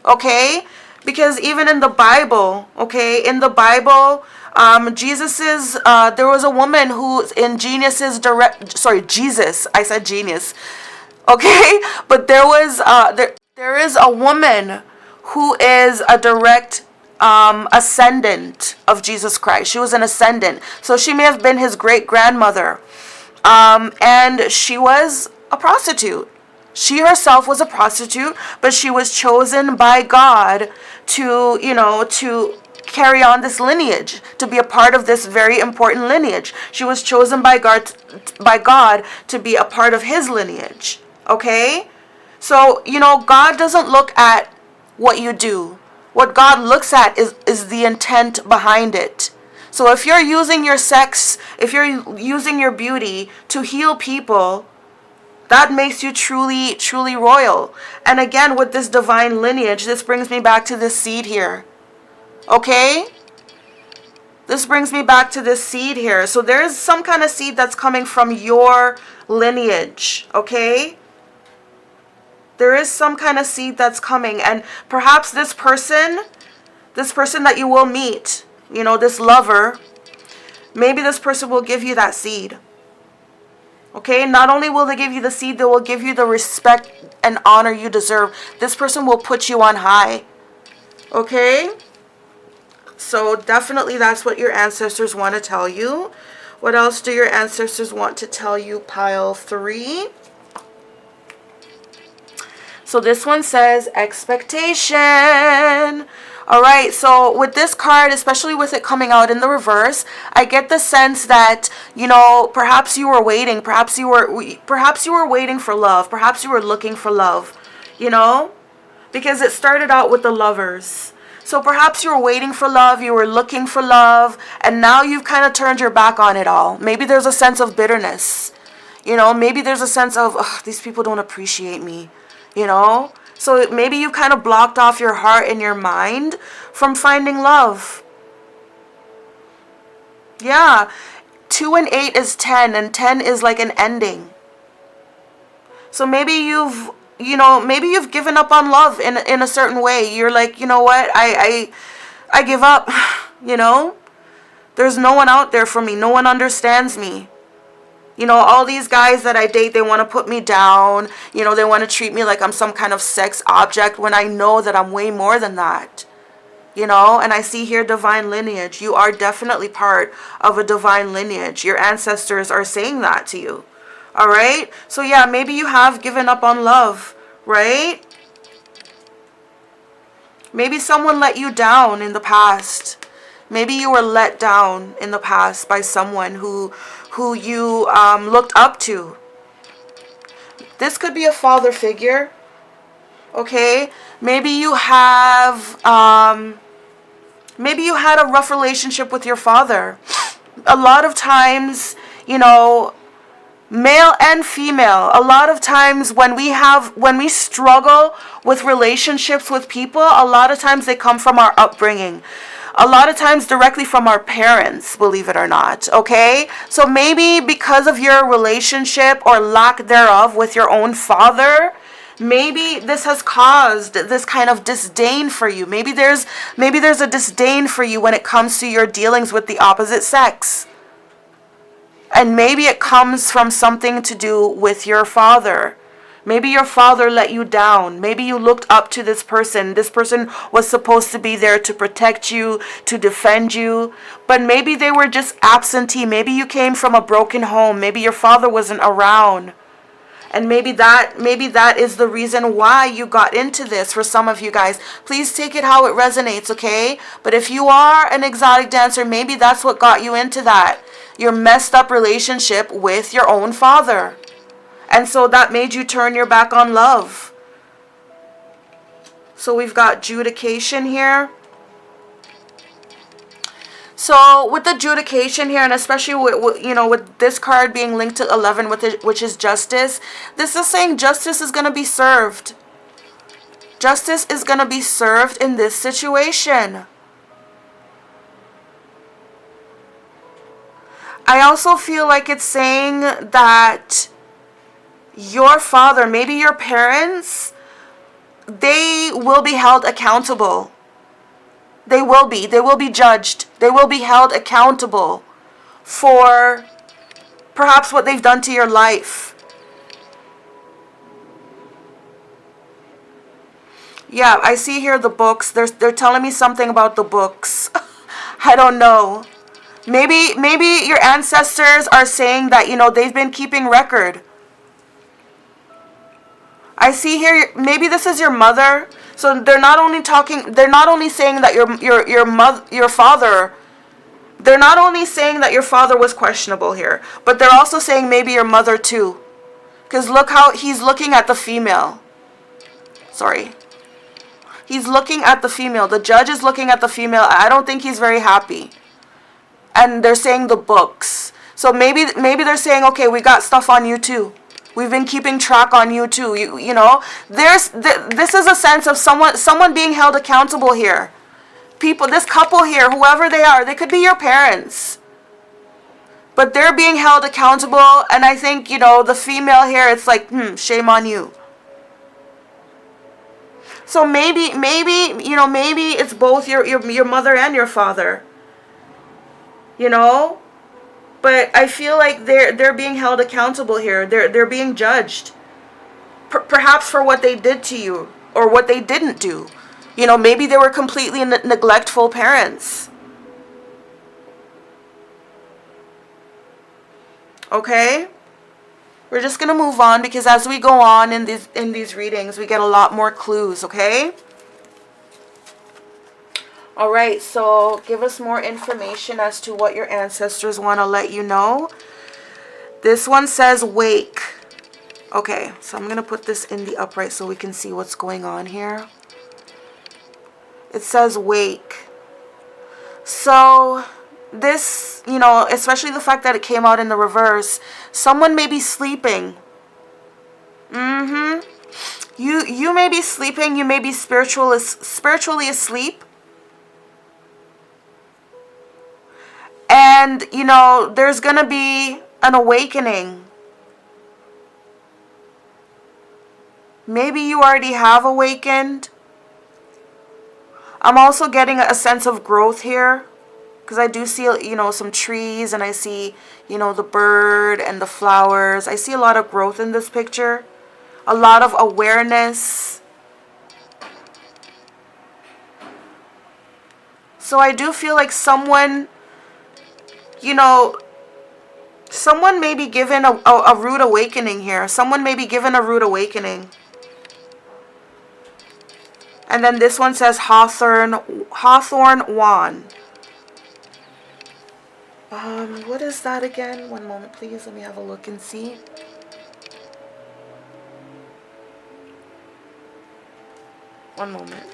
Okay? Because even in the Bible, there was a woman who in Jesus, I said genius. Okay? But there is a woman who is a direct ascendant of Jesus Christ. She was an ascendant. So she may have been his great grandmother. And she was a prostitute. She herself was a prostitute, but she was chosen by God to, to carry on this lineage, to be a part of this very important lineage. She was chosen by God to be a part of his lineage. Okay? So, God doesn't look at what you do. What God looks at is the intent behind it. So if you're using your sex, if you're using your beauty to heal people, that makes you truly, truly royal. And again, with this divine lineage, this brings me back to this seed here. Okay? This brings me back to this seed here. So there's some kind of seed that's coming from your lineage. Okay? There is some kind of seed that's coming. And perhaps this person that you will meet, this lover, maybe this person will give you that seed. Okay, not only will they give you the seed, they will give you the respect and honor you deserve. This person will put you on high. Okay? So definitely that's what your ancestors want to tell you. What else do your ancestors want to tell you, pile 3? So this one says expectation. All right, so with this card, especially with it coming out in the reverse, I get the sense that, perhaps you were waiting, perhaps you were waiting for love, perhaps you were looking for love, because it started out with the lovers. So perhaps you were waiting for love, you were looking for love, and now you've kind of turned your back on it all. Maybe there's a sense of bitterness, maybe there's a sense of, these people don't appreciate me, So maybe you kind of blocked off your heart and your mind from finding love. Yeah. 2 and 8 is 10, and 10 is like an ending. So maybe you've given up on love in a certain way. You're like, you know what? I give up. There's no one out there for me. No one understands me. All these guys that I date, they want to put me down. They want to treat me like I'm some kind of sex object when I know that I'm way more than that. And I see here divine lineage. You are definitely part of a divine lineage. Your ancestors are saying that to you. All right? So yeah, maybe you have given up on love, right? Maybe someone let you down in the past. Maybe you were let down in the past by someone who you looked up to. This could be a father figure. Okay? Maybe you have maybe you had a rough relationship with your father. A lot of times, male and female, a lot of times when we struggle with relationships with people, a lot of times they come from our upbringing. A lot of times directly from our parents, believe it or not, okay? So maybe because of your relationship or lack thereof with your own father, maybe this has caused this kind of disdain for you. Maybe there's a disdain for you when it comes to your dealings with the opposite sex. And maybe it comes from something to do with your father. Maybe your father let you down. Maybe you looked up to this person. This person was supposed to be there to protect you, to defend you. But maybe they were just absentee. Maybe you came from a broken home. Maybe your father wasn't around. And maybe that is the reason why you got into this for some of you guys. Please take it how it resonates, okay? But if you are an exotic dancer, maybe that's what got you into that. Your messed up relationship with your own father. And so that made you turn your back on love. So we've got adjudication here. So with the adjudication here, and especially with this card being linked to 11, which is justice, this is saying justice is going to be served. Justice is going to be served in this situation. I also feel like it's saying that your father, maybe your parents, they will be held accountable. They will be judged. They will be held accountable for perhaps what they've done to your life. Yeah, I see here the books. They're telling me something about the books. I don't know. Maybe your ancestors are saying that, they've been keeping record. I see here, maybe this is your mother. So they're not only saying that your father, they're not only saying that your father was questionable here, but they're also saying maybe your mother too. Because look how he's looking at the female. Sorry. He's looking at the female. The judge is looking at the female. I don't think he's very happy. And they're saying the books. So maybe they're saying, okay, we got stuff on you too. We've been keeping track on you too. You know, this is a sense of someone being held accountable here. People, this couple here, whoever they are, they could be your parents. But they're being held accountable, and I think, you know, the female here, it's like, shame on you. So maybe it's both your mother and your father. You know? But I feel like they're being held accountable here. They're being judged. Perhaps for what they did to you or what they didn't do. You know, maybe they were completely neglectful parents. Okay? We're just going to move on because as we go on in these readings, we get a lot more clues, okay? All right, so give us more information as to what your ancestors want to let you know. This one says wake. Okay, so I'm going to put this in the upright so we can see what's going on here. It says wake. So this, you know, especially the fact that it came out in the reverse, someone may be sleeping. You may be sleeping, you may be spiritually asleep. And, you know, there's going to be an awakening. Maybe you already have awakened. I'm also getting a sense of growth here. Because I do see, you know, some trees and I see, you know, the bird and the flowers. I see a lot of growth in this picture. A lot of awareness. So I do feel like someone, you know, someone may be given a rude awakening here. Someone may be given a rude awakening. And then this one says Hawthorne Wan. What is that again? One moment, please. Let me have a look and see. One moment.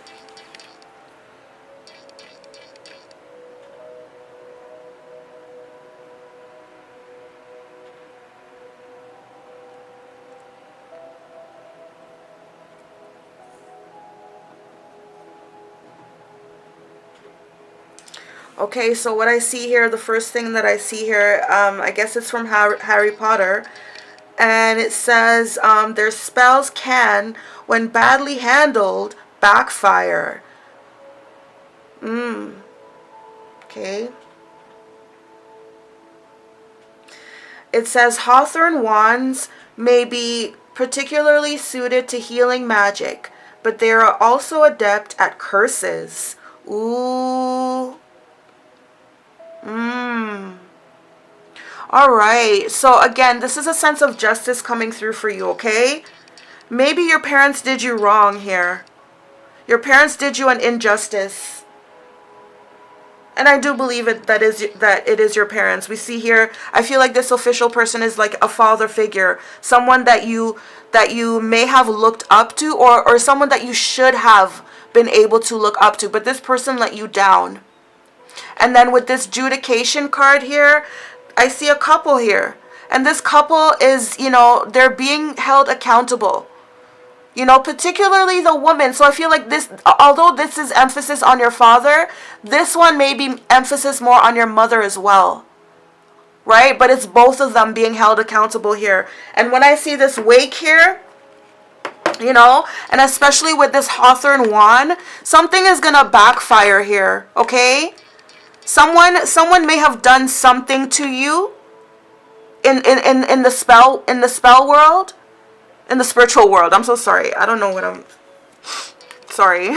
Okay, so what I see here, the first thing that I see here, I guess it's from Harry Potter. And it says, their spells can, when badly handled, backfire. Okay. It says Hawthorne wands may be particularly suited to healing magic, but they are also adept at curses. Ooh. All right. So again, this is a sense of justice coming through for you, okay? Maybe your parents did you wrong here. Your parents did you an injustice. And I do believe that it is your parents. We see here, I feel like this official person is like a father figure, someone that you may have looked up to, or someone that you should have been able to look up to, but this person let you down. And then with this judication card here, I see a couple here. And this couple is, you know, they're being held accountable. You know, particularly the woman. So I feel like this, although this is emphasis on your father, this one may be emphasis more on your mother as well. Right? But it's both of them being held accountable here. And when I see this wake here, you know, and especially with this Hawthorne wand, something is going to backfire here. Okay? Someone may have done something to you in the spell world, in the spiritual world. I'm so sorry. I don't know what I'm sorry.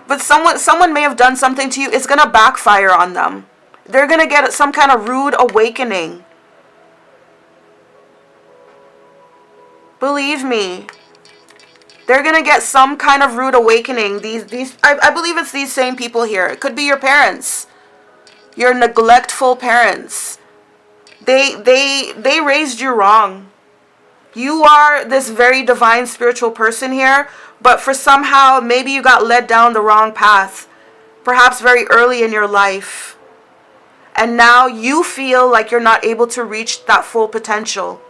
But someone may have done something to you. It's going to backfire on them. They're going to get some kind of rude awakening. Believe me. They're going to get some kind of rude awakening. I believe it's these same people here. It could be your parents. Your neglectful parents. They raised you wrong. You are this very divine spiritual person here, but for somehow maybe you got led down the wrong path, perhaps very early in your life. And now you feel like you're not able to reach that full potential.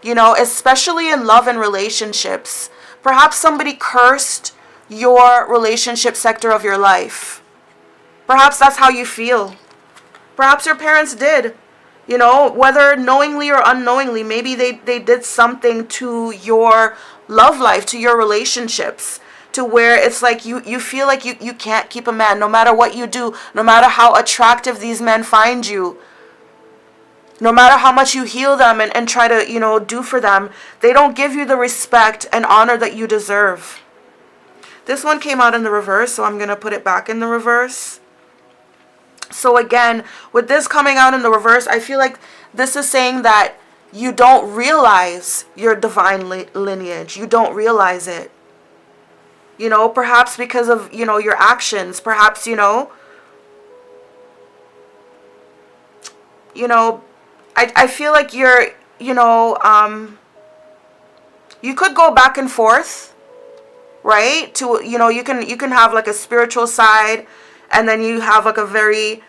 You know, especially in love and relationships. Perhaps somebody cursed your relationship sector of your life. Perhaps that's how you feel. Perhaps your parents did. You know, whether knowingly or unknowingly, maybe they did something to your love life, to your relationships, to where it's like you feel like you can't keep a man no matter what you do, no matter how attractive these men find you, no matter how much you heal them and try to, you know, do for them. They don't give you the respect and honor that you deserve. This one came out in the reverse, so I'm going to put it back in the reverse. So again, with this coming out in the reverse, I feel like this is saying that you don't realize your divine lineage. You don't realize it. You know, perhaps because of, you know, your actions. Perhaps, you know, I feel like you're, you know, you could go back and forth, right? To, you know, you can have like a spiritual side, and then you have like a very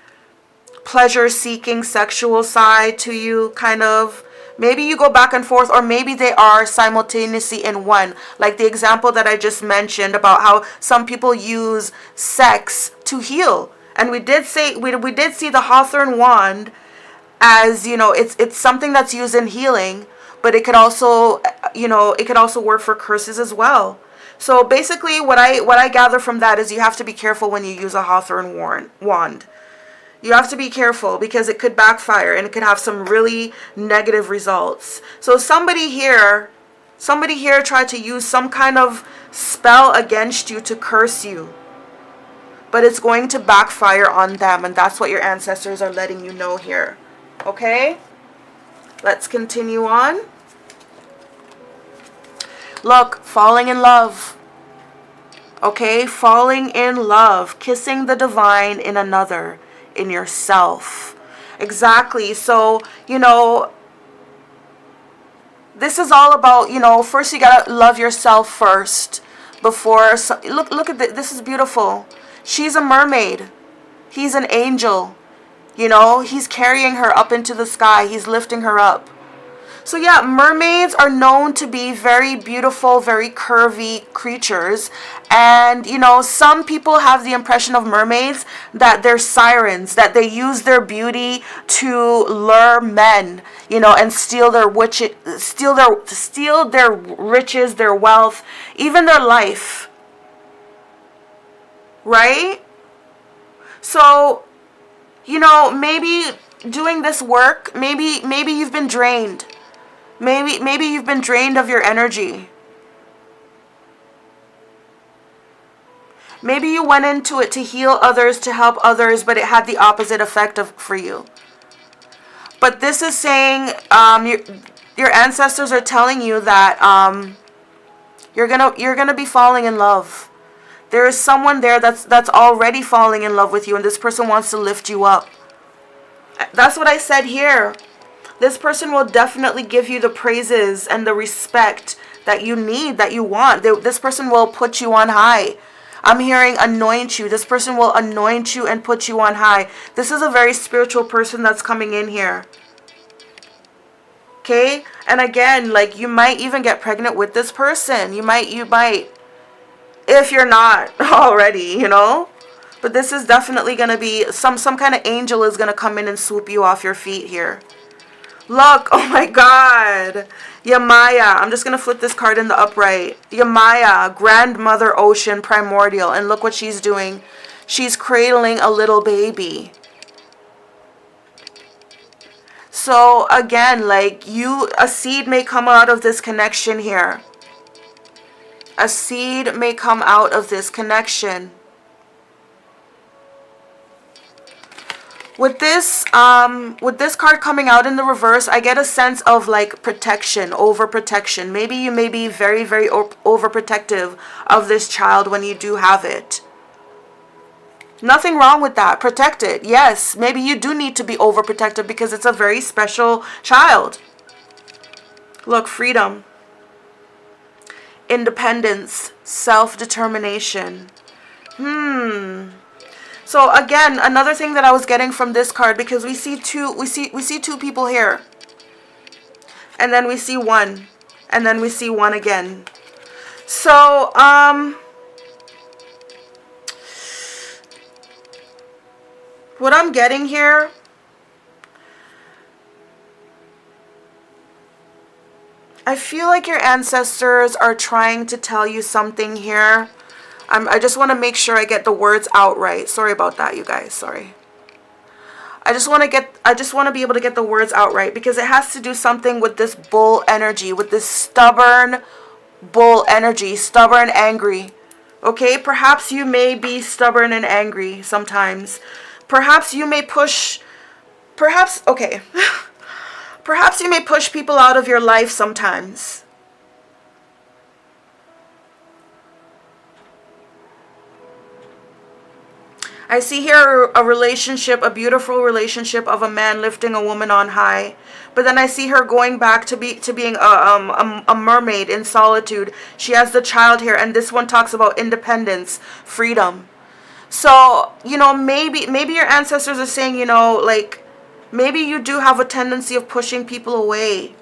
pleasure-seeking sexual side to you, kind of. Maybe you go back and forth, or maybe they are simultaneously in one. Like the example that I just mentioned about how some people use sex to heal. And we did say we did see the Hawthorne wand as, you know, it's something that's used in healing, but it could also, you know, it could also work for curses as well. So basically what I gather from that is you have to be careful when you use a Hawthorne wand. You have to be careful because it could backfire and it could have some really negative results. So somebody here tried to use some kind of spell against you to curse you. But it's going to backfire on them, and that's what your ancestors are letting you know here. Okay? Let's continue on. Look, falling in love. Okay? Falling in love. Kissing the divine in another. In yourself. Exactly. So, you know, this is all about, you know, first you gotta love yourself first before. Look at this. This is beautiful. She's a mermaid. He's an angel. You know, he's carrying her up into the sky. He's lifting her up. So yeah, mermaids are known to be very beautiful, very curvy creatures. And, you know, some people have the impression of mermaids that they're sirens, that they use their beauty to lure men, you know, and steal their riches, their wealth, even their life. Right? So, you know, maybe doing this work, maybe you've been drained. Maybe you've been drained of your energy. Maybe you went into it to heal others, to help others, but it had the opposite effect for you. But this is saying your ancestors are telling you that you're gonna be falling in love. There is someone there that's already falling in love with you, and this person wants to lift you up. That's what I said here. This person will definitely give you the praises and the respect that you need, that you want. This person will put you on high. I'm hearing anoint you. This person will anoint you and put you on high. This is a very spiritual person that's coming in here. Okay? And again, like, you might even get pregnant with this person. You might, if you're not already, you know? But this is definitely going to be, some kind of angel is going to come in and swoop you off your feet here. Look, oh my God. Yamaya, I'm just going to flip this card in the upright. Yamaya, grandmother ocean primordial. And look what she's doing. She's cradling a little baby. So again, like, a seed may come out of this connection here. A seed may come out of this connection. With this card coming out in the reverse, I get a sense of like protection, overprotection. Maybe you may be very, very overprotective of this child when you do have it. Nothing wrong with that. Protect it. Yes, maybe you do need to be overprotective because it's a very special child. Look, freedom, independence, self-determination. So again, another thing that I was getting from this card, because we see two people here. And then we see one. And then we see one again. So, what I'm getting here, I feel like your ancestors are trying to tell you something here. I just want to make sure I get the words out right. Sorry about that, you guys. Sorry. I just want to be able to get the words out right, because it has to do something with this bull energy, with this stubborn bull energy, stubborn, angry. Okay, perhaps you may be stubborn and angry sometimes. Perhaps you may push, okay. Perhaps you may push people out of your life sometimes. I see here a relationship, a beautiful relationship of a man lifting a woman on high. But then I see her going back to being a mermaid in solitude. She has the child here, and this one talks about independence, freedom. So, you know, maybe your ancestors are saying, you know, like, maybe you do have a tendency of pushing people away.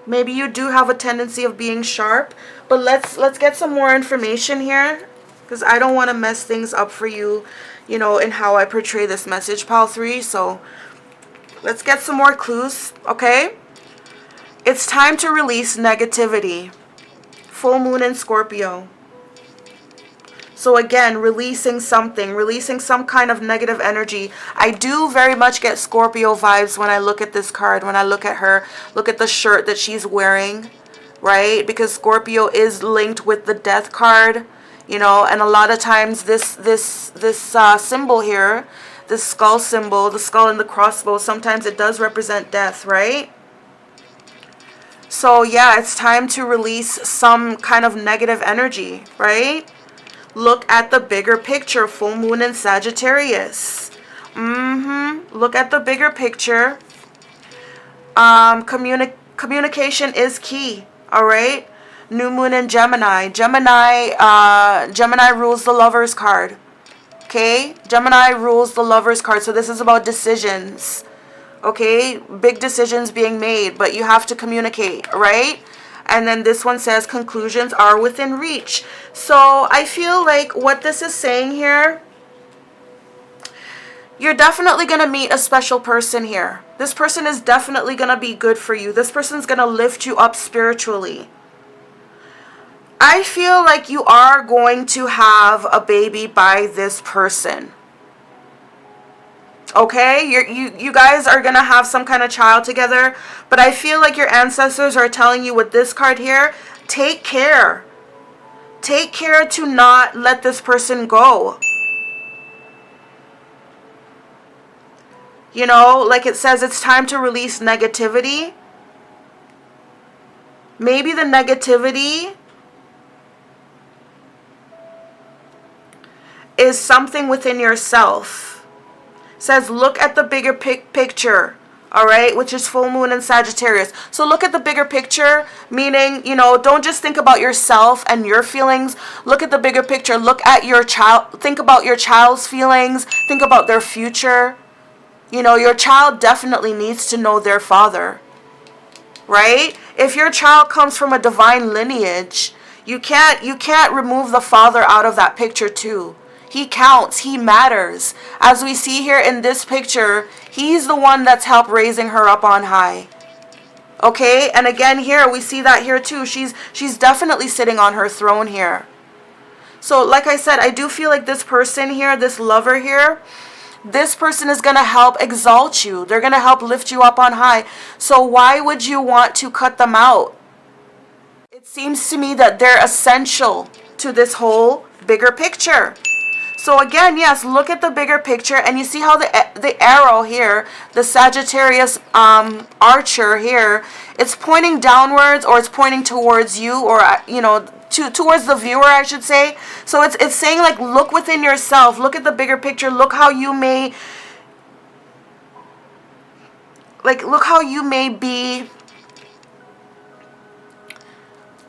Maybe you do have a tendency of being sharp. But let's get some more information here, because I don't want to mess things up for you, you know, in how I portray this message, Pile 3. So let's get some more clues, okay? It's time to release negativity. Full moon in Scorpio. So again, releasing something, releasing some kind of negative energy. I do very much get Scorpio vibes when I look at this card, when I look at her, look at the shirt that she's wearing, right? Because Scorpio is linked with the death card, you know, and a lot of times this symbol here, this skull symbol, the skull and the crossbow, sometimes it does represent death, right? So yeah, it's time to release some kind of negative energy, right? Look at the bigger picture, full moon in Sagittarius. Look at the bigger picture. Communication is key, all right? New moon in Gemini. Gemini rules the Lover's card. Okay? Gemini rules the Lover's card. So this is about decisions. Okay? Big decisions being made, but you have to communicate, right? And then this one says conclusions are within reach. So I feel like what this is saying here, you're definitely going to meet a special person here. This person is definitely going to be good for you. This person's going to lift you up spiritually. I feel like you are going to have a baby by this person. Okay, you guys are going to have some kind of child together. But I feel like your ancestors are telling you with this card here, take care. Take care to not let this person go. You know, like it says, it's time to release negativity. Maybe the negativity is something within yourself. Says look at the bigger picture, all right, which is full moon in Sagittarius. So look at the bigger picture, meaning, you know, don't just think about yourself and your feelings. Look at the bigger picture. Look at your child. Think about your child's feelings. Think about their future. You know, your child definitely needs to know their father, right? If your child comes from a divine lineage, you can't remove the father out of that picture too. He counts. He matters. As we see here in this picture, he's the one that's helped raising her up on high. Okay? And again here, we see that here too. She's definitely sitting on her throne here. So like I said, I do feel like this person here, this lover here, this person is going to help exalt you. They're going to help lift you up on high. So why would you want to cut them out? It seems to me that they're essential to this whole bigger picture. So again, yes, look at the bigger picture, and you see how the arrow here, the Sagittarius archer here, it's pointing downwards, or it's pointing towards you, or towards the viewer, I should say. So it's saying, like, look within yourself, look at the bigger picture, look how you may be.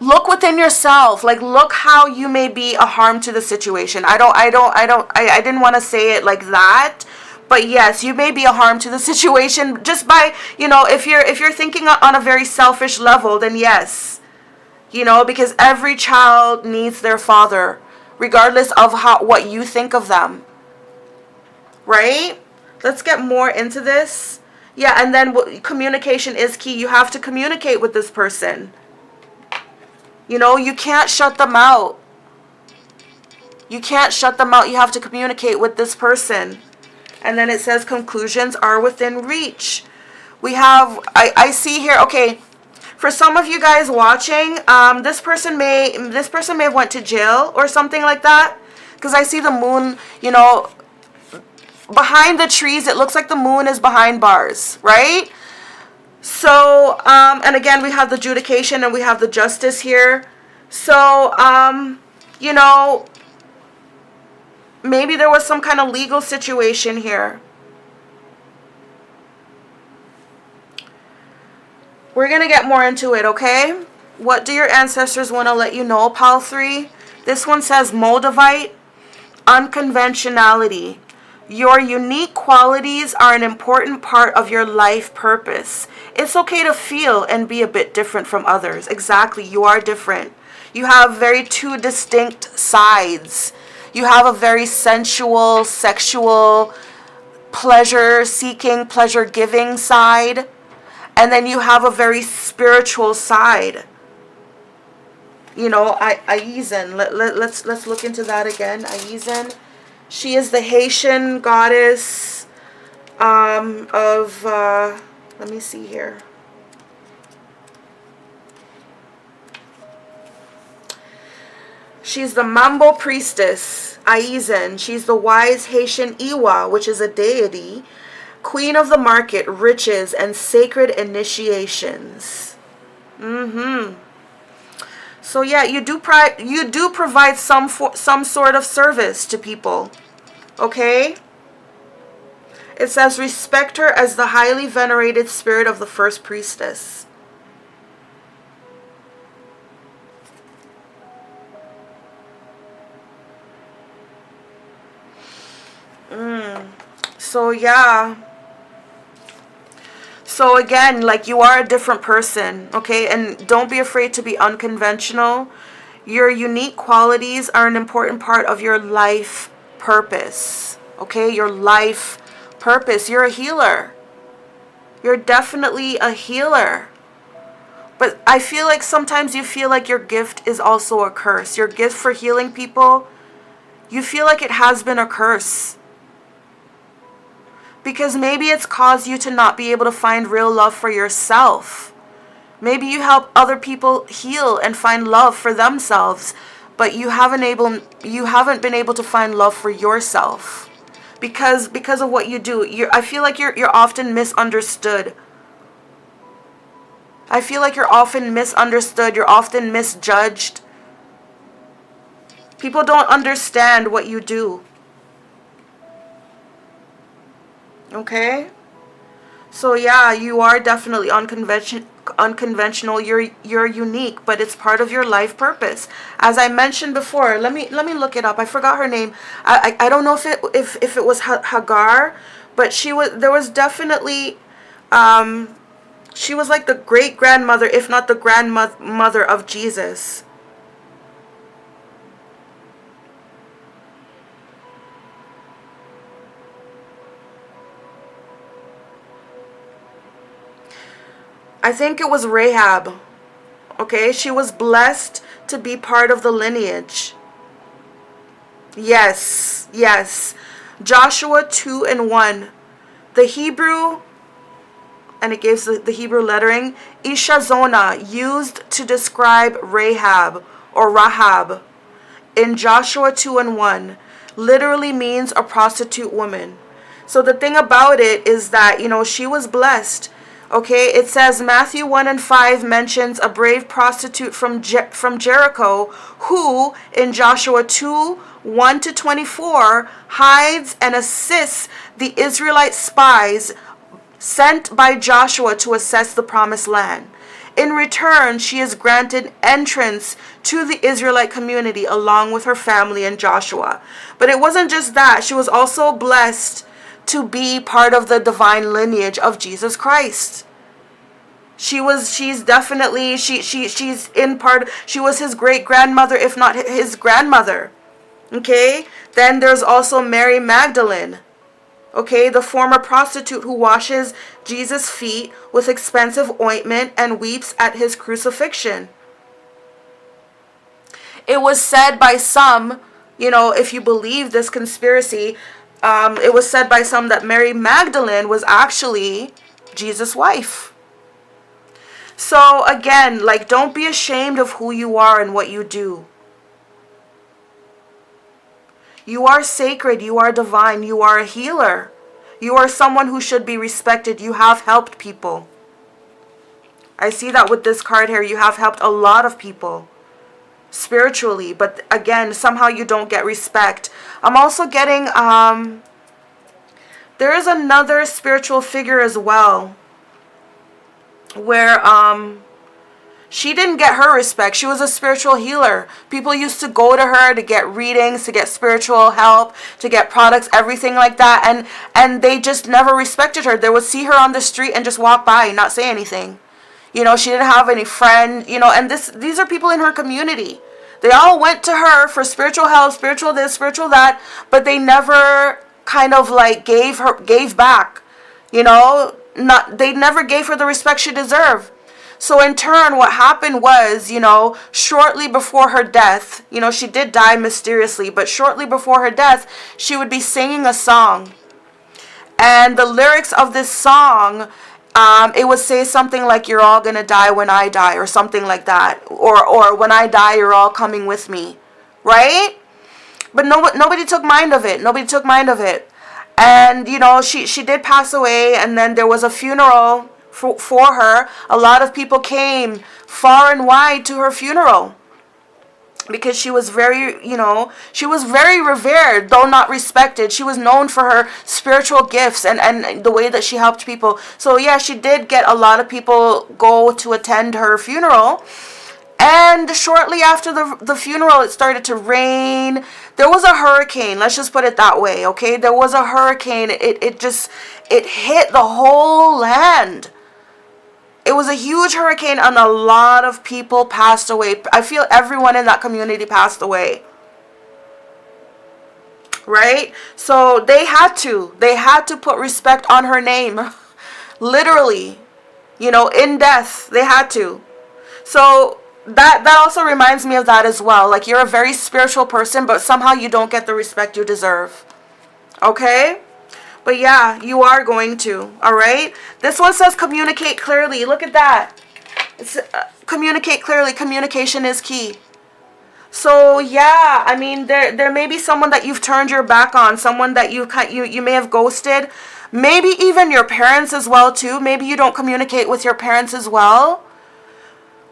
Look within yourself. Like, look how you may be a harm to the situation. I didn't want to say it like that. But yes, you may be a harm to the situation just by, if you're thinking on a very selfish level, then yes. Because every child needs their father, regardless of what you think of them. Right? Let's get more into this. Yeah, and then communication is key. You have to communicate with this person. You can't shut them out. You can't shut them out. You have to communicate with this person. And then it says conclusions are within reach. We have, I see here, okay, for some of you guys watching, this person may have went to jail or something like that. Because I see the moon, behind the trees. It looks like the moon is behind bars, right? So, and again, we have the adjudication and we have the justice here. So, maybe there was some kind of legal situation here. We're going to get more into it, okay? What do your ancestors want to let you know, Pal 3? This one says Moldavite, unconventionality. Your unique qualities are an important part of your life purpose. It's okay to feel and be a bit different from others. Exactly, you are different. You have two distinct sides. You have a very sensual, sexual, pleasure-seeking, pleasure-giving side. And then you have a very spiritual side. Aizen. Let's look into that again. Aizen. She is the Haitian goddess of, let me see here. She's the Mambo priestess, Aizen. She's the wise Haitian Iwa, which is a deity, queen of the market, riches, and sacred initiations. So yeah, you do provide some sort of service to people. Okay? It says respect her as the highly venerated spirit of the first priestess. So yeah. So again, like, you are a different person, okay? And don't be afraid to be unconventional. Your unique qualities are an important part of your life purpose, okay? Your life purpose. You're a healer. You're definitely a healer. But I feel like sometimes you feel like your gift is also a curse. Your gift for healing people, you feel like it has been a curse. Because maybe it's caused you to not be able to find real love for yourself. Maybe you help other people heal and find love for themselves, but you haven't been able to find love for yourself. Because of what you do. I feel like you're often misunderstood. I feel like you're often misunderstood. You're often misjudged. People don't understand what you do. Okay? So yeah, you are definitely unconventional. You're unique, but it's part of your life purpose. As I mentioned before, let me look it up. I forgot her name. I don't know if it was Hagar, but there was definitely she was like the great grandmother, if not the grandmother of Jesus. I think it was Rahab. Okay, she was blessed to be part of the lineage. Yes. Joshua 2:1. The Hebrew, and it gives the Hebrew lettering, Ishazona, used to describe Rahab or Rahab in Joshua 2:1. literally means a prostitute woman. So the thing about it is that, she was blessed. Okay, it says Matthew 1 and 5 mentions a brave prostitute from Jericho who, in Joshua 2, 1 to 24, hides and assists the Israelite spies sent by Joshua to assess the promised land. In return, she is granted entrance to the Israelite community along with her family and Joshua. But it wasn't just that. She was also blessed to be part of the divine lineage of Jesus Christ. She's definitely, she's in part, she was his great-grandmother, if not his grandmother. Okay? Then there's also Mary Magdalene. Okay, the former prostitute who washes Jesus' feet with expensive ointment and weeps at his crucifixion. It was said by some, if you believe this conspiracy, it was said by some that Mary Magdalene was actually Jesus' wife. So again, don't be ashamed of who you are and what you do. You are sacred, you are divine, you are a healer. You are someone who should be respected. You have helped people. I see that with this card here. You have helped a lot of people spiritually, but again, somehow you don't get respect. I'm also getting, there is another spiritual figure as well where, she didn't get her respect. She was a spiritual healer. People used to go to her to get readings, to get spiritual help, to get products, everything like that. And they just never respected her. They would see her on the street and just walk by and not say anything. She didn't have any friend, and these are people in her community. They all went to her for spiritual help, spiritual this, spiritual that, but they never kind of gave back. They never gave her the respect she deserved. So in turn, what happened was, shortly before her death, she did die mysteriously, but shortly before her death, she would be singing a song. And the lyrics of this song, it would say something like, "You're all gonna die when I die," or something like that. Or "When I die, you're all coming with me." Right? But nobody took mind of it. Nobody took mind of it. And, she did pass away, and then there was a funeral for her. A lot of people came far and wide to her funeral because she was very, she was very revered, though not respected. She was known for her spiritual gifts and the way that she helped people. So yeah, she did get a lot of people go to attend her funeral. And shortly after the funeral, it started to rain. There was a hurricane. Let's just put it that way, okay? There was a hurricane. It hit the whole land. It was a huge hurricane and a lot of people passed away. I feel everyone in that community passed away. Right? So they had to put respect on her name. Literally. In death. They had to. So that also reminds me of that as well. You're a very spiritual person, but somehow you don't get the respect you deserve. Okay? But yeah, you are going to. All right? This one says communicate clearly. Look at that. It's communicate clearly. Communication is key. So yeah, I mean, there may be someone that you've turned your back on, someone that you may have ghosted, maybe even your parents as well too. Maybe you don't communicate with your parents as well.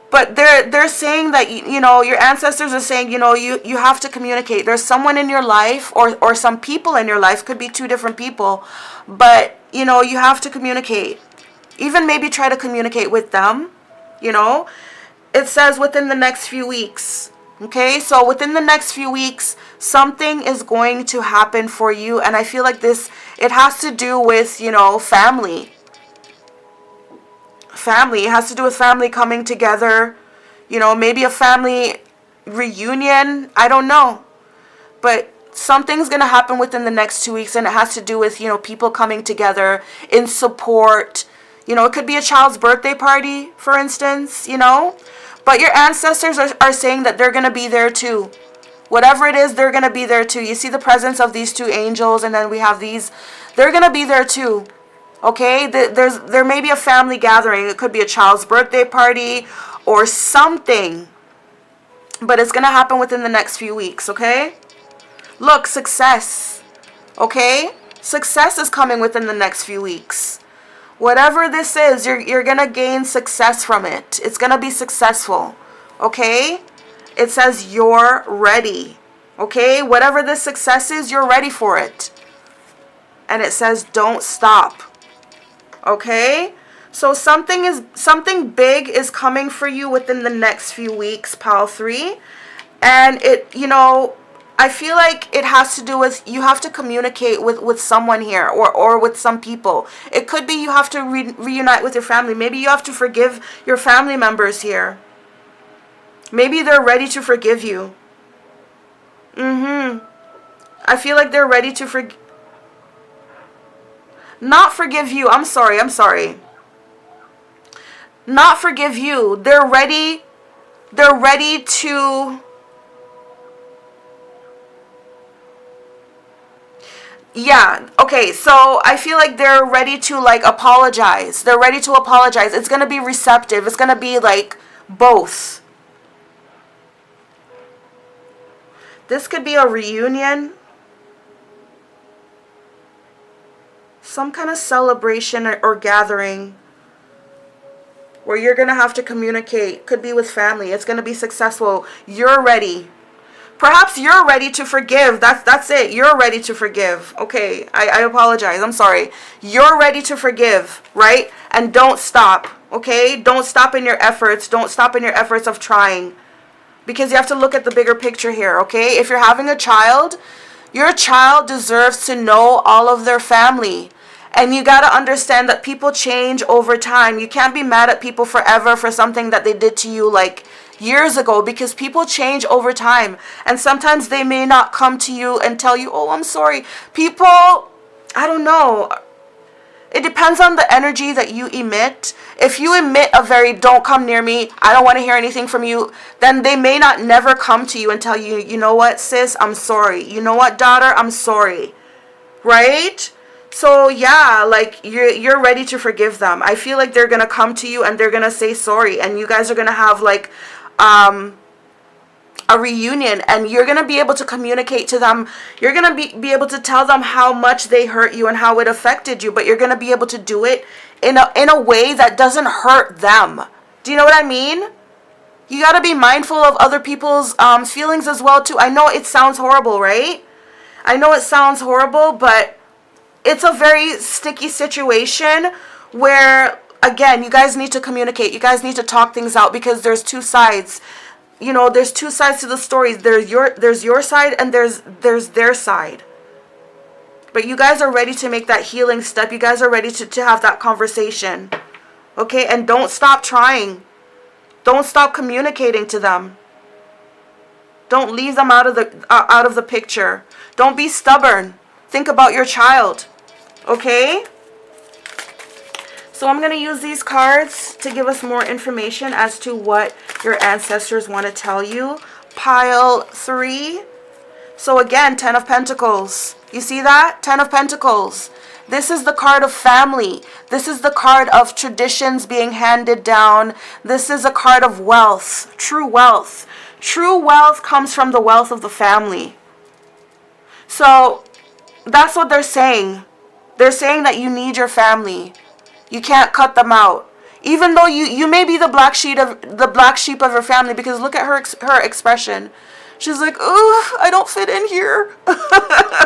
But they're saying that, your ancestors are saying, you have to communicate. There's someone in your life or some people in your life, could be two different people, but, you have to communicate. Even maybe try to communicate with them, It says within the next few weeks, okay? So within the next few weeks, something is going to happen for you, and I feel like it has to do with, family. Family. It has to do with family coming together, maybe a family reunion. I don't know. But something's going to happen within the next 2 weeks, and it has to do with, people coming together in support. It could be a child's birthday party, for instance, But your ancestors are saying that they're going to be there too. Whatever it is, they're going to be there too. You see the presence of these two angels, and then we have these. They're going to be there too. Okay, there may be a family gathering. It could be a child's birthday party or something. But it's going to happen within the next few weeks, okay? Look, success. Okay? Success is coming within the next few weeks. Whatever this is, you're going to gain success from it. It's going to be successful. Okay? It says you're ready. Okay? Whatever this success is, you're ready for it. And it says don't stop. Okay? So something big is coming for you within the next few weeks, pile 3. And it, I feel like it has to do with you have to communicate with someone here or with some people. It could be you have to reunite with your family. Maybe you have to forgive your family members here. Maybe they're ready to forgive you. I feel like they're ready to not forgive you. I'm sorry. Not forgive you. They're ready to... Yeah, okay, so I feel like they're ready to, apologize. They're ready to apologize. It's going to be receptive. It's going to be, both. This could be a reunion. Some kind of celebration or gathering where you're going to have to communicate. Could be with family. It's going to be successful. You're ready. Perhaps you're ready to forgive. That's it. You're ready to forgive. Okay, I apologize. I'm sorry. You're ready to forgive, right? And don't stop, okay? Don't stop in your efforts. Don't stop in your efforts of trying. Because you have to look at the bigger picture here, okay? If you're having a child, your child deserves to know all of their family. And you got to understand that people change over time. You can't be mad at people forever for something that they did to you years ago, because people change over time. And sometimes they may not come to you and tell you, oh, I'm sorry. People, I don't know. It depends on the energy that you emit. If you emit a very don't come near me, I don't want to hear anything from you, then they may not never come to you and tell you, you know what, sis, I'm sorry. You know what, daughter, I'm sorry. Right? So yeah, you're ready to forgive them. I feel like they're going to come to you and they're going to say sorry. And you guys are going to have a reunion, and you're going to be able to communicate to them. You're going to be able to tell them how much they hurt you and how it affected you, but you're going to be able to do it in a way that doesn't hurt them. Do you know what I mean? You got to be mindful of other people's feelings as well too. I know it sounds horrible, right? I know it sounds horrible, but it's a very sticky situation where, again, you guys need to communicate. You guys need to talk things out, because there's two sides. There's two sides to the stories. There's your side and there's their side. But you guys are ready to make that healing step. You guys are ready to have that conversation. Okay? And don't stop trying. Don't stop communicating to them. Don't leave them out of the picture. Don't be stubborn. Think about your child. Okay? So I'm going to use these cards to give us more information as to what your ancestors want to tell you. Pile 3. So again, 10 of Pentacles. You see that? 10 of Pentacles. This is the card of family. This is the card of traditions being handed down. This is a card of wealth. True wealth. True wealth comes from the wealth of the family. So that's what they're saying. They're saying that you need your family. You can't cut them out. Even though you may be the black sheep of your family, because look at her expression. She's like, ooh, I don't fit in here.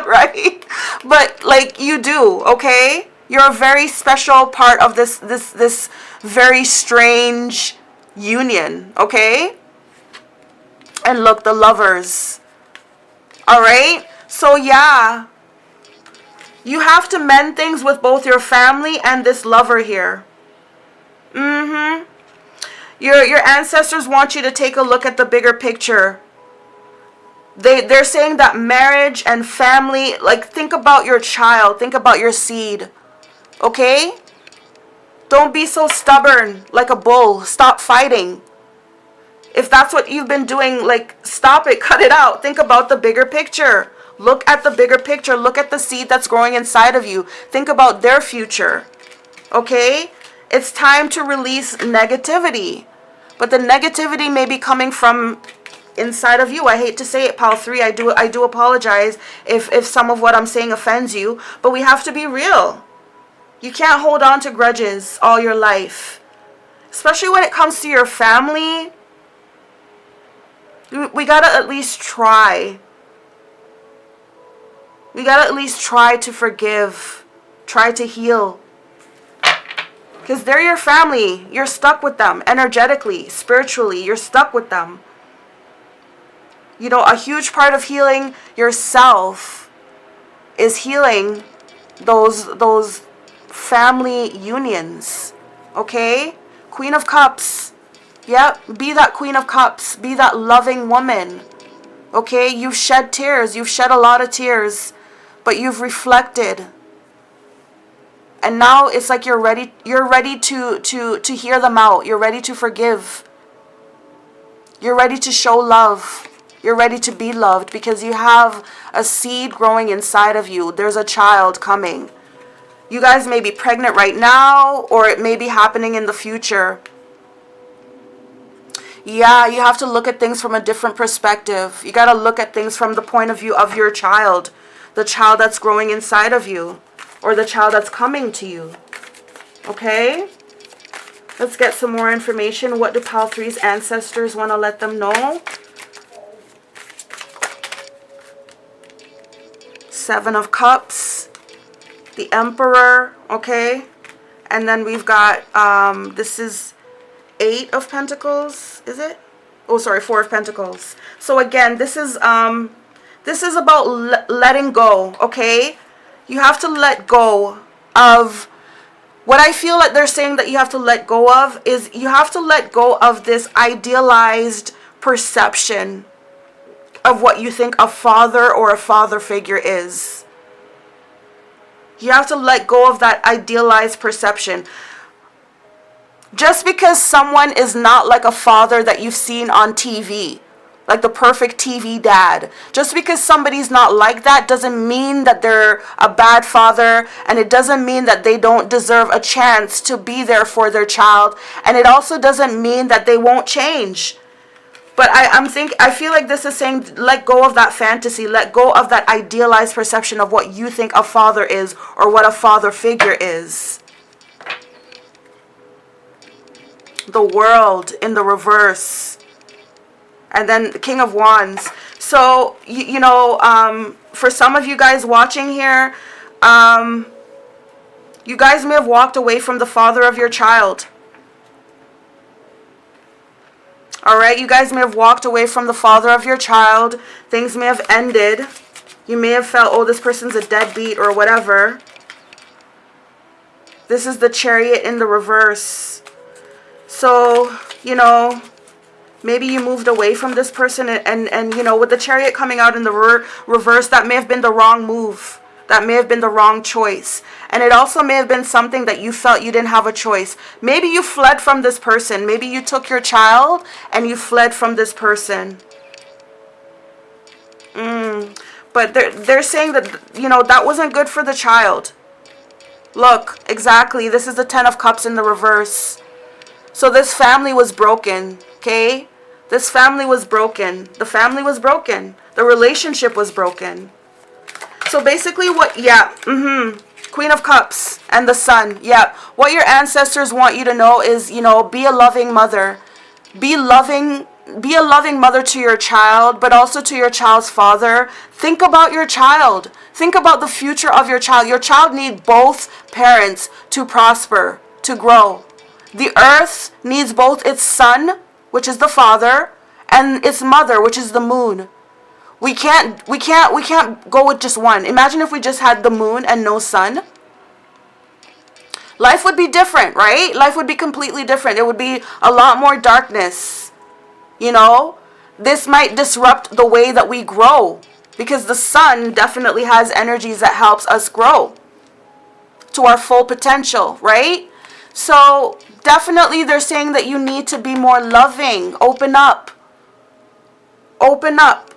Right? But you do, okay? You're a very special part of this very strange union, okay? And look, the lovers. All right? So yeah, you have to mend things with both your family and this lover here. Your ancestors want you to take a look at the bigger picture. They're saying that marriage and family, think about your child, think about your seed. Okay? Don't be so stubborn like a bull. Stop fighting. If that's what you've been doing, stop it, cut it out. Think about the bigger picture. Look at the bigger picture. Look at the seed that's growing inside of you. Think about their future. Okay? It's time to release negativity. But the negativity may be coming from inside of you. I hate to say it, pal 3. I do apologize if some of what I'm saying offends you, but we have to be real. You can't hold on to grudges all your life, especially when it comes to your family. We gotta at least try. We gotta at least try to forgive, try to heal. Because they're your family. You're stuck with them energetically, spiritually. You're stuck with them. You know, a huge part of healing yourself is healing those family unions. Okay? Queen of Cups. Yep, be that Queen of Cups. Be that loving woman. Okay? You've shed tears. You've shed a lot of tears. But you've reflected. And now it's like you're ready to hear them out. You're ready to forgive. You're ready to show love. You're ready to be loved because you have a seed growing inside of you. There's a child coming. You guys may be pregnant right now, or it may be happening in the future. Yeah, you have to look at things from a different perspective. You got to look at things from the point of view of your child, the child that's growing inside of you. Or the child that's coming to you. Okay? Let's get some more information. What do pal 3's ancestors want to let them know? 7 of Cups. The Emperor. Okay? And then we've got, this is 8 of Pentacles. Is it? Oh, sorry, 4 of Pentacles. So again, this is about letting go. Okay? You have to let go of what I feel like they're saying that you have to let go of is you have to let go of this idealized perception of what you think a father or a father figure is. You have to let go of that idealized perception. Just because someone is not like a father that you've seen on TV, like the perfect TV dad. Just because somebody's not like that doesn't mean that they're a bad father, and it doesn't mean that they don't deserve a chance to be there for their child, and it also doesn't mean that they won't change. But I feel like this is saying let go of that fantasy, let go of that idealized perception of what you think a father is or what a father figure is. The World in the reverse. And then the King of Wands. So, you know, for some of you guys watching here, you guys may have walked away from the father of your child. Alright, you guys may have walked away from the father of your child. Things may have ended. You may have felt, oh, this person's a deadbeat or whatever. This is the Chariot in the reverse. So, you know, maybe you moved away from this person and you know, with the Chariot coming out in the reverse, that may have been the wrong move. That may have been the wrong choice. And it also may have been something that you felt you didn't have a choice. Maybe you fled from this person. Maybe you took your child and you fled from this person. But they're saying that, you know, that wasn't good for the child. Look, exactly. This is the 10 of Cups in the reverse. So this family was broken, okay? This family was broken. The family was broken. The relationship was broken. So basically what, yeah, Queen of Cups and the Sun, yeah. What your ancestors want you to know is, you know, be a loving mother. Be a loving mother to your child, but also to your child's father. Think about your child. Think about the future of your child. Your child needs both parents to prosper, to grow. The earth needs both its sun, which is the father, and its mother, which is the moon. We can't go with just one. Imagine if we just had the moon and no sun. Life would be different, right? Life would be completely different. It would be a lot more darkness. You know, this might disrupt the way that we grow, because the sun definitely has energies that helps us grow to our full potential, right? So definitely they're saying that you need to be more loving. Open up. Open up.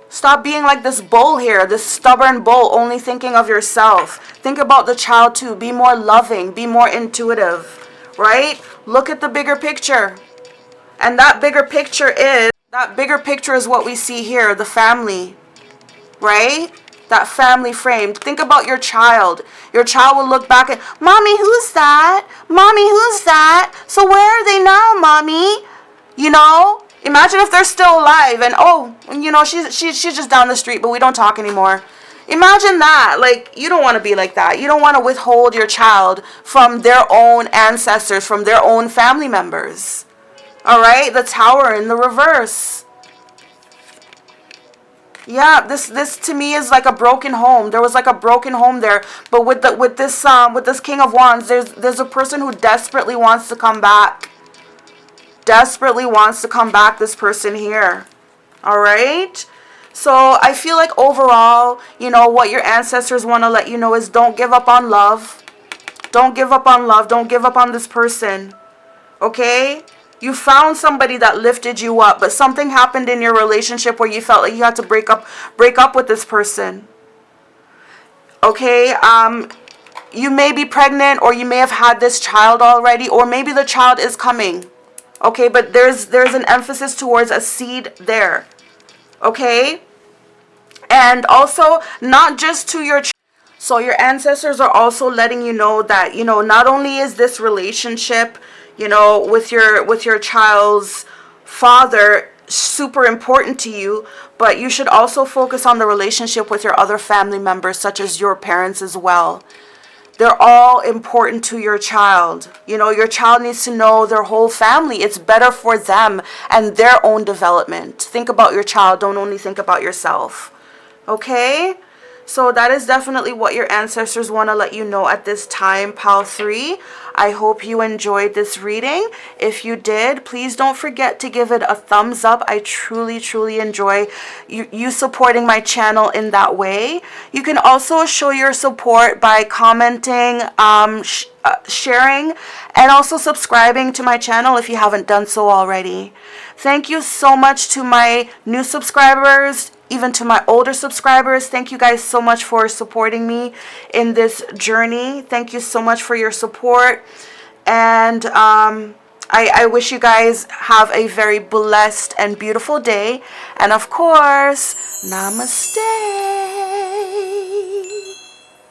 Stop being like this bull here, this stubborn bull, only thinking of yourself. Think about the child too. Be more loving. Be more intuitive, right? Look at the bigger picture. And that bigger picture is That bigger picture is what we see here, the family, right? That family frame. Think about your child. Your child will look back at, Mommy, who's that? Mommy, who's that? So where are they now, Mommy? You know? Imagine if they're still alive and, oh, you know, she's just down the street, but we don't talk anymore. Imagine that. Like, you don't want to be like that. You don't want to withhold your child from their own ancestors, from their own family members. All right? The Tower in the reverse. Yeah, this to me is like a broken home. There was like a broken home there, but with this King of Wands, there's a person who desperately wants to come back. Desperately wants to come back, this person here. All right? So I feel like overall, you know, what your ancestors want to let you know is don't give up on love. Don't give up on love. Don't give up on this person. Okay? You found somebody that lifted you up, but something happened in your relationship where you felt like you had to break up with this person. Okay? You may be pregnant, or you may have had this child already, or maybe the child is coming. Okay, but there's an emphasis towards a seed there. Okay? And also, not just to your so your ancestors are also letting you know that, you know, not only is this relationship, you know, with your child's father super important to you, but you should also focus on the relationship with your other family members, such as your parents as well. They're all important to your child. You know, your child needs to know their whole family. It's better for them and their own development. Think about your child. Don't only think about yourself. Okay? So that is definitely what your ancestors want to let you know at this time, Pal 3. I hope you enjoyed this reading. If you did, please don't forget to give it a thumbs up. I truly, truly enjoy you supporting my channel in that way. You can also show your support by commenting, sharing, and also subscribing to my channel if you haven't done so already. Thank you so much to my new subscribers, even to my older subscribers. Thank you guys so much for supporting me in this journey. Thank you so much for your support. And I wish you guys have a very blessed and beautiful day. And of course, namaste.